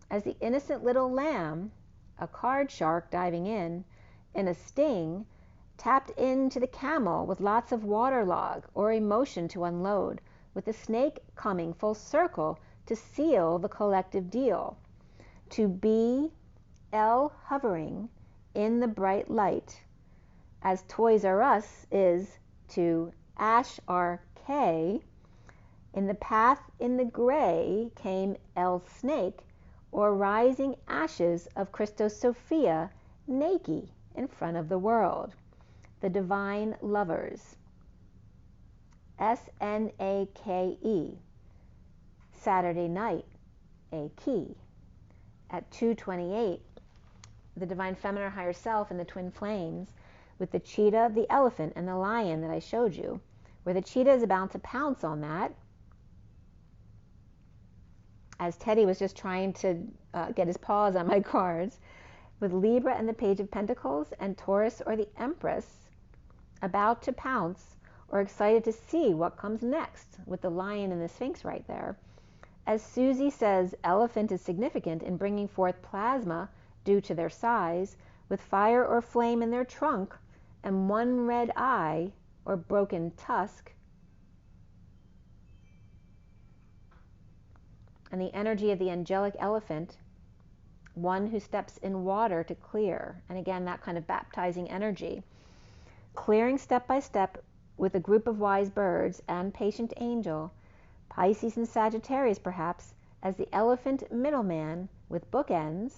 as the innocent little lamb, a card shark diving in a sting, tapped into the camel with lots of waterlog or emotion to unload, with the snake coming full circle to seal the collective deal, to be L hovering in the bright light, as Toys R Us is to Ash RK. In the path in the gray came L snake, or rising ashes of Christos Sophia, naked in front of the world. The divine lovers, SNAKE, Saturday night, a key. At 2:28, the divine feminine higher self and the twin flames, with the cheetah, the elephant, and the lion that I showed you, where the cheetah is about to pounce on that, as Teddy was just trying to get his paws on my cards, with Libra and the Page of Pentacles, and Taurus or the Empress about to pounce or excited to see what comes next, with the lion and the Sphinx right there. As Susie says, elephant is significant in bringing forth plasma due to their size, with fire or flame in their trunk and one red eye or broken tusk, and the energy of the angelic elephant, one who steps in water to clear. And again, that kind of baptizing energy. Clearing step by step with a group of wise birds and patient angel, Pisces and Sagittarius perhaps, as the elephant middleman with bookends,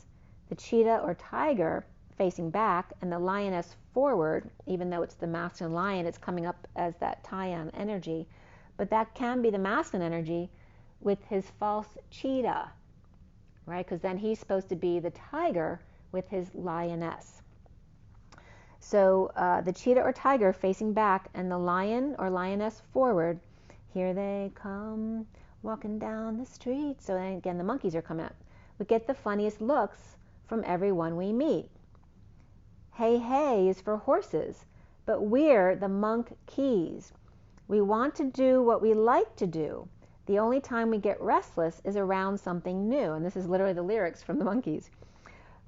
the cheetah or tiger facing back, and the lioness forward. Even though it's the masculine lion, it's coming up as that Taiyan energy. But that can be the masculine energy with his false cheetah, right? Because then he's supposed to be the tiger with his lioness. So the cheetah or tiger facing back and the lion or lioness forward. Here they come, walking down the street. So then again, the monkeys are coming out. We get the funniest looks from everyone we meet. Hey, hey is for horses, but we're the monkeys. We want to do what we like to do. The only time we get restless is around something new. And this is literally the lyrics from the monkeys.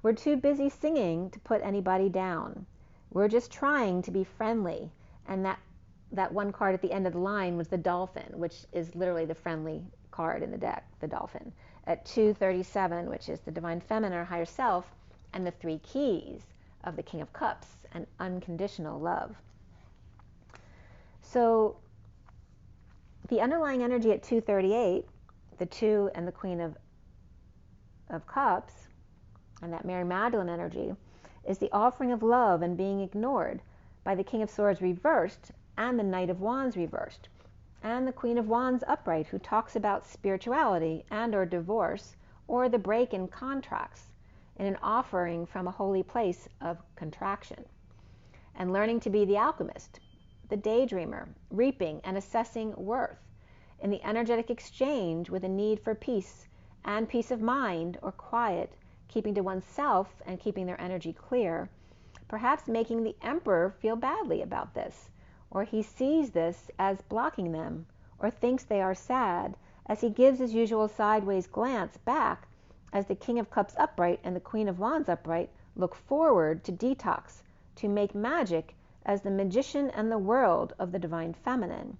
We're too busy singing to put anybody down. We're just trying to be friendly. And that one card at the end of the line was the dolphin, which is literally the friendly card in the deck, the dolphin. At 237, which is the divine feminine or higher self, and the 3 keys of the King of Cups and unconditional love. So the underlying energy at 238, the 2 and the Queen of Cups, and that Mary Magdalene energy, is the offering of love and being ignored by the King of Swords reversed and the Knight of Wands reversed, and the Queen of Wands upright, who talks about spirituality and or divorce or the break in contracts in an offering from a holy place of contraction, and learning to be the alchemist, the daydreamer, reaping and assessing worth in the energetic exchange with a need for peace and peace of mind or quiet, keeping to oneself and keeping their energy clear, perhaps making the emperor feel badly about this, or he sees this as blocking them, or thinks they are sad, as he gives his usual sideways glance back as the King of Cups upright and the Queen of Wands upright look forward to detox, to make magic as the magician and the world of the divine feminine.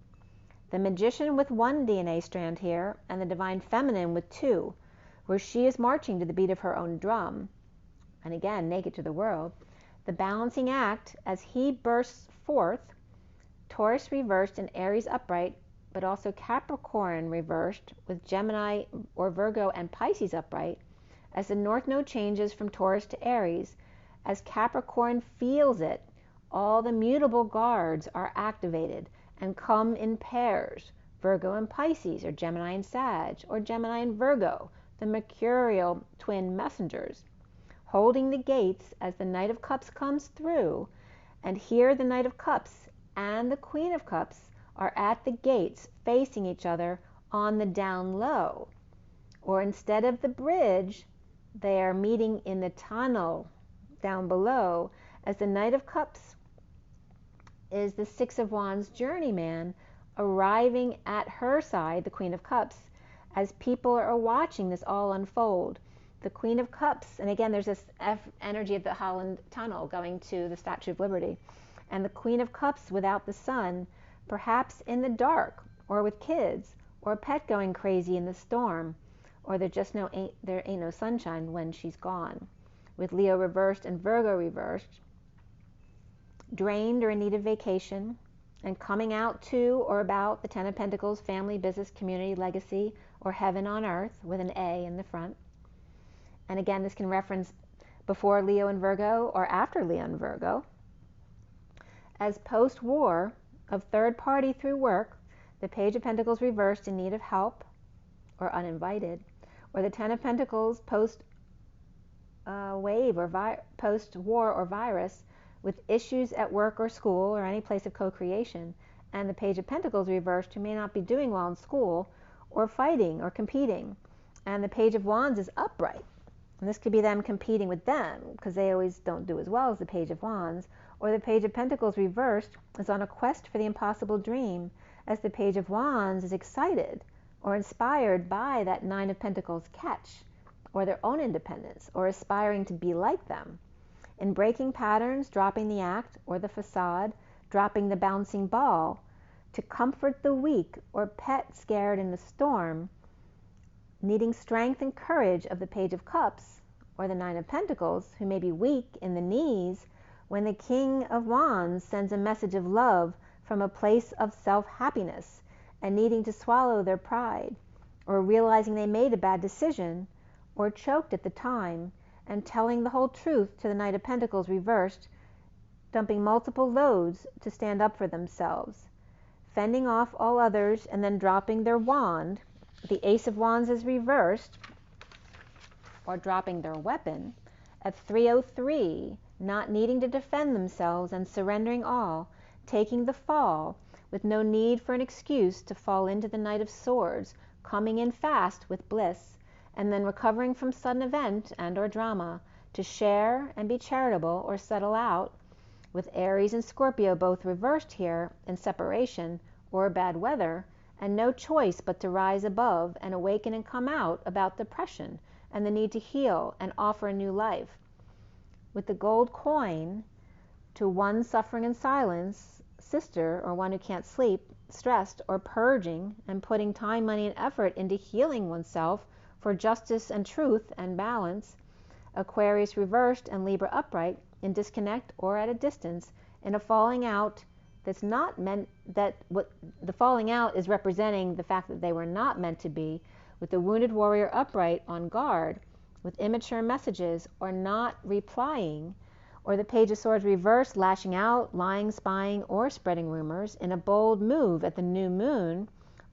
The magician with 1 DNA strand here, and the divine feminine with 2, where she is marching to the beat of her own drum, and again, naked to the world. The balancing act as he bursts forth, Taurus reversed and Aries upright, but also Capricorn reversed with Gemini or Virgo and Pisces upright, as the North Node changes from Taurus to Aries. As Capricorn feels it, all the mutable guards are activated and come in pairs, Virgo and Pisces, or Gemini and Sag, or Gemini and Virgo, the mercurial twin messengers, holding the gates as the Knight of Cups comes through. And here the Knight of Cups and the Queen of Cups are at the gates facing each other on the down low, or instead of the bridge, they are meeting in the tunnel down below, as the Knight of Cups is the 6 of Wands journeyman arriving at her side, the Queen of Cups, as people are watching this all unfold. The Queen of Cups, and again, there's this energy of the Holland Tunnel going to the Statue of Liberty, and the Queen of Cups without the sun, perhaps in the dark, or with kids, or a pet going crazy in the storm, or there ain't no sunshine when she's gone, with Leo reversed and Virgo reversed, drained or in need of vacation, and coming out to or about the 10 of Pentacles, family, business, community, legacy, or heaven on earth with an A in the front. And again, this can reference before Leo and Virgo or after Leo and Virgo. As post-war of third party through work, the Page of Pentacles reversed in need of help or uninvited, or the 10 of Pentacles post-wave or post-war or virus with issues at work or school or any place of co-creation, and the Page of Pentacles reversed who may not be doing well in school or fighting or competing, and the Page of Wands is upright. And this could be them competing with them because they always don't do as well as the Page of Wands, or the Page of Pentacles reversed is on a quest for the impossible dream, as the Page of Wands is excited or inspired by that 9 of Pentacles catch, or their own independence, or aspiring to be like them. In breaking patterns, dropping the act or the facade, dropping the bouncing ball, to comfort the weak or pet scared in the storm, needing strength and courage of the Page of Cups, or the Nine of Pentacles, who may be weak in the knees, when the King of Wands sends a message of love from a place of self-happiness and needing to swallow their pride, or realizing they made a bad decision, or choked at the time, and telling the whole truth to the Knight of Pentacles reversed, dumping multiple loads to stand up for themselves, fending off all others and then dropping their wand. The Ace of Wands is reversed, or dropping their weapon, at 303, not needing to defend themselves and surrendering all, taking the fall, with no need for an excuse to fall into the Knight of Swords, coming in fast with bliss, and then recovering from sudden event and or drama, to share and be charitable or settle out, with Aries and Scorpio both reversed here in separation or bad weather, and no choice but to rise above and awaken and come out about depression and the need to heal and offer a new life. With the gold coin, to one suffering in silence, sister, or one who can't sleep, stressed or purging and putting time, money, and effort into healing oneself for justice and truth and balance. Aquarius reversed and Libra upright in disconnect or at a distance in a falling out that's not meant, that what the falling out is representing the fact that they were not meant to be, with the wounded warrior upright on guard with immature messages or not replying, or the Page of Swords reversed, lashing out, lying, spying, or spreading rumors in a bold move at the new moon,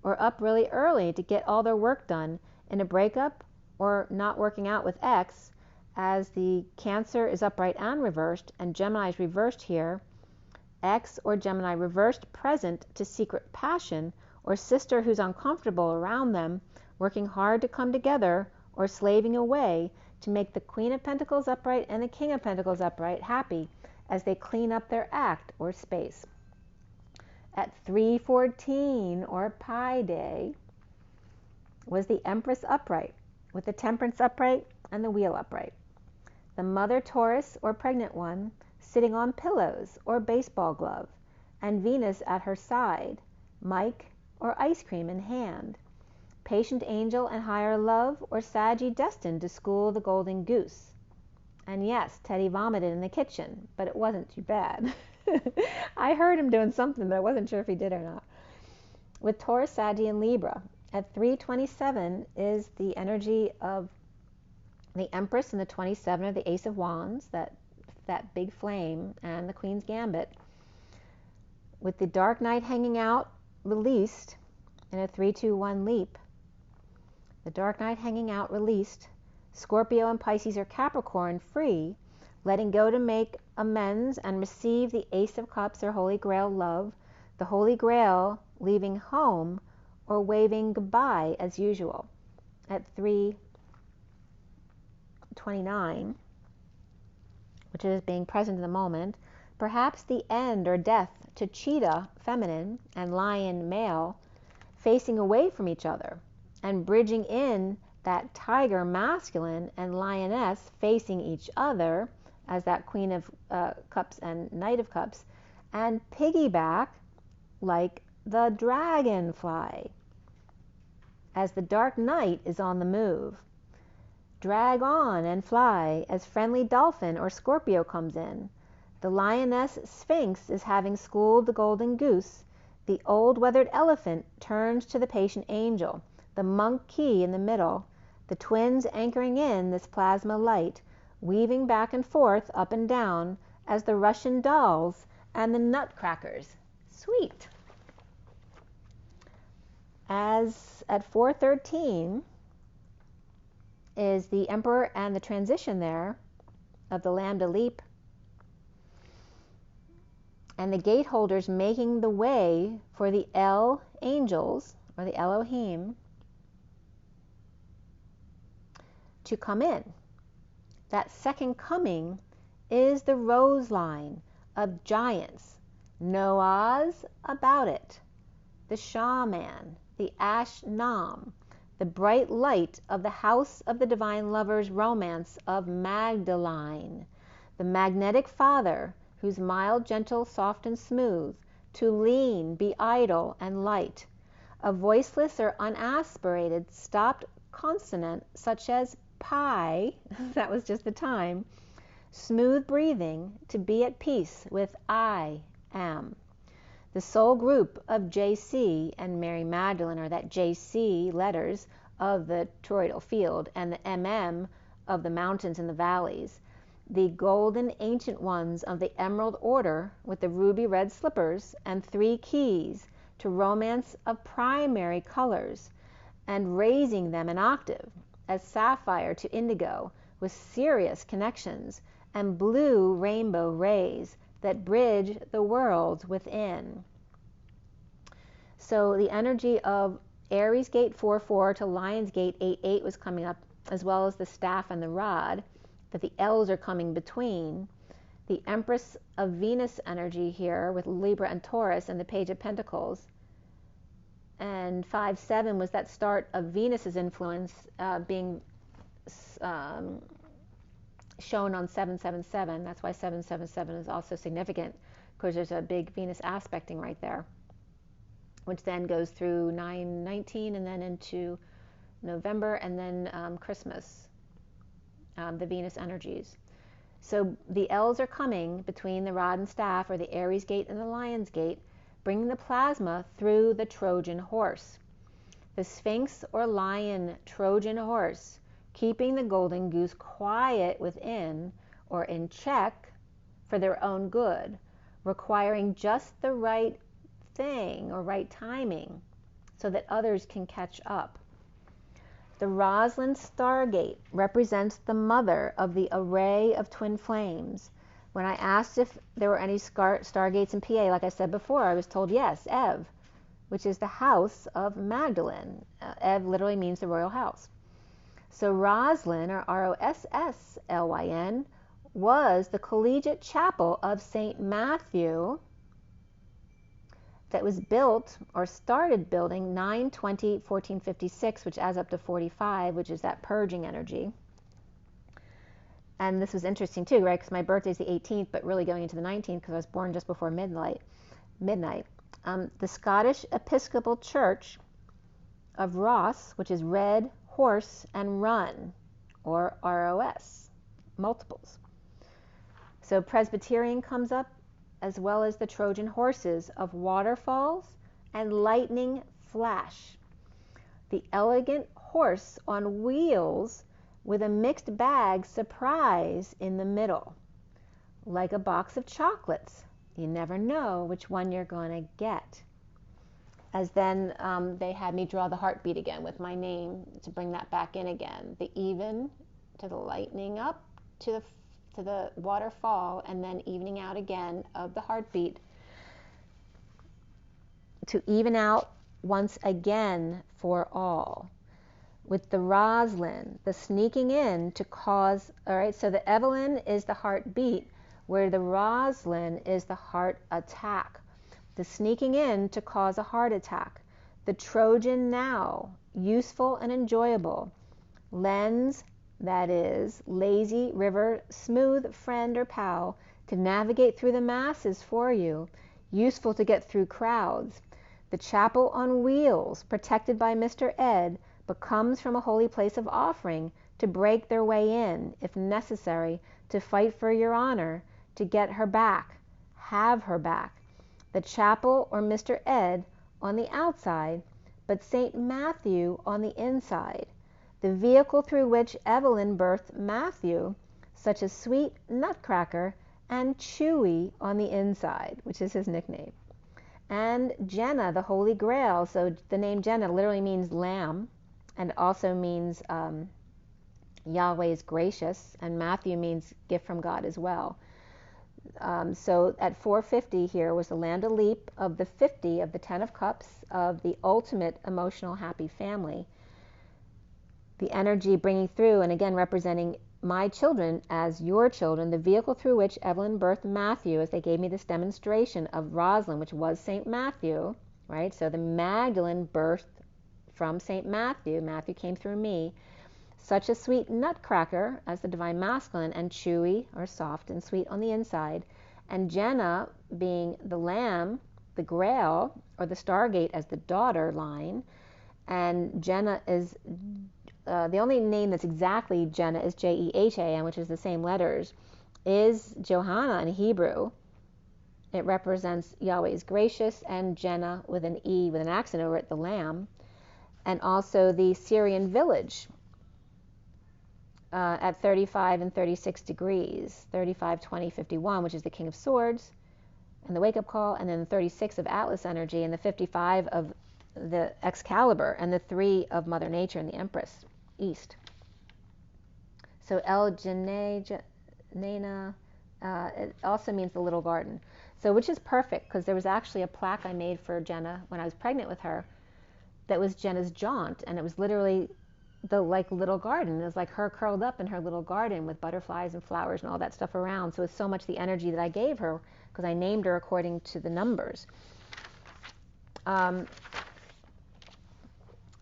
or up really early to get all their work done in a breakup or not working out with X, as the Cancer is upright and reversed, and Gemini is reversed here. X or Gemini reversed present to secret passion, or sister who's uncomfortable around them, working hard to come together or slaving away to make the Queen of Pentacles upright and the King of Pentacles upright happy as they clean up their act or space. At 314, or Pi Day, was the Empress upright, with the Temperance upright and the Wheel upright. The Mother Taurus, or pregnant one, sitting on pillows or baseball glove, and Venus at her side, mic or ice cream in hand. Patient angel and higher love, or Saggy destined to school the golden goose. And yes, Teddy vomited in the kitchen, but it wasn't too bad. I heard him doing something, but I wasn't sure if he did or not. With Taurus, Saggy, and Libra, at 327 is the energy of the Empress and the 27 of the Ace of Wands, that big flame, and the Queen's Gambit. With the Dark Knight hanging out, released in a 3-2-1 leap. The Dark Knight hanging out, released. Scorpio and Pisces or Capricorn free, letting go to make amends and receive the Ace of Cups or Holy Grail love. The Holy Grail leaving home or waving goodbye as usual. At 329, which is being present in the moment, perhaps the end or death to cheetah, feminine, and lion, male, facing away from each other, and bridging in that tiger, masculine, and lioness facing each other as that Queen of Cups and Knight of Cups, and piggyback like the dragonfly as the Dark Knight is on the move. Drag on and fly as friendly dolphin or Scorpio comes in. The lioness Sphinx is having schooled the golden goose. The old weathered elephant turns to the patient angel. The monk key in the middle. The twins anchoring in this plasma light, weaving back and forth, up and down, as the Russian dolls and the nutcrackers. Sweet. As at 413 is the Emperor and the transition there of the Lambda Leap, and the gate holders making the way for the El angels, or the Elohim, to come in. That second coming is the rose line of giants. No Oz about it. The shaman, the Ash Nam, the bright light of the house of the divine lover's romance of Magdalene, the magnetic father who's mild, gentle, soft, and smooth, to lean, be idle, and light, a voiceless or unaspirated, stopped consonant, such as pi, that was just the time, smooth breathing, to be at peace with I am. The soul group of JC and Mary Magdalene are that JC letters of the toroidal field and the MM of the mountains and the valleys. The golden ancient ones of the emerald order with the ruby red slippers and 3 keys to romance of primary colors, and raising them an octave as sapphire to indigo with serious connections and blue rainbow rays that bridge the worlds within. So the energy of Aries gate 4-4 to Lions gate 8-8 was coming up, as well as the staff and the rod, that the L's are coming between. The Empress of Venus energy here with Libra and Taurus and the Page of Pentacles. And 5-7 was that start of Venus's influence being shown on 7-7-7. That's why 7-7-7 is also significant, because there's a big Venus aspecting right there, which then goes through 9-19 and then into November and then Christmas, the Venus energies. So the L's are coming between the rod and staff, or the Aries gate and the Lion's gate, bringing the plasma through the Trojan horse. The Sphinx or Lion Trojan horse, keeping the golden goose quiet within or in check for their own good, requiring just the right thing or right timing so that others can catch up. The Rosslyn Stargate represents the mother of the array of twin flames. When I asked if there were any stargates in PA, like I said before, I was told yes, Ev, which is the house of Magdalene. Ev literally means the royal house. So Rosslyn, or Rosslyn, was the collegiate chapel of St. Matthew that was built or started building 9/20/1456, which adds up to 45, which is that purging energy. And this was interesting too, right? Because my birthday is the 18th, but really going into the 19th because I was born just before midnight. The Scottish Episcopal Church of Ross, which is Red, Horse, and Run, or ROS, multiples. So Presbyterian comes up, as well as the Trojan horses of waterfalls and lightning flash. The elegant horse on wheels with a mixed bag surprise in the middle. Like a box of chocolates. You never know which one you're going to get. As then they had me draw the heartbeat again with my name to bring that back in again. The even to the lightning up to the waterfall, and then evening out again of the heartbeat to even out once again for all. With the Rosslyn, the sneaking in to cause, all right, so the Evelyn is the heartbeat, where the Rosslyn is the heart attack. The sneaking in to cause a heart attack. The Trojan now, useful and enjoyable. Lens, that is, lazy, river, smooth friend or pal to navigate through the masses for you, useful to get through crowds. The chapel on wheels, protected by Mr. Ed, but comes from a holy place of offering to break their way in, if necessary, to fight for your honor, to get her back, have her back. The chapel or Mr. Ed on the outside, but St. Matthew on the inside. The vehicle through which Evelyn birthed Matthew, such as Sweet Nutcracker and Chewy on the inside, which is his nickname. And Jenna, the Holy Grail. So the name Jenna literally means lamb, and also means Yahweh is gracious, and Matthew means gift from God as well. So at 450 here was the land of leap of the 50 of the 10 of cups of the ultimate emotional happy family. The energy bringing through, and again representing my children as your children, the vehicle through which Evelyn birthed Matthew, as they gave me this demonstration of Rosslyn, which was St. Matthew, right? So the Magdalene birthed from St. Matthew. Matthew came through me. Such a sweet nutcracker as the divine masculine, and chewy or soft and sweet on the inside. And Jenna being the lamb, the grail, or the stargate as the daughter line. And Jenna is the only name that's exactly Jenna is Jehan, which is the same letters, is Johanna in Hebrew. It represents Yahweh's gracious, and Jenna with an E with an accent over it, the lamb. And also the Syrian village at 35 and 36 degrees, 35, 20, 51, which is the King of Swords and the wake-up call, and then the 36 of Atlas energy, and the 55 of the Excalibur, and the 3 of Mother Nature and the Empress, East. So El Janaina, it also means the little garden. So which is perfect, because there was actually a plaque I made for Jenna when I was pregnant with her that was Jenna's jaunt, and it was literally the little garden. It was like her curled up in her little garden with butterflies and flowers and all that stuff around. So it's so much the energy that I gave her, because I named her according to the numbers.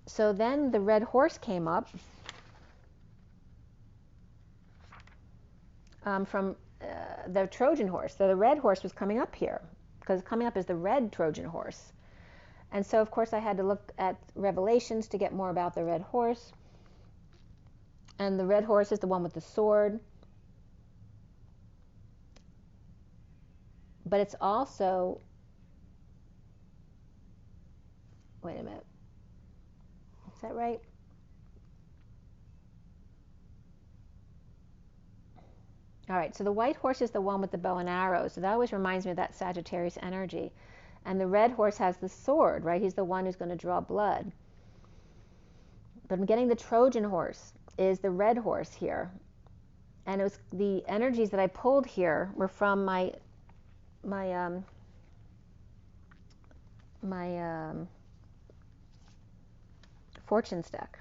So then the red horse came up from the Trojan horse. So the red horse was coming up here, because coming up is the red Trojan horse. And so, of course, I had to look at Revelations to get more about the red horse. And the red horse is the one with the sword. But it's also, wait a minute, is that right? All right, so the white horse is the one with the bow and arrows. So that always reminds me of that Sagittarius energy. And the red horse has the sword, right? He's the one who's going to draw blood. But I'm getting the Trojan horse is the red horse here. And it was the energies that I pulled here were from my fortunes deck.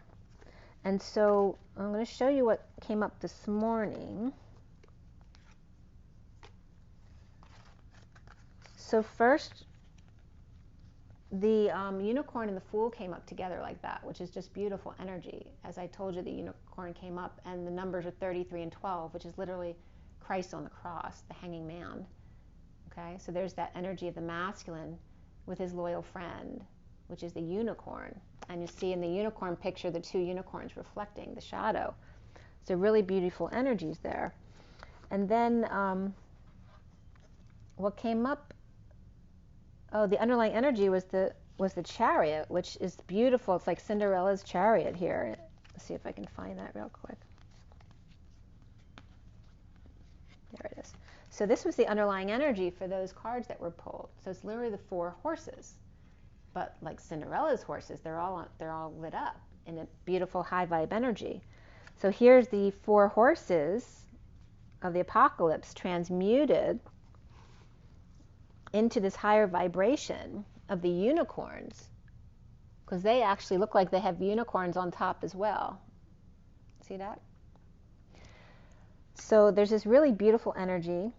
And so I'm going to show you what came up this morning. So first, the unicorn and the fool came up together like that, which is just beautiful energy. As I told you, the unicorn came up, and the numbers are 33 and 12, which is literally Christ on the cross, the hanging man. Okay, so there's that energy of the masculine with his loyal friend, which is the unicorn. And you see in the unicorn picture the 2 unicorns reflecting the shadow. So really beautiful energies there. And then what came up, the underlying energy was the chariot, which is beautiful. It's like Cinderella's chariot here. Let's see if I can find that real quick. There it is. So this was the underlying energy for those cards that were pulled. So it's literally the 4 horses. But like Cinderella's horses, they're all lit up in a beautiful high vibe energy. So here's the 4 horses of the apocalypse transmuted into this higher vibration of the unicorns, because they actually look like they have unicorns on top as well. See that? So there's this really beautiful energy,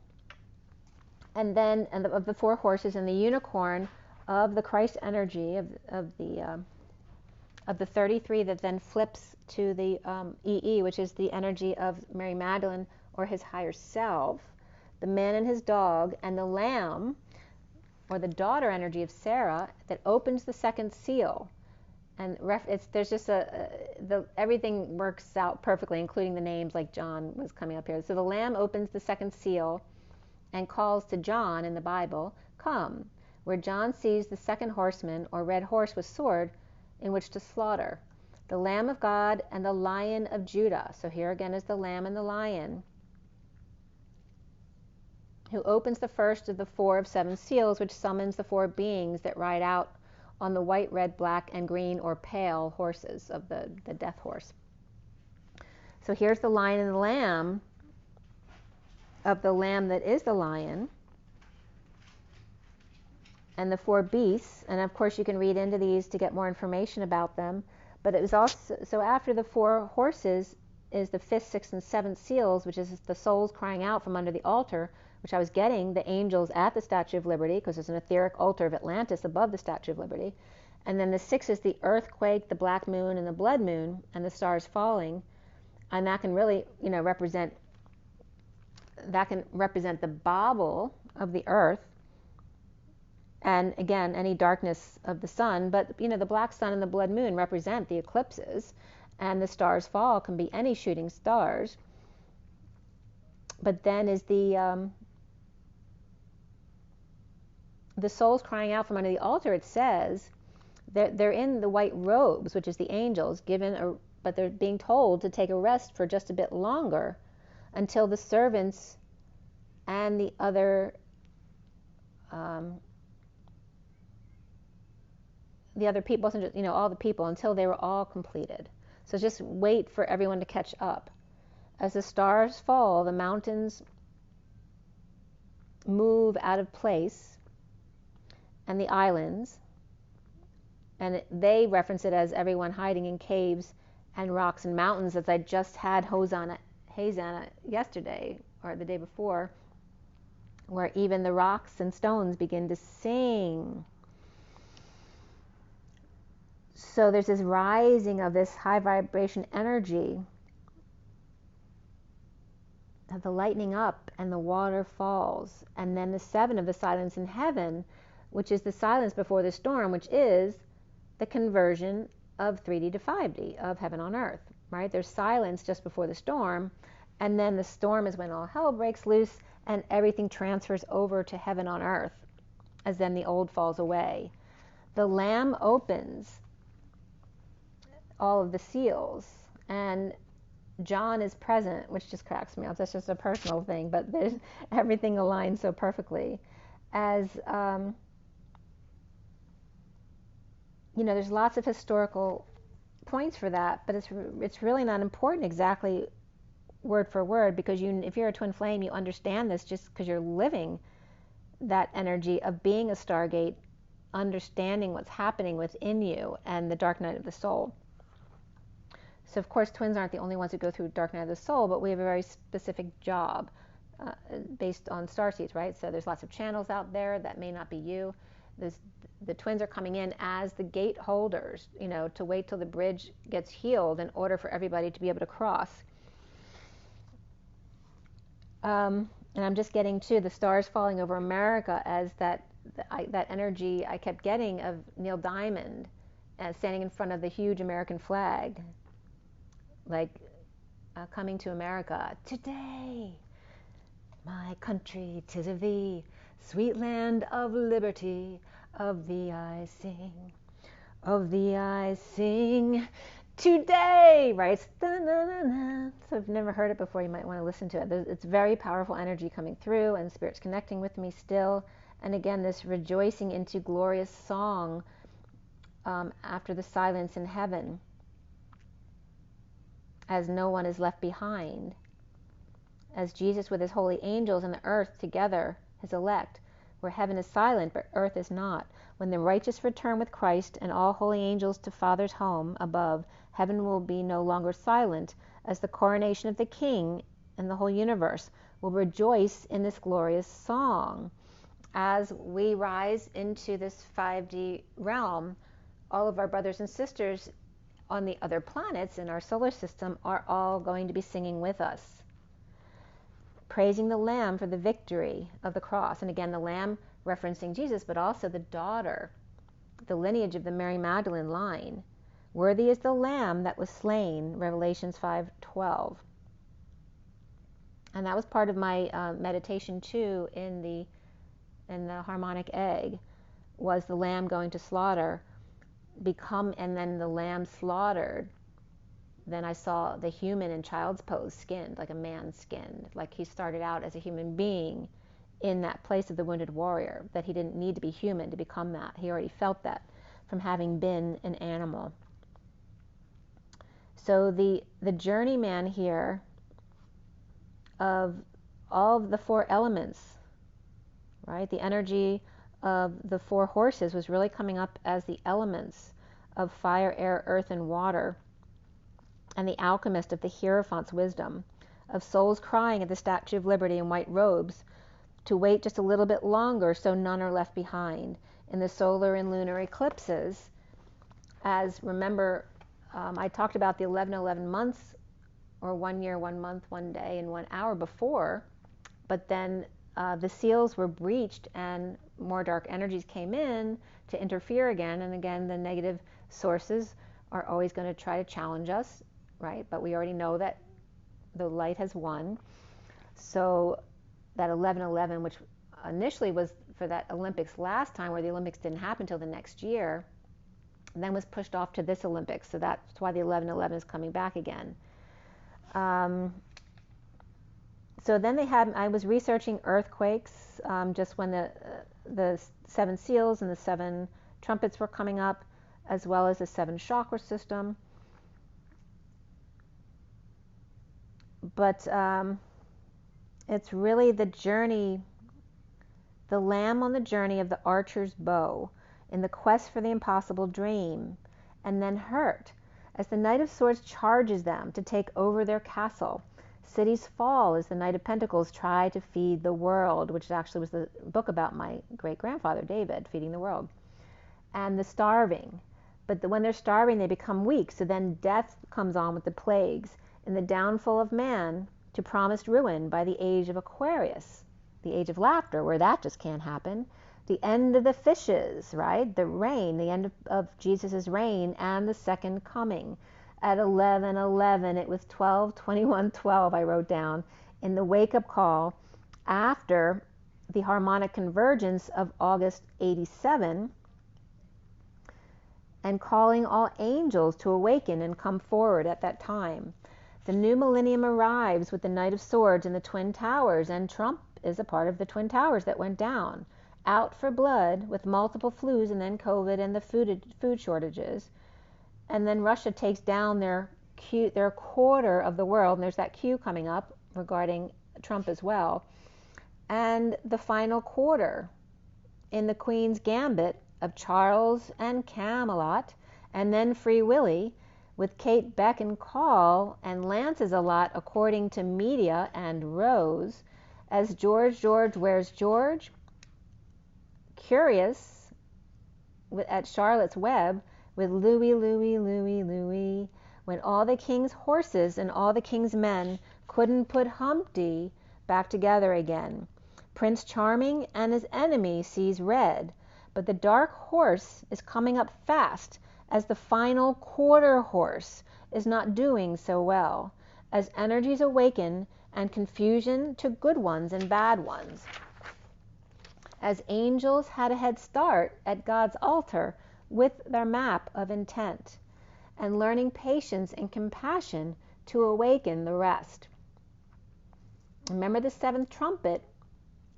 and then of the 4 horses and the unicorn of the Christ energy of the 33 that then flips to the EE, which is the energy of Mary Magdalene or his higher self, the man and his dog, and the lamb, or the daughter energy of Sarah, that opens the 2nd seal. And there's just everything works out perfectly, including the names, like John was coming up here. So the lamb opens the 2nd seal and calls to John in the Bible, "Come," where John sees the 2nd horseman, or red horse with sword, in which to slaughter. The Lamb of God and the Lion of Judah. So here again is the lamb and the lion, who opens the first of the 4 of 7 seals, which summons the 4 beings that ride out on the white, red, black, and green, or pale horses of the death horse. So here's the lion and the lamb of the lamb that is the lion, and the 4 beasts. And of course you can read into these to get more information about them. But it was also, so after the 4 horses is the 5th, 6th, and 7th seals, which is the souls crying out from under the altar, which I was getting the angels at the Statue of Liberty, because there's an etheric altar of Atlantis above the Statue of Liberty. And then the 6 is the earthquake, the black moon, and the blood moon, and the stars falling. And that can really, represent the bauble of the earth, and again, any darkness of the sun. But the black sun and the blood moon represent the eclipses, And the stars fall can be any shooting stars. But then is the souls crying out from under the altar. It says they're in the white robes, which is the angels, but they're being told to take a rest for just a bit longer until the servants and the other people, all the people, until they were all completed. So just wait for everyone to catch up. As the stars fall, the mountains move out of place, and the islands, and they reference it as everyone hiding in caves and rocks and mountains, as I just had Hosanna yesterday or the day before, where even the rocks and stones begin to sing. So there's this rising of this high vibration energy of the lightning up, and the water falls. And then the 7 of the silence in heaven, which is the silence before the storm, which is the conversion of 3D to 5D, of heaven on earth, right? There's silence just before the storm, and then the storm is when all hell breaks loose and everything transfers over to heaven on earth, as then the old falls away. The Lamb opens all of the seals, and John is present, which just cracks me up. That's just a personal thing, but everything aligns so perfectly. As there's lots of historical points for that, but it's really not important exactly word for word, because if you're a twin flame, you understand this just because you're living that energy of being a stargate, understanding what's happening within you and the dark night of the soul. So of course, twins aren't the only ones who go through dark night of the soul, but we have a very specific job based on starseeds, right? So there's lots of channels out there that may not be you. The twins are coming in as the gate holders, to wait till the bridge gets healed in order for everybody to be able to cross. And I'm just getting to the stars falling over America as that energy I kept getting of Neil Diamond standing in front of the huge American flag, like coming to America. Today, my country, 'tis of thee, sweet land of liberty, of thee I sing, of thee I sing today, right? So if you've never heard it before, you might want to listen to it. It's very powerful energy coming through, and Spirit's connecting with me still. And again, this rejoicing into glorious song after the silence in heaven, as no one is left behind, as Jesus with his holy angels and the earth together, his elect, where heaven is silent but earth is not. When the righteous return with Christ and all holy angels to Father's home above, heaven will be no longer silent, as the coronation of the King and the whole universe will rejoice in this glorious song. As we rise into this 5D realm, all of our brothers and sisters on the other planets in our solar system are all going to be singing with us, praising the Lamb for the victory of the cross. And again, the Lamb referencing Jesus, but also the daughter, the lineage of the Mary Magdalene line. Worthy is the Lamb that was slain, Revelations 5:12. And that was part of my meditation too in the harmonic egg, was the Lamb going to slaughter, and then the Lamb slaughtered. Then I saw the human in child's pose, skinned, like a man skinned, like he started out as a human being in that place of the wounded warrior, that he didn't need to be human to become that. He already felt that from having been an animal. So the journeyman here of all of the 4 elements, right? The energy of the 4 horses was really coming up as the elements of fire, air, earth, and water, and the alchemist of the Hierophant's wisdom, of souls crying at the Statue of Liberty in white robes to wait just a little bit longer so none are left behind. In the solar and lunar eclipses, as remember, I talked about the 11 months, or 1 year, 1 month, 1 day, and 1 hour before, but then the seals were breached and more dark energies came in to interfere again, and again the negative sources are always going to try to challenge us, right? But we already know that the light has won. So that 11/11, which initially was for that Olympics last time, where the Olympics didn't happen until the next year, then was pushed off to this Olympics. So that's why the 11/11 is coming back again. So then I was researching earthquakes, just when the 7 seals and the 7 trumpets were coming up, as well as the 7 chakra system. But it's really the journey, the lamb on the journey of the archer's bow, in the quest for the impossible dream, and then hurt, as the Knight of Swords charges them to take over their castle. Cities fall as the Knight of Pentacles try to feed the world, which actually was the book about my great-grandfather, David, feeding the world. And the starving. But when they're starving, they become weak, so then death comes on with the plagues, and the downfall of man to promised ruin by the age of Aquarius, the age of laughter, where that just can't happen. The end of the fishes, right? The reign, the end of Jesus' reign, and the second coming. At 11/11, it was 12/21/12, I wrote down, in the wake-up call after the harmonic convergence of August 87, and calling all angels to awaken and come forward at that time. The new millennium arrives with the Knight of Swords and the Twin Towers, and Trump is a part of the Twin Towers that went down. Out for blood with multiple flus, and then COVID and the food shortages. And then Russia takes down their quarter of the world, and there's that Q coming up regarding Trump as well. And the final quarter in the Queen's Gambit of Charles and Camelot, and then Free Willy with Kate Beckinsale and Lancelot, according to media, and Rose, as George, where's George? Curious at Charlotte's Web, with Louis, when all the king's horses and all the king's men couldn't put Humpty back together again. Prince Charming and his enemy sees red, but the dark horse is coming up fast, as the final quarter horse is not doing so well, as energies awaken and confusion to good ones and bad ones. As angels had a head start at God's altar with their map of intent, and learning patience and compassion to awaken the rest. Remember the 7th trumpet,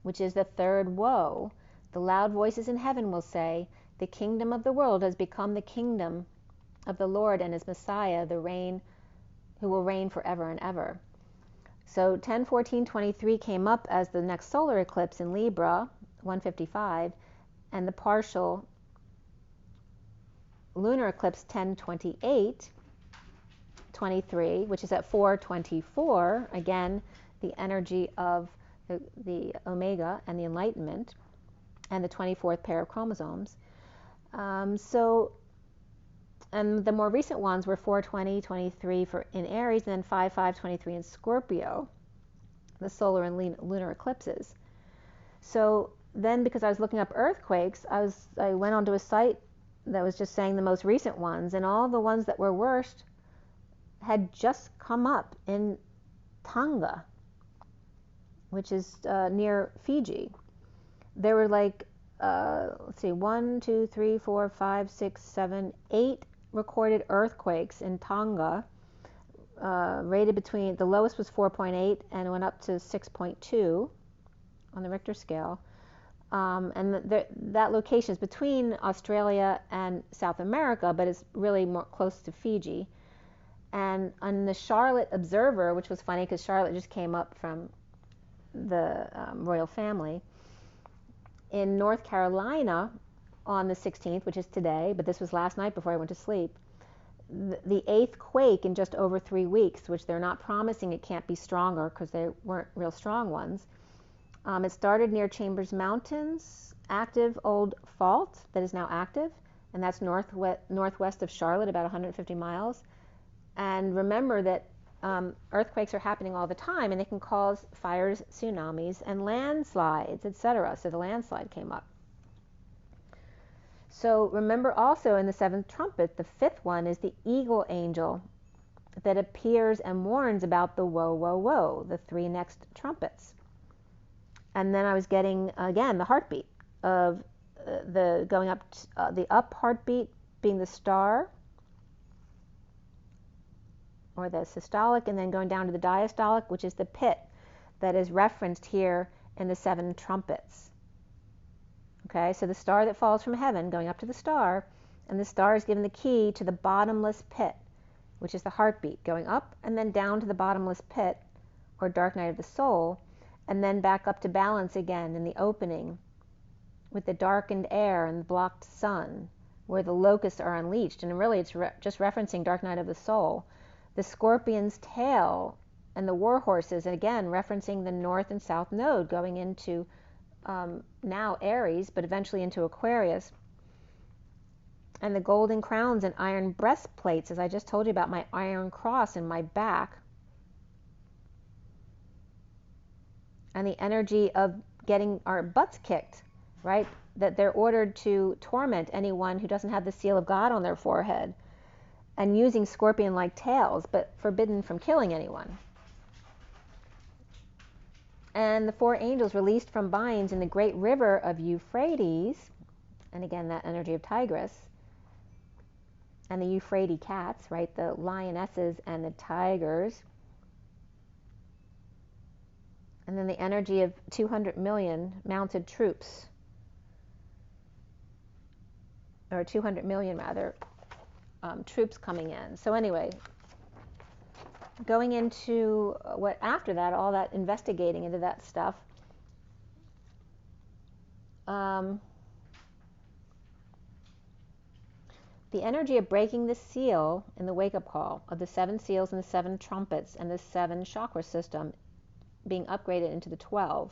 which is the 3rd woe. The loud voices in heaven will say, the kingdom of the world has become the kingdom of the Lord and his Messiah, who will reign forever and ever. So 10/14/23 came up as the next solar eclipse in Libra, 155, and the partial lunar eclipse 10/28/23, which is at 4/24, again, the energy of the Omega and the Enlightenment, and the 24th pair of chromosomes. And the more recent ones were 4/20/23 in Aries, and then 5/5/23 in Scorpio, the solar and lunar eclipses. So then, because I was looking up earthquakes, I went onto a site that was just saying the most recent ones, and all the ones that were worst had just come up in Tonga, which is near Fiji. There were like, let's see, 1, 2, 3, 4, 5, 6, 7, 8 recorded earthquakes in Tonga, rated between, the lowest was 4.8 and went up to 6.2 on the Richter scale. And that location is between Australia and South America, but it's really more close to Fiji. And on the Charlotte Observer, which was funny because Charlotte just came up from the royal family, in North Carolina on the 16th, which is today, but this was last night before I went to sleep, the 8th quake in just over 3 weeks, which they're not promising it can't be stronger because they weren't real strong ones. It started near Chambers Mountains, active old fault that is now active, and that's northwest of Charlotte, about 150 miles. And remember that earthquakes are happening all the time, and they can cause fires, tsunamis, and landslides, etc. So the landslide came up. So remember also in the seventh trumpet, the fifth one is the eagle angel that appears and warns about the woe, woe, woe, the three next trumpets. And then I was getting, again, the heartbeat of the going up, the up heartbeat being the star, or the systolic, and then going down to the diastolic, which is the pit that is referenced here in the seven trumpets. Okay, so the star that falls from heaven, going up to the star, and the star is given the key to the bottomless pit, which is the heartbeat, going up and then down to the bottomless pit, or dark night of the soul, and then back up to balance again in the opening with the darkened air and the blocked sun, where the locusts are unleashed. And really it's just referencing dark night of the soul. The scorpion's tail and the war horses, and again referencing the north and south node going into now Aries, but eventually into Aquarius. And the golden crowns and iron breastplates, as I just told you about my iron cross in my back. And the energy of getting our butts kicked, right? That they're ordered to torment anyone who doesn't have the seal of God on their forehead, and using scorpion-like tails, but forbidden from killing anyone. And the four angels released from binds in the great river of Euphrates, and again that energy of Tigris, and the Euphrates cats, right, the lionesses and the tigers, and then the energy of 200 million mounted troops, or 200 million rather, troops coming in. So anyway, going into what after that, all that investigating into that stuff, the energy of breaking the seal in the wake-up call of the seven seals and the seven trumpets and the seven chakra system being upgraded into the 12,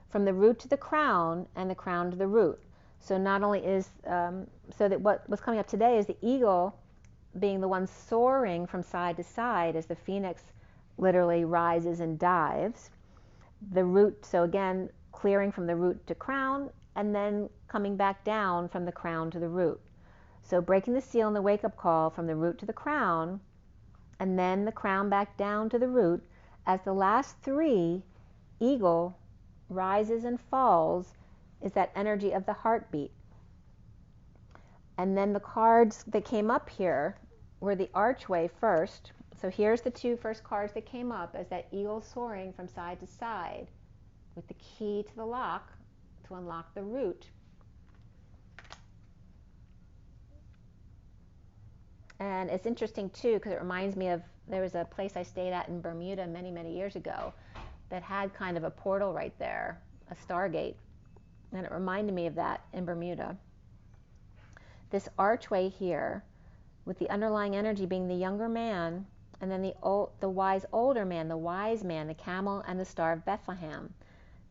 from the root to the crown and the crown to the root. So not only is, so that what was coming up today is the eagle being the one soaring from side to side as the phoenix literally rises and dives. The root, so again, clearing from the root to crown, and then coming back down from the crown to the root. So breaking the seal in the wake-up call from the root to the crown, and then the crown back down to the root, as the last three, eagle, rises and falls, is that energy of the heartbeat. And then the cards that came up here were the archway first. So here's the two first cards that came up as that eagle soaring from side to side with the key to the lock to unlock the root. And it's interesting too, because it reminds me of, there was a place I stayed at in Bermuda many, many years ago that had kind of a portal right there, a stargate. And it reminded me of that in Bermuda. This archway here, with the underlying energy being the younger man, and then the wise older man, the wise man, the camel, and the Star of Bethlehem.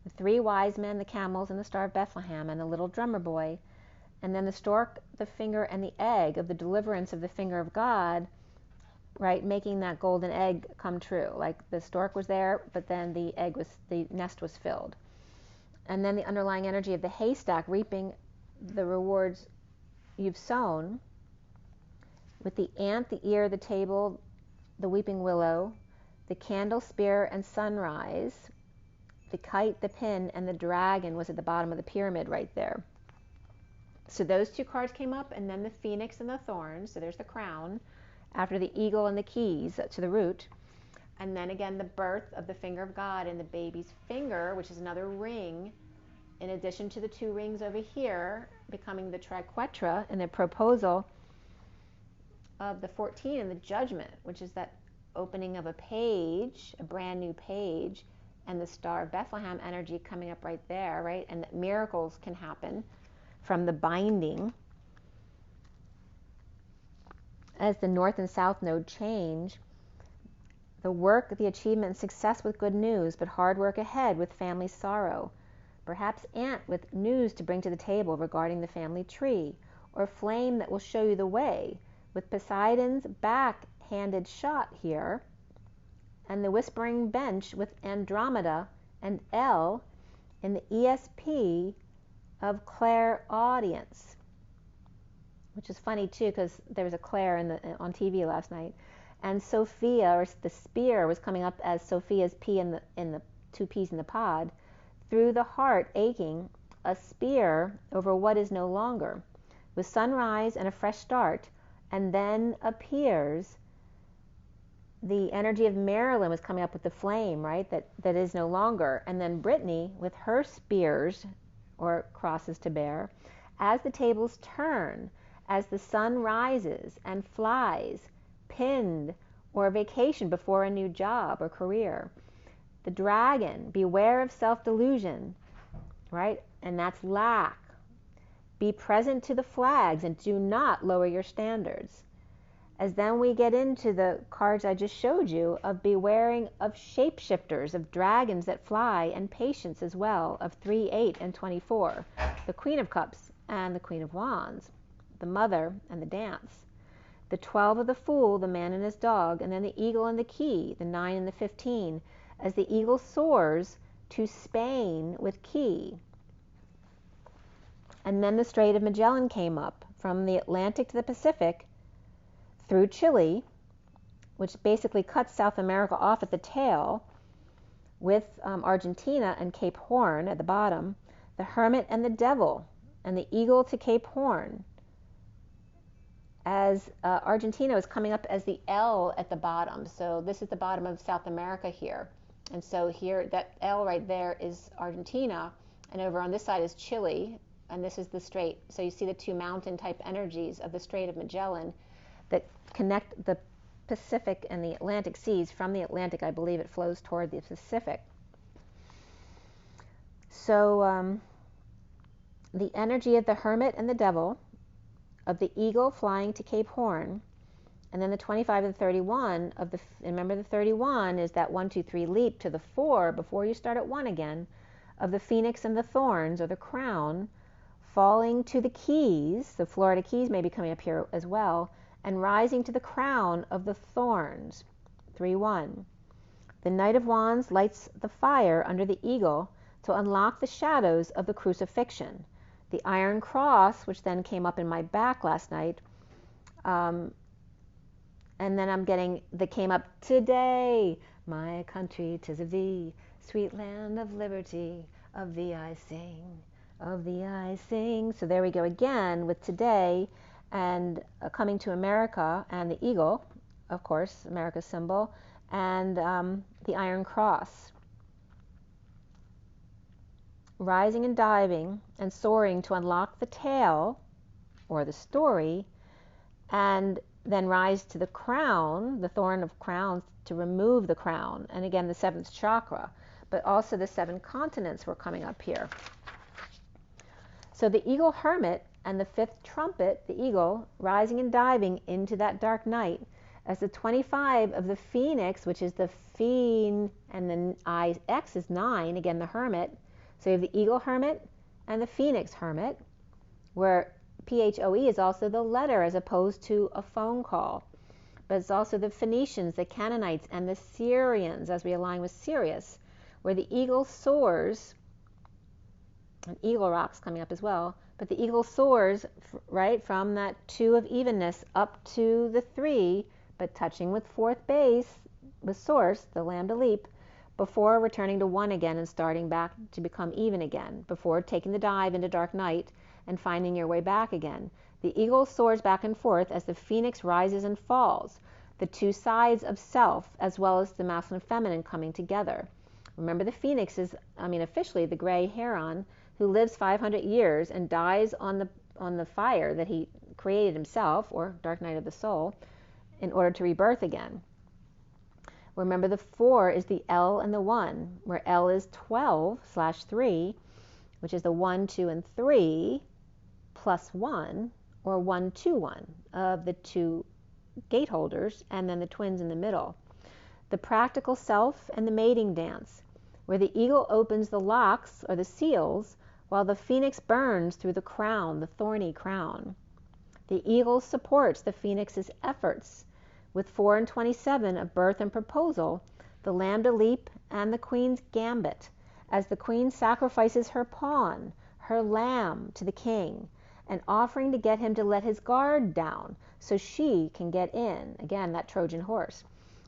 The three wise men, the camels, and the Star of Bethlehem, and the little drummer boy. And then the stork, the finger, and the egg of the deliverance of the finger of God, right, making that golden egg come true. Like the stork was there, but then the nest was filled. And then the underlying energy of the haystack, reaping the rewards you've sown, with the ant, the ear, the table, the weeping willow, the candle, spear, and sunrise, the kite, the pin, and the dragon was at the bottom of the pyramid right there. So those two cards came up, and then the phoenix and the thorns, so there's the crown, after the eagle and the keys to the root. And then again, the birth of the finger of God in the baby's finger, which is another ring, in addition to the two rings over here, becoming the triquetra in the proposal of the 14 and the judgment, which is that opening of a page, a brand new page, and the Star of Bethlehem energy coming up right there, right? And that miracles can happen from the binding as the north and south node change. The work, the achievement, success with good news, but hard work ahead with family sorrow. Perhaps ant with news to bring to the table regarding the family tree, or flame that will show you the way, with Poseidon's back-handed shot here, and the whispering bench with Andromeda and L in the ESP of clairaudience. which is funny too, because there was a Claire on TV last night, and Sophia, or the spear, was coming up as Sophia's pea in the two peas in the pod, through the heart aching, a spear over what is no longer, with sunrise and a fresh start, and then appears the energy of Marilyn was coming up with the flame, right, that is no longer, and then Brittany with her spears or crosses to bear, as the tables turn, as the sun rises and flies, pinned or vacation before a new job or career. The dragon, beware of self-delusion, right, and that's lack. Be present to the flags and do not lower your standards. As then we get into the cards I just showed you of bewaring of shapeshifters, of dragons that fly, and patience as well, of 3, 8, and 24, the Queen of Cups and the Queen of Wands, the Mother and the Dance, the 12 of the Fool, the Man and his dog, and then the Eagle and the Key, the 9 and the 15, as the eagle soars to Spain with Key. And then the Strait of Magellan came up from the Atlantic to the Pacific, through Chile, which basically cuts South America off at the tail, with Argentina and Cape Horn at the bottom, the Hermit and the Devil, and the Eagle to Cape Horn, as Argentina is coming up as the L at the bottom. So this is the bottom of South America here. And so here, that L right there is Argentina, and over on this side is Chile, and this is the Strait. So you see the two mountain type energies of the Strait of Magellan that connect the Pacific and the Atlantic seas. From the Atlantic, I believe it flows toward the Pacific. So the energy of the Hermit and the Devil, of the Eagle flying to Cape Horn, and then the 25 and the 31 of the, remember the 31 is that 1, 2, 3 leap to the 4 before you start at 1 again, of the Phoenix and the Thorns, or the Crown, falling to the Keys, the Florida Keys may be coming up here as well, and rising to the crown of the Thorns, 3, 1. The Knight of Wands lights the fire under the Eagle to unlock the shadows of the crucifixion. The Iron Cross, which then came up in my back last night, and then I'm getting, that came up today, my country, 'tis of thee, sweet land of liberty, of thee I sing, of thee I sing. So there we go again with today, and coming to America, and the eagle, of course, America's symbol, and the Iron Cross. Rising and diving and soaring to unlock the tale, or the story, and then rise to the crown, the thorn of crowns, to remove the crown. And again, the 7th chakra, but also the 7 continents were coming up here. So the eagle hermit and the 5th trumpet, the eagle, rising and diving into that dark night, as the 25 of the phoenix, which is the fiend, and the IX is 9, again the hermit. So you have the eagle hermit and the phoenix hermit, where PHOE is also the letter as opposed to a phone call. But it's also the Phoenicians, the Canaanites, and the Syrians, as we align with Sirius, where the eagle soars, and eagle rock's coming up as well, but the eagle soars, right, from that 2 of evenness up to the 3, but touching with 4th base, with source, the lambda leap, before returning to 1 again and starting back to become even again, before taking the dive into dark night and finding your way back again. The eagle soars back and forth as the phoenix rises and falls, the 2 sides of self, as well as the masculine and feminine coming together. Remember, the phoenix is, officially the gray heron, who lives 500 years and dies on the fire that he created himself, or dark night of the soul, in order to rebirth again. Remember, the 4 is the L and the 1, where L is 12/3, which is the 1, 2, and 3 plus 1, or 1, 2, 1 of the 2 gate holders, and then the twins in the middle. The practical self and the mating dance, where the eagle opens the locks, or the seals, while the phoenix burns through the crown, the thorny crown. The eagle supports the phoenix's efforts with 4 and 27 of birth and proposal, the lambda leap, and the queen's gambit, as the queen sacrifices her pawn, her lamb, to the king, and offering to get him to let his guard down so she can get in. Again, that Trojan horse.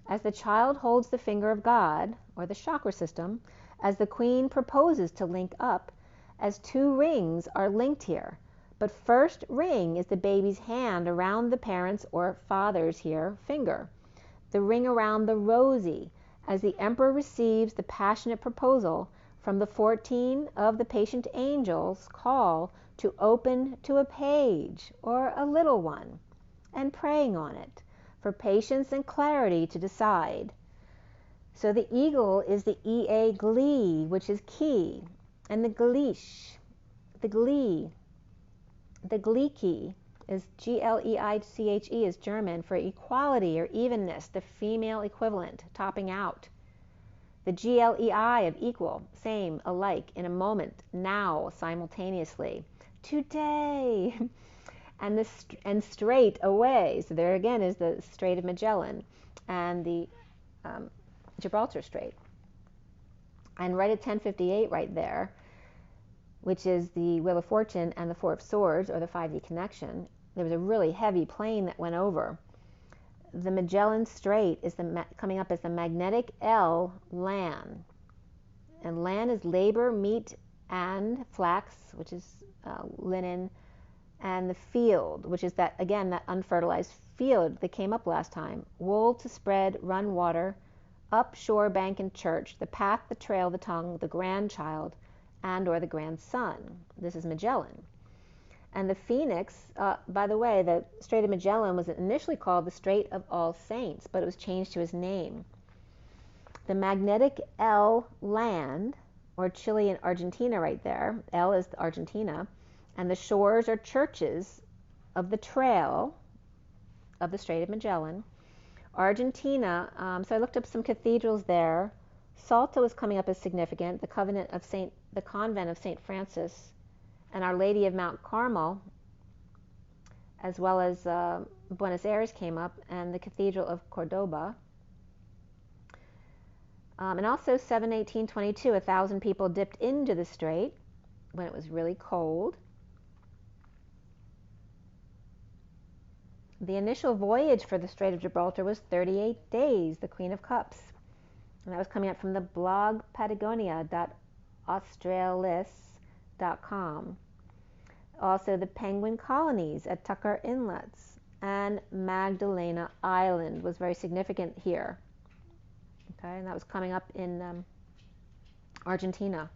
As the child holds the finger of God, or the chakra system, as the queen proposes to link up, as two rings are linked here. But first ring is the baby's hand around the parent's or father's here finger. The ring around the rosy, as the emperor receives the passionate proposal from the 14 of the patient angels call to open to a page or a little one, and praying on it for patience and clarity to decide. So the eagle is the EA glee, which is key, and the gleiche, the glee, the gleeche is Gleiche is German for equality or evenness, the female equivalent, topping out. The GLEI of equal, same, alike, in a moment, now, simultaneously, today, and straight away. So there again is the Strait of Magellan and the Gibraltar Strait. And right at 10:58 right there, which is the Wheel of Fortune and the Four of Swords, or the 5D connection, there was a really heavy plane that went over. The Magellan Strait is coming up as the magnetic L, LAN. And LAN is labor, meat, and flax, which is linen, and the field, which is that, again, that unfertilized field that came up last time. Wool to spread, run water, up shore, bank, and church, the path, the trail, the tongue, the grandchild, and or the grandson. This is Magellan. And the Phoenix, by the way, the Strait of Magellan was initially called the Strait of All Saints, but it was changed to his name. The magnetic L land, or Chile and Argentina right there, L is Argentina, and the shores or churches of the trail of the Strait of Magellan. Argentina, so I looked up some cathedrals there. Salta was coming up as significant, the convent of St. Francis, and Our Lady of Mount Carmel, as well as Buenos Aires came up, and the Cathedral of Cordoba. And also 7/18/22, 1,000 people dipped into the strait when it was really cold. The initial voyage for the Strait of Gibraltar was 38 days, the Queen of Cups. And that was coming up from the blog patagonia.australis.com. Also the penguin colonies at Tucker Inlets, and Magdalena Island was very significant here. Okay, and that was coming up in Argentina.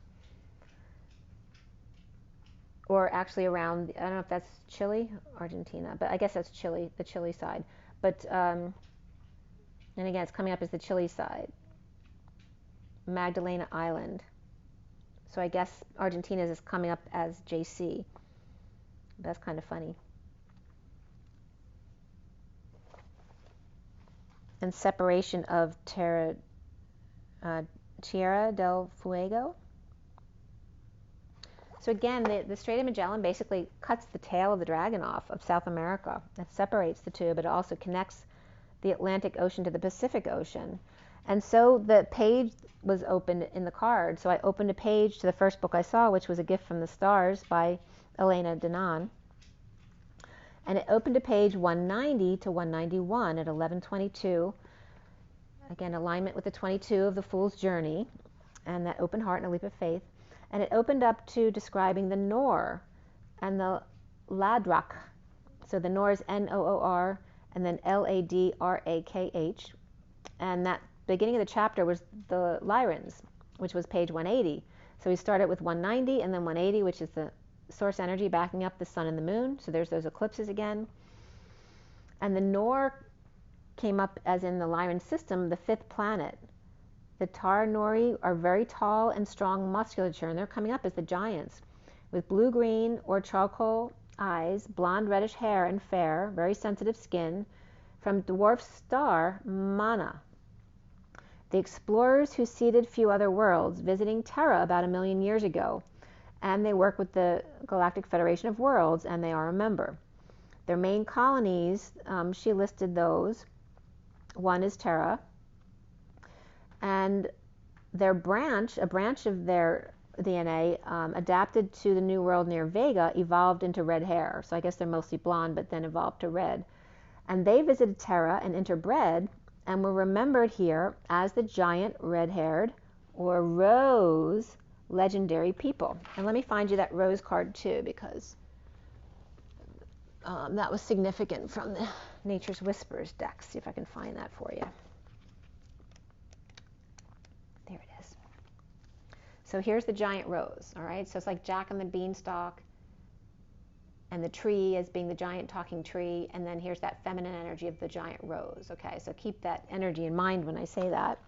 Or actually around, I don't know if that's Chile, Argentina, but I guess that's Chile, the Chile side. But, and again, it's coming up as the Chile side. Magdalena Island. So I guess Argentina is coming up as JC. That's kind of funny. And separation of Tierra del Fuego. So again, the Strait of Magellan basically cuts the tail of the dragon off of South America. It separates the two, but it also connects the Atlantic Ocean to the Pacific Ocean. And so the page was opened in the card. So I opened a page to the first book I saw, which was A Gift from the Stars by Elena Danaan. And it opened to page 190 to 191 at 11:22. Again, alignment with the 22 of the Fool's Journey, and that open heart and a leap of faith. And it opened up to describing the Noor and the Ladrakh. So the Noor is Noor and then Ladrakh. And that beginning of the chapter was the Lyrans, which was page 180. So we started with 190 and then 180, which is the source energy backing up the sun and the moon. So there's those eclipses again. And the Noor came up as in the Lyran system, the fifth planet. The Tar Nori are very tall and strong musculature, and they're coming up as the giants, with blue-green or charcoal eyes, blonde reddish hair, and fair, very sensitive skin, from dwarf star Mana. The explorers who seeded few other worlds, visiting Terra about 1 million years ago, and they work with the Galactic Federation of Worlds, and they are a member. Their main colonies, she listed those. One is Terra. And their branch, a branch of their DNA, adapted to the New World near Vega, evolved into red hair. So I guess they're mostly blonde, but then evolved to red. And they visited Terra and interbred and were remembered here as the giant red-haired or rose legendary people. And let me find you that rose card too, because that was significant from the Nature's Whispers deck. See if I can find that for you. There it is. So here's the giant rose, all right? So it's like Jack and the Beanstalk, and the tree as being the giant talking tree, and then here's that feminine energy of the giant rose, okay? So keep that energy in mind when I say that.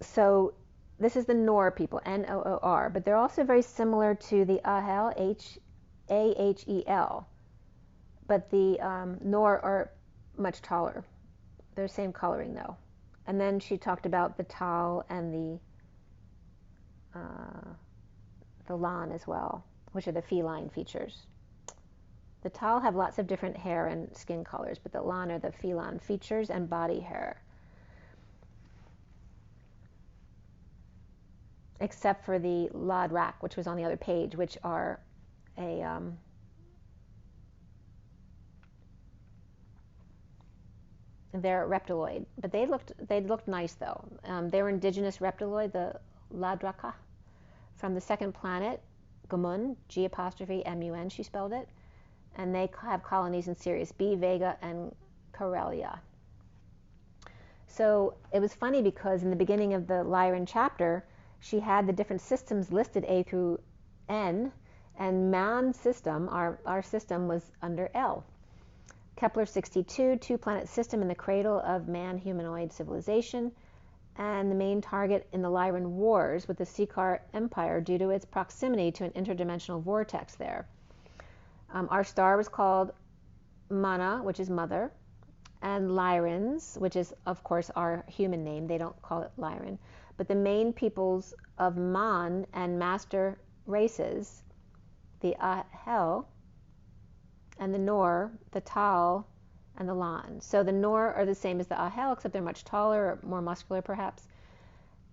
So this is the Noor people, N-O-O-R, but they're also very similar to the Ahel, H-A-H-E-L, but the Noor are much taller. They're the same coloring though. And then she talked about the Tal and the Lan as well, which are the feline features. The Tal have lots of different hair and skin colors, but the Lan are the feline features and body hair. Except for the Ladrak, which was on the other page, which are they're reptiloid, but they looked nice though. They were indigenous reptiloid, the Ladraka, from the second planet, Gamun, G'-M-U-N, she spelled it, and they have colonies in Sirius B, Vega, and Corellia. So it was funny because in the beginning of the Lyran chapter, she had the different systems listed A through N, and Man's system, our system, was under L. Kepler 62, two-planet system in the cradle of man-humanoid civilization, and the main target in the Lyran Wars with the Seekar Empire due to its proximity to an interdimensional vortex there. Our star was called Mana, which is mother, and Lyrans, which is, of course, our human name. They don't call it Lyran. But the main peoples of Man and master races, the Ahel and the Noor, the Tal, and the Lan. So the Noor are the same as the Ahel, except they're much taller, or more muscular perhaps.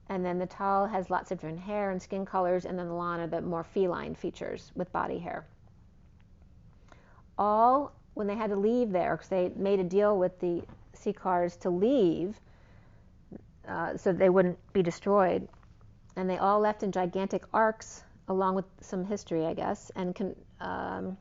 And then the Tal has lots of different hair and skin colors, and then the Lan are the more feline features with body hair. All, when they had to leave there, because they made a deal with the Seekars to leave, so they wouldn't be destroyed, and they all left in gigantic arcs, along with some history, I guess, and